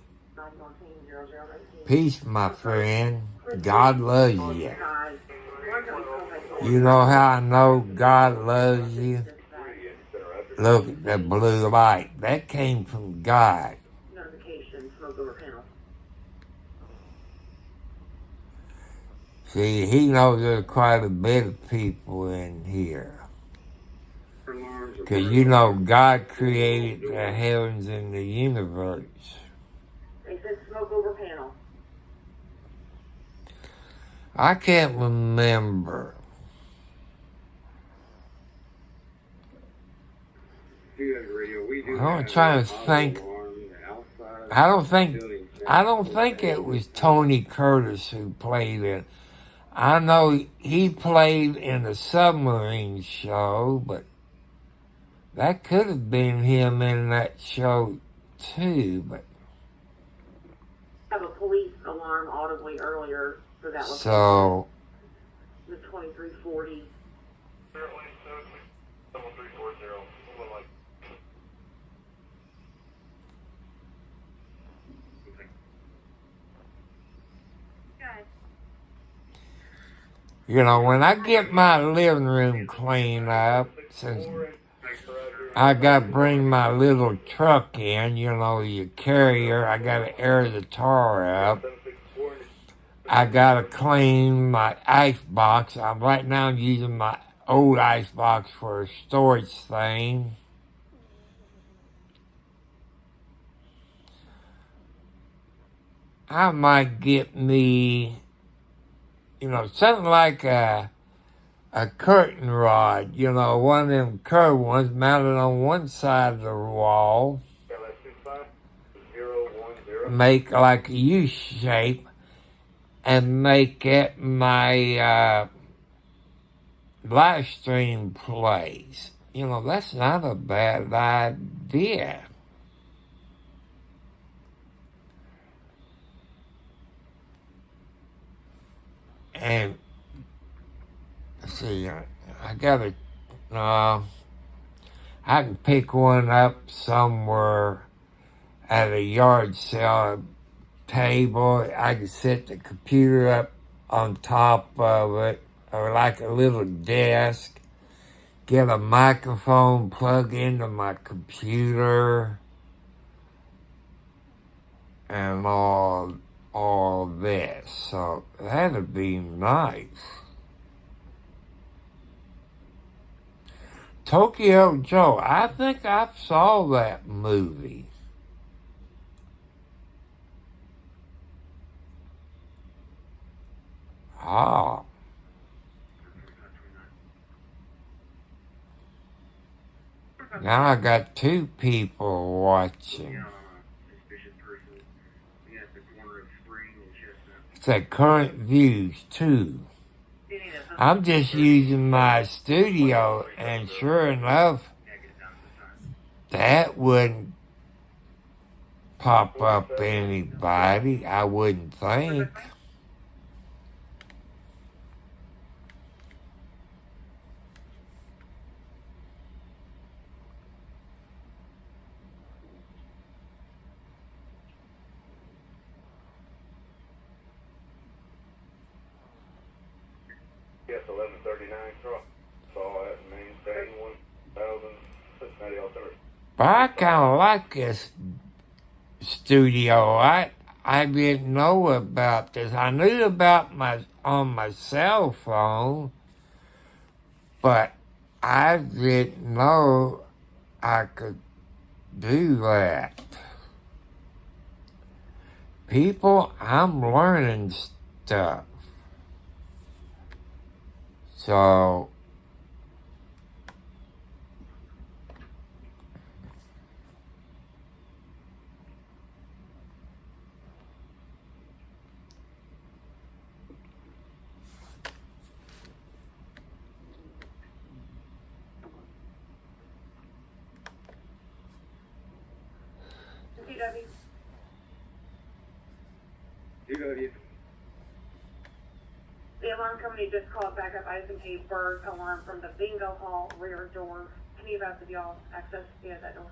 Peace, my friend. God loves you. You know how I know God loves you? Look at the blue light. That came from God. See, he knows there's quite a bit of people in here. Because you know God created the heavens and the universe. They said smoke over panel. I can't remember. I'm trying to think. I don't think it was Tony Curtis who played it. I know he played in the submarine show, but that could have been him in that show too. But Have a police alarm audibly earlier for that location. So The 2340. you know, when I get my living room cleaned up, since I got to bring my little truck in, you know, your carrier, I got to air the tar up. I got to clean my ice box. Right now I'm using my old ice box for a storage thing. I might get me, you know, something like a curtain rod, you know, one of them curved ones mounted on one side of the wall. Make like a U shape and make it my live stream place. You know, that's not a bad idea. And let's see, I gotta, I can pick one up somewhere at a yard sale table. I can set the computer up on top of it, or like a little desk. Get a microphone, plug into my computer, and all this. So that'd be nice. Tokyo Joe, I think I saw that movie. Ah. Now I got 2 people watching. It's at current views, too. I'm just using my studio, and sure enough, that wouldn't pop up anybody, I wouldn't think. 1139 cross. Saw at maintain 1000 Cincinnati Altimeter. But I kind of like this studio. I didn't know about this. I knew about my cell phone, but I didn't know I could do that. People, I'm learning stuff. So, CW. CW. The alarm company just called back up. I think a bird alarm from the bingo hall rear door. Any of us, if y'all access that door?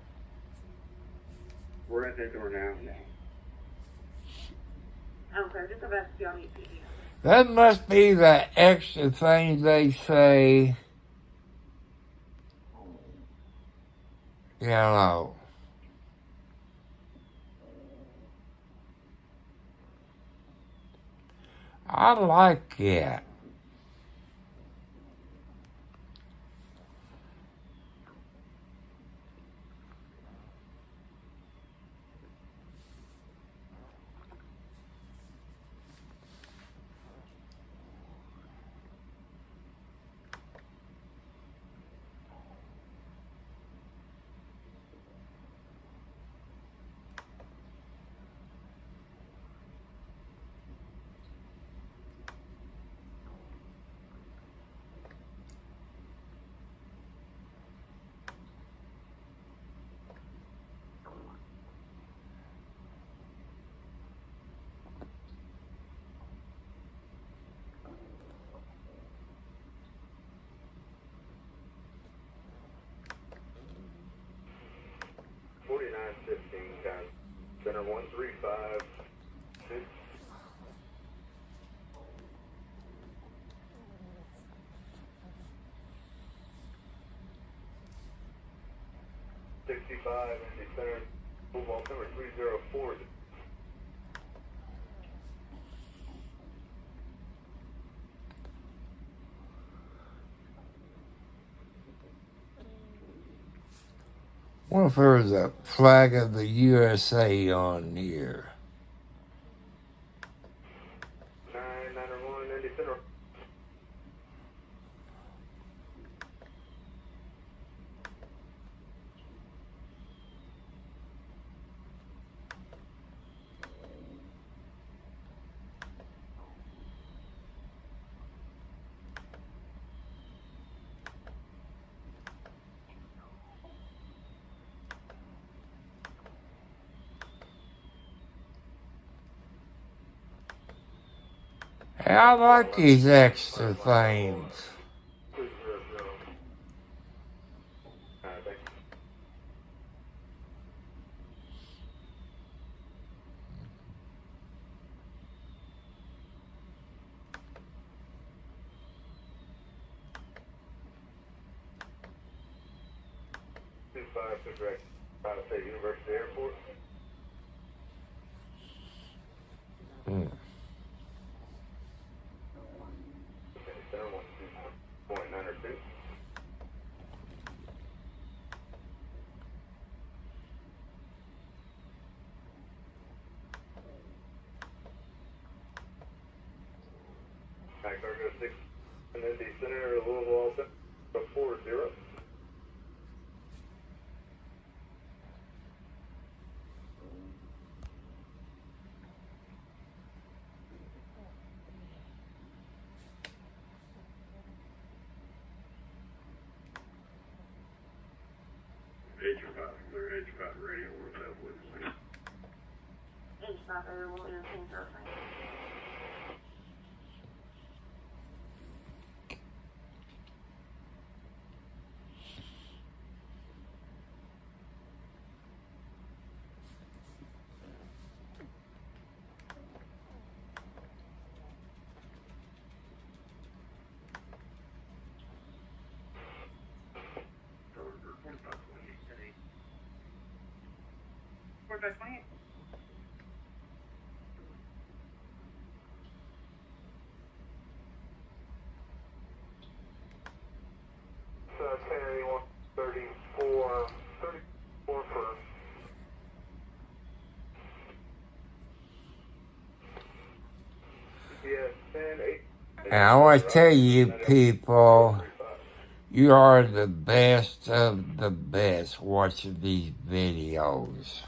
We're at that door now. I don't care. Just the best y'all need PD. that must be the extra things they say, you know. I like it. Center 135. 65 Indy Center, Football number 304. What if there was a flag of the USA on here? 991 Indy Center. Hey, I like these extra things. Direct, Ohio State University Airport. Center 1.902. Cargo 6 and then the center of Louisville Center 40. H5 radio works out with us. H5 air will entertain everything. 4528. So 1081 34 34 for yes 10 And I want to tell you people, you are the best of the best watching these videos.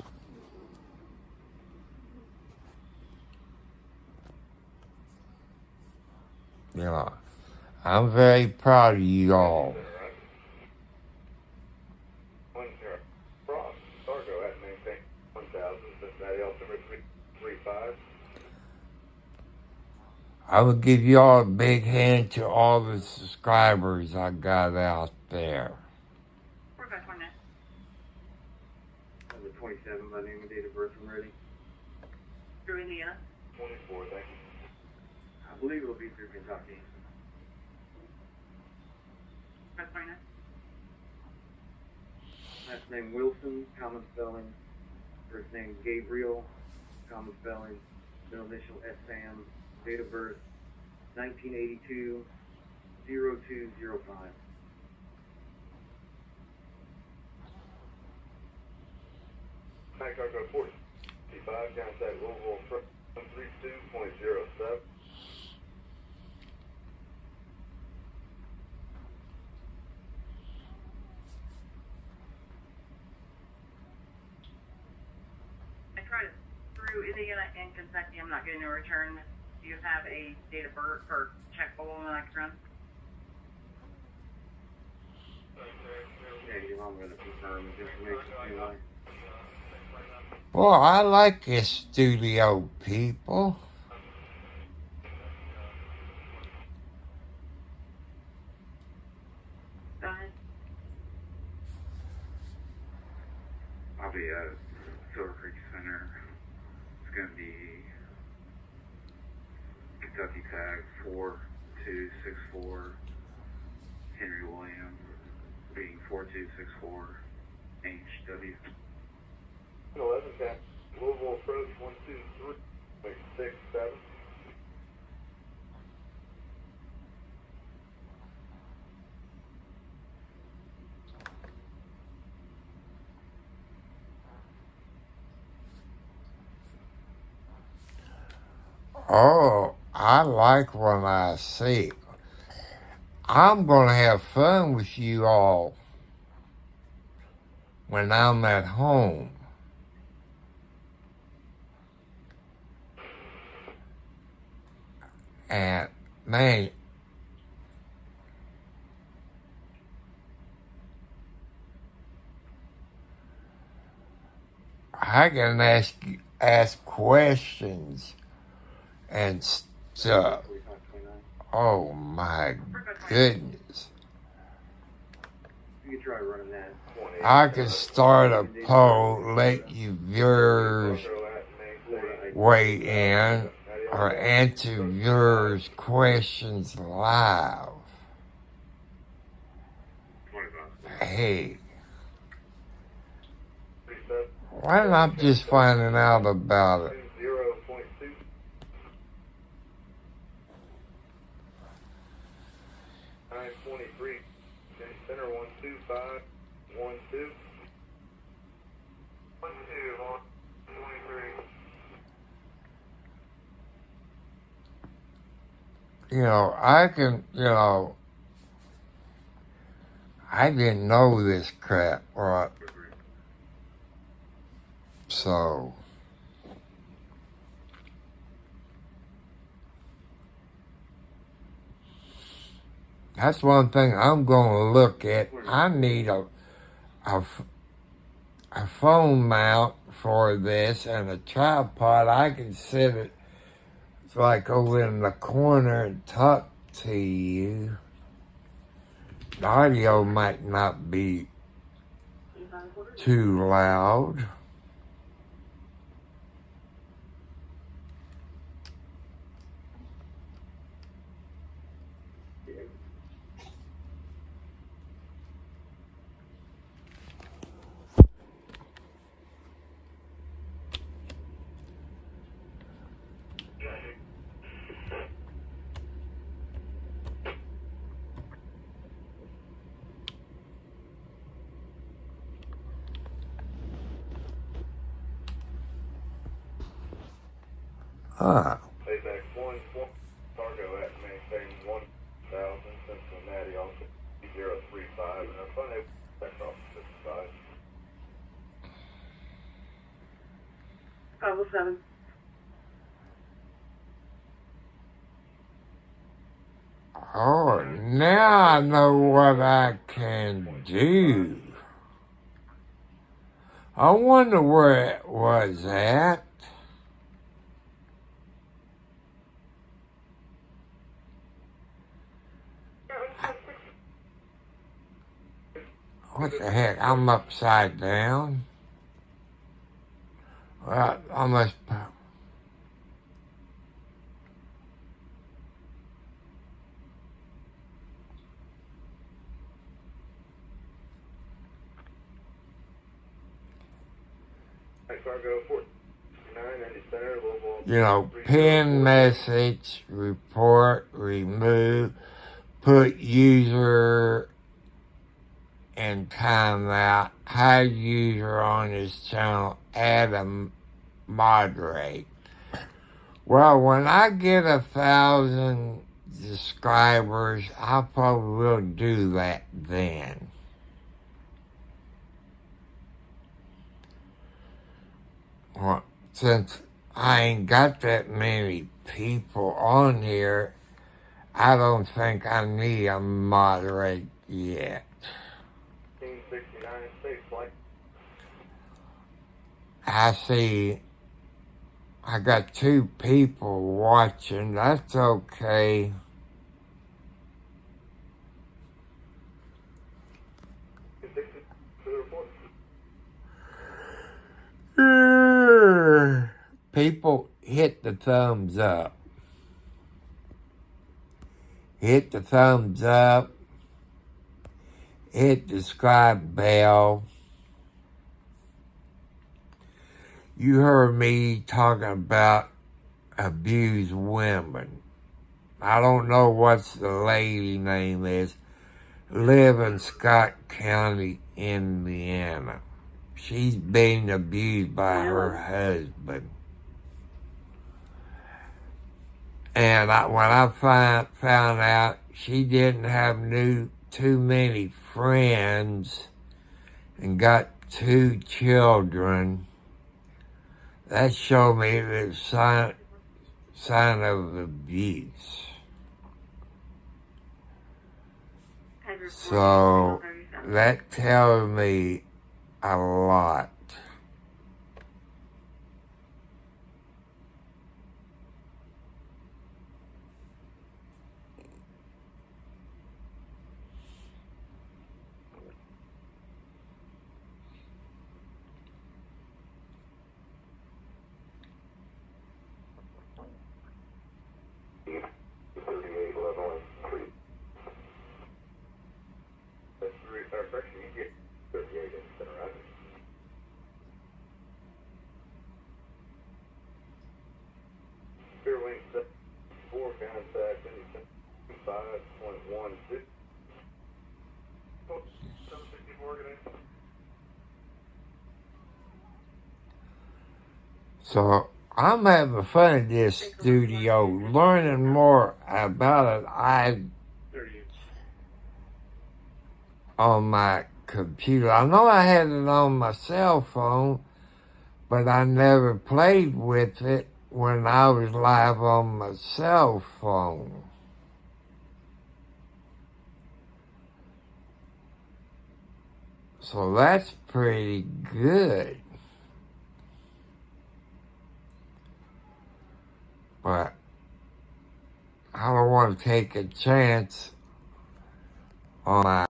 You know, I'm very proud of you all. I will give you all a big hand to all the subscribers I got out there. 4529. Number 27, my name and date of birth, I'm ready. Through Indiana. 24, thank you. I believe it'll be through Kentucky. 4529. Last name Wilson, common spelling. First name Gabriel, common spelling. Middle initial SM. Date of birth 1982 0205. Night cargo 45, contact Louisville 132.07. I tried it through Indiana and Kentucky. I'm not getting a return. Do you have a date of birth or check below on the next run? Yeah, I'm going to confirm this information anyway. Well, I like this studio, people. Go ahead. I'll be at Silver Creek Center. It's going to be Kentucky tag 4264, Henry Williams, being 4264, HW. 11, tap Louisville approach 123.67. Oh, I like what I see. I'm going to have fun with you all when I'm at home. And, man, I can ask questions and stuff. Oh my goodness. You can try running that. I could start a poll, let you viewers weigh in, or answer viewers' questions live. Hey, why not just finding out about it? 0.2. Center 12512. 23. You know, I didn't know this crap, right? So, that's one thing I'm going to look at. I need a phone mount for this and a tripod. I can sit it like over in the corner and talk to you. The audio might not be too loud. Huh. Payback 1, Fargo at maintain 1,000, Cincinnati also 035, and our phone back off 55. 507. Oh, now I know what I can do. I wonder where it was at. What the heck? I'm upside down. Well, I must. Fargo 4990 Center, Louisville. You know, pin message, report, remove, put user in timeout, hide user on this channel, add a moderate. Well, when I get 1,000 subscribers, I probably will do that then. Well, since I ain't got that many people on here, I don't think I need a moderate yet. 1969, safe flight. I see I got 2 people watching. That's okay. People, hit the thumbs up. Hit the thumbs up. Hit the subscribe bell. You heard me talking about abused women. I don't know what the lady name is. Live in Scott County, Indiana. She's being abused by her husband. And when I found out she didn't have too many friends and got 2 children, that showed me the sign of abuse. So that tells me a lot. Spearwing 4 contact, 5.16. So I'm having fun in this studio, learning more about it. On my computer. I know I had it on my cell phone, but I never played with it when I was live on my cell phone. So that's pretty good. But I don't want to take a chance on my...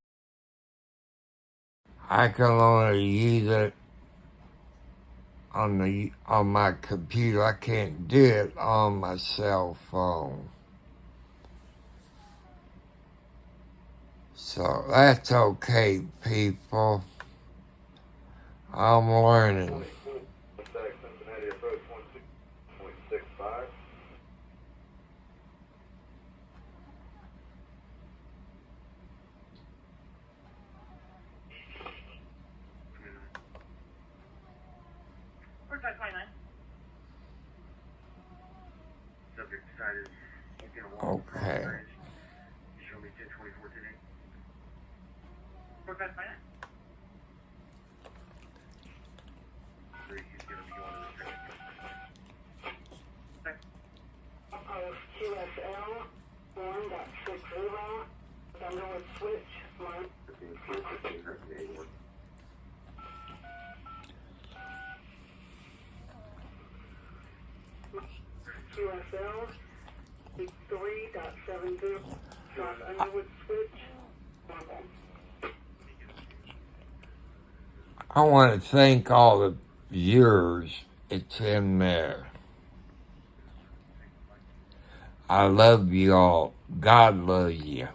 I can only use it on my computer. I can't do it on my cell phone. So that's okay, people. I'm learning. Cincinnati approach 16.65. decided he's going to walk across the Okay. bridge. Show me 1024 today. Where's that man? He's going to be going to the train. QSL 1.60, Thunderwood switch, line. QSL 3.70, South Underwood switch, I want to thank all the viewers. It's in there. I love you all. God loves you.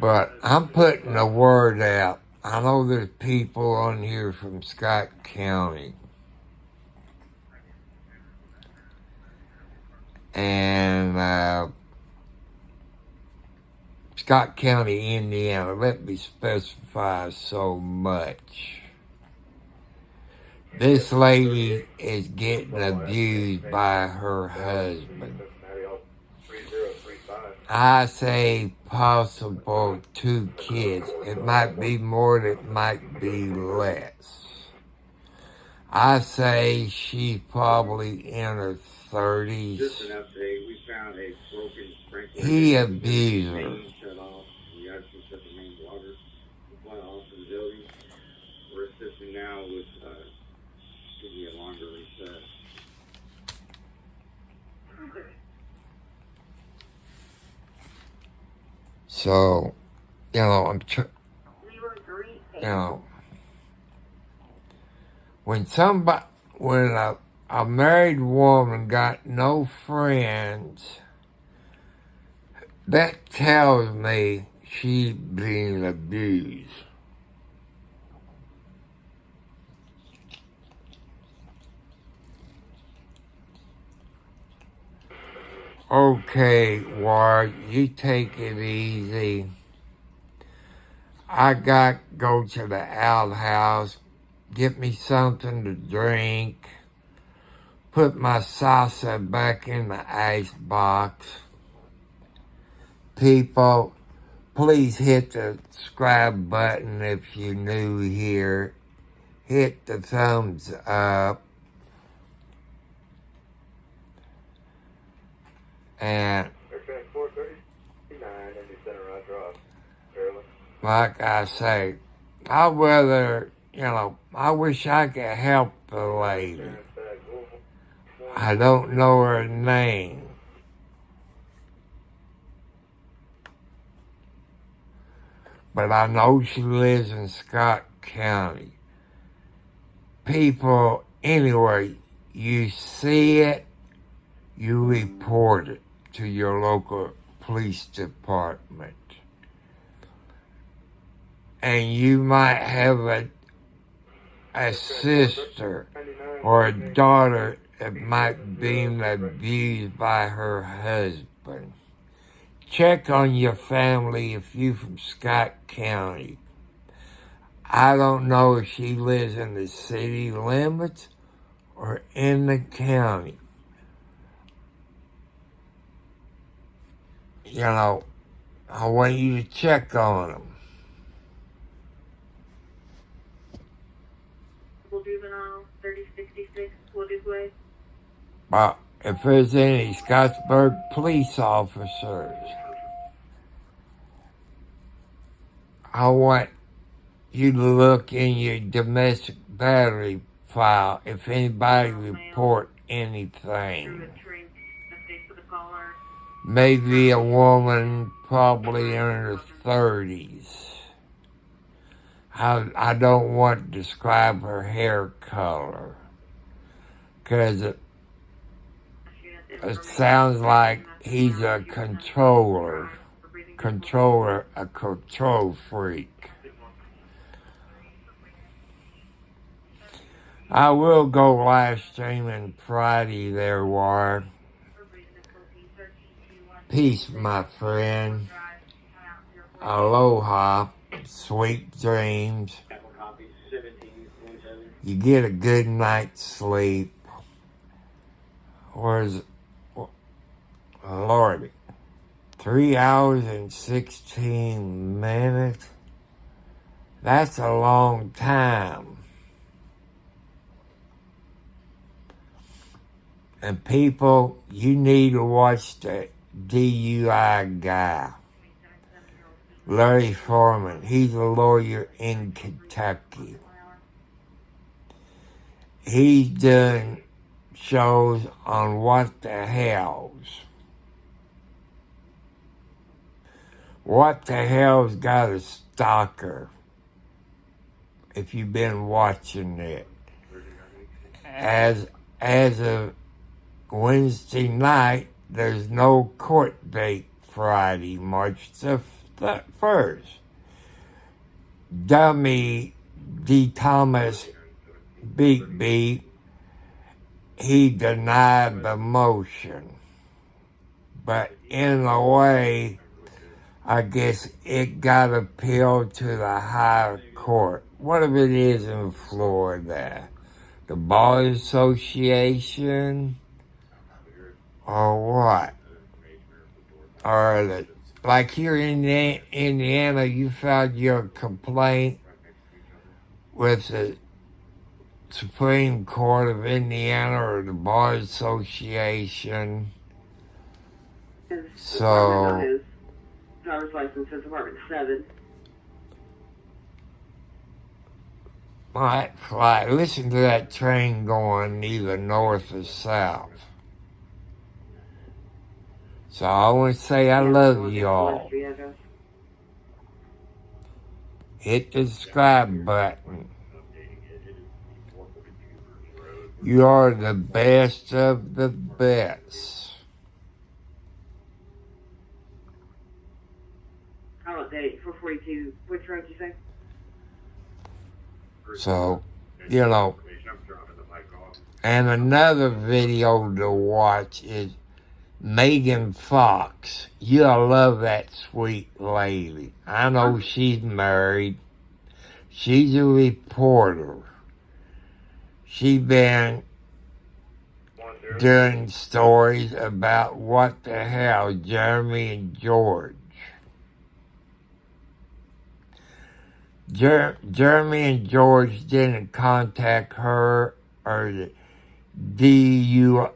But I'm putting the word out. I know there's people on here from Scott County. And Scott County, Indiana. Let me specify so much. This lady is getting abused by her husband. I say possible 2 kids. It might be more, it might be less. I say she's probably in her 30s. Just an update. We found a broken sprinkler. He abused her. Main shut off. We actually shut the main water supply off in the building. We're assisting now with getting the alarm to reset. So, I'm when a married woman got no friends, that tells me she's being abused. Okay, Ward, you take it easy. I got to go to the outhouse, get me something to drink, put my salsa back in the ice box. People, please hit the subscribe button if you're new here. Hit the thumbs up. And like I say, I'd rather, I wish I could help the lady. I don't know her name. But I know she lives in Scott County. People, anyway, you see it, you report it to your local police department. And you might have a sister or a daughter that might be abused by her husband. Check on your family if you're from Scott County. I don't know if she lives in the city limits or in the county. I want you to check on them. Juvenile 3066 Wooded Way. But if there's any Scottsburg police officers, I want you to look in your domestic battery file if anybody report anything. Maybe a woman probably in her 30s. I don't want to describe her hair color because it sounds like he's a control freak. I will go live streaming Friday there, War. Peace, my friend. Aloha. Sweet dreams. You get a good night's sleep. was, Lordy, 3 hours and 16 minutes. That's a long time. And people, you need to watch the DUI guy, Larry Foreman. He's a lawyer in Kentucky. He's done shows on What the Hells. What the Hell's got a stalker, if you've been watching it. As of Wednesday night, there's no court date Friday, March the 1st. Dummy D. Thomas Beep Beep, he denied the motion. But in a way, I guess it got appealed to the higher court. Whatever it is in Florida. The Bar Association? Or what? Or like here in Indiana, you filed your complaint with the Supreme Court of Indiana or the Bar Association. So, driver's license says apartment 7. like, listen to that train going either north or south. So I want to say I love y'all. Hit the subscribe button. You are the best of the best. How about that? 442. Which road did you say? So, you know. And another video to watch is Megan Fox. You'll love that sweet lady. I know she's married. She's a reporter. She's been doing stories about What the Hell, Jeremy and George. Jeremy and George didn't contact her or the DUI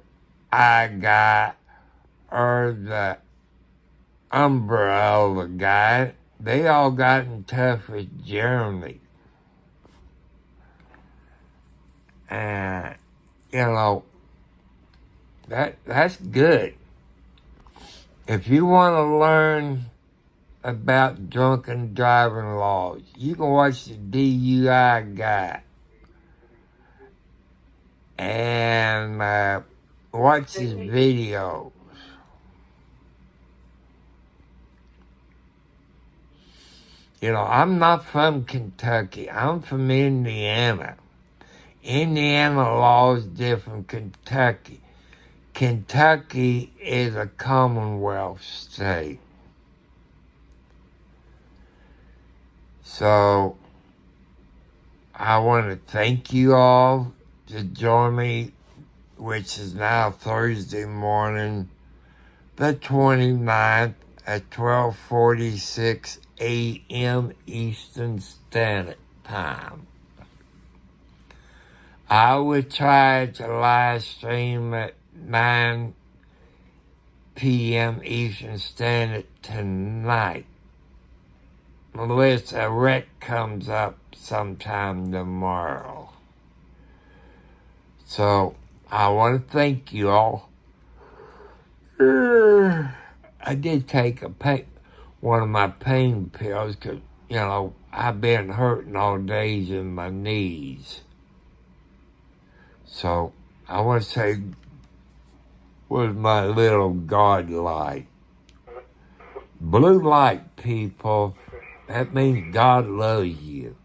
guy or the umbrella guy. They all got in touch with Jeremy. And, you know, that's good. If you want to learn about drunken driving laws, you can watch the DUI guy and watch his videos. You know, I'm not from Kentucky. I'm from Indiana. Indiana law is different from Kentucky. Kentucky is a Commonwealth state. So, I want to thank you all to join me, which is now Thursday morning, the 29th at 12:46 a.m. Eastern Standard Time. I will try to live stream at 9 p.m. Eastern Standard tonight. Unless a wreck comes up sometime tomorrow. So, I want to thank you all. I did take one of my pain pills because, you know, I've been hurting all days in my knees. So, I want to say, where's my little God light? Blue light, people. That means God loves you.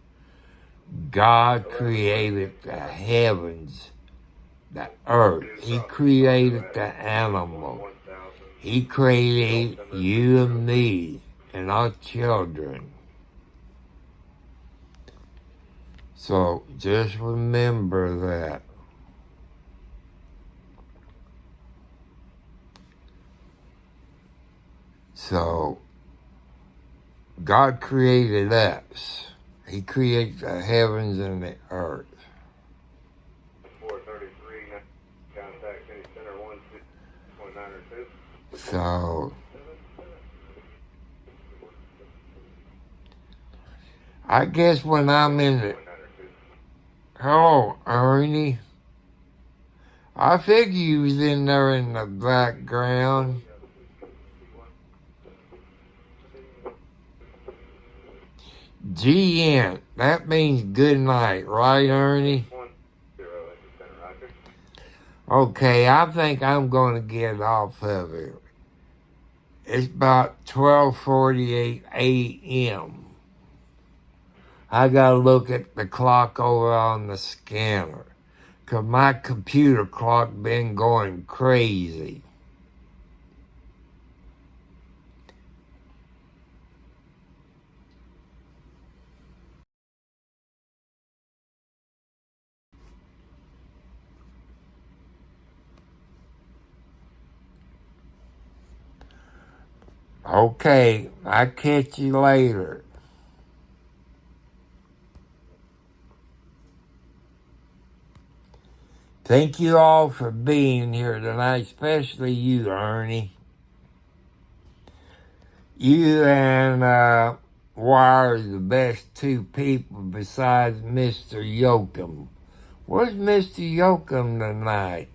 God created the heavens, the earth. He created the animals. He created you and me and our children. So just remember that. So, God created us. He created the heavens and the earth. 433, contact City Center 16902. So, I guess when I'm in the... Oh, Ernie. I figured you was in there in the background. GN, that means good night, right, Ernie? Okay, I think I'm going to get off of it. It's about 12:48 a.m. I got to look at the clock over on the scanner, 'cause my computer clock been going crazy. Okay, I'll catch you later. Thank you all for being here tonight, especially you, Ernie. You and Wire are the best two people besides Mr. Yoakum. Where's Mr. Yoakum tonight?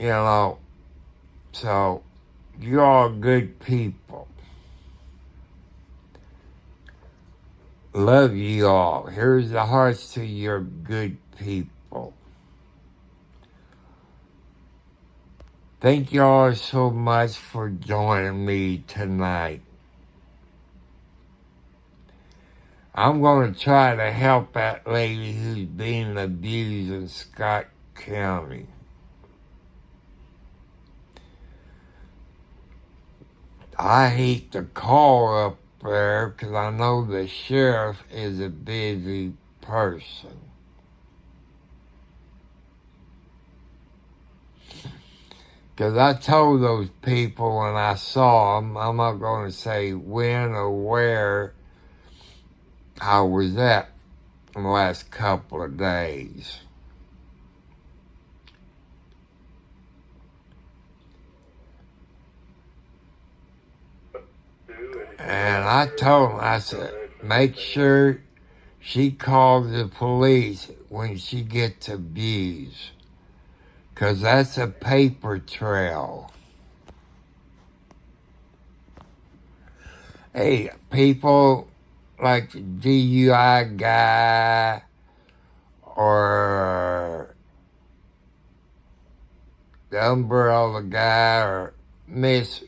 You know, so you're all good people. Love you all. Here's the hearts to your good people. Thank you all so much for joining me tonight. I'm going to try to help that lady who's being abused in Scott County. I hate to call up there because I know the sheriff is a busy person. Because I told those people when I saw them, I'm not going to say when or where I was at in the last couple of days. And I told him, I said, make sure she calls the police when she gets abused. Because that's a paper trail. Hey, people like the DUI guy or the umbrella guy or Miss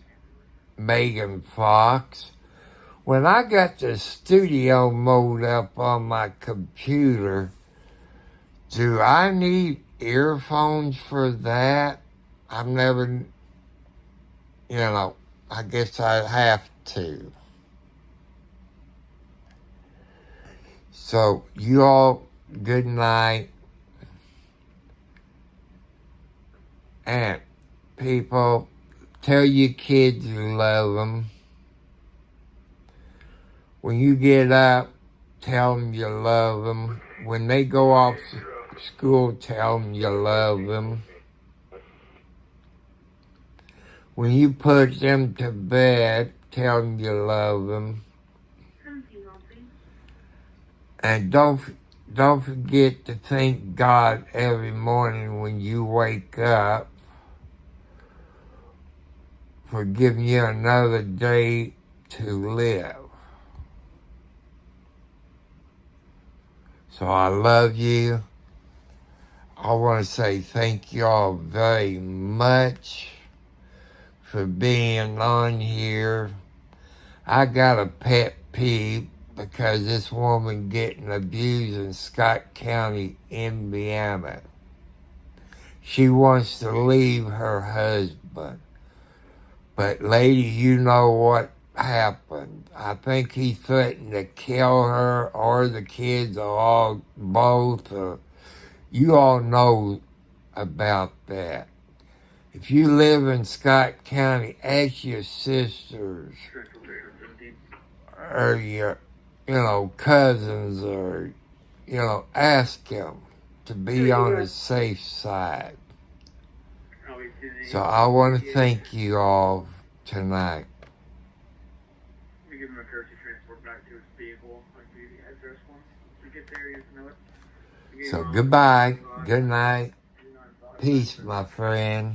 Megan Fox, when I got the studio mode up on my computer, do I need earphones for that? I've never, I guess I have to. So, you all, good night. And, people, tell your kids you love them. When you get up, tell them you love them. When they go off school, tell them you love them. When you put them to bed, tell them you love them. And don't forget to thank God every morning when you wake up for giving you another day to live. So I love you. I want to say thank you all very much for being on here. I got a pet peeve because this woman getting abused in Scott County, Indiana. She wants to leave her husband. But lady, you know what happened. I think he threatened to kill her or the kids or all both. You all know about that. If you live in Scott County, ask your sisters or your, cousins or, ask them to be on the safe side. So I want to thank you all tonight. We give him a courtesy transport back to his vehicle, like the address one. To get there, you know it. So goodbye, good night, peace, my friend.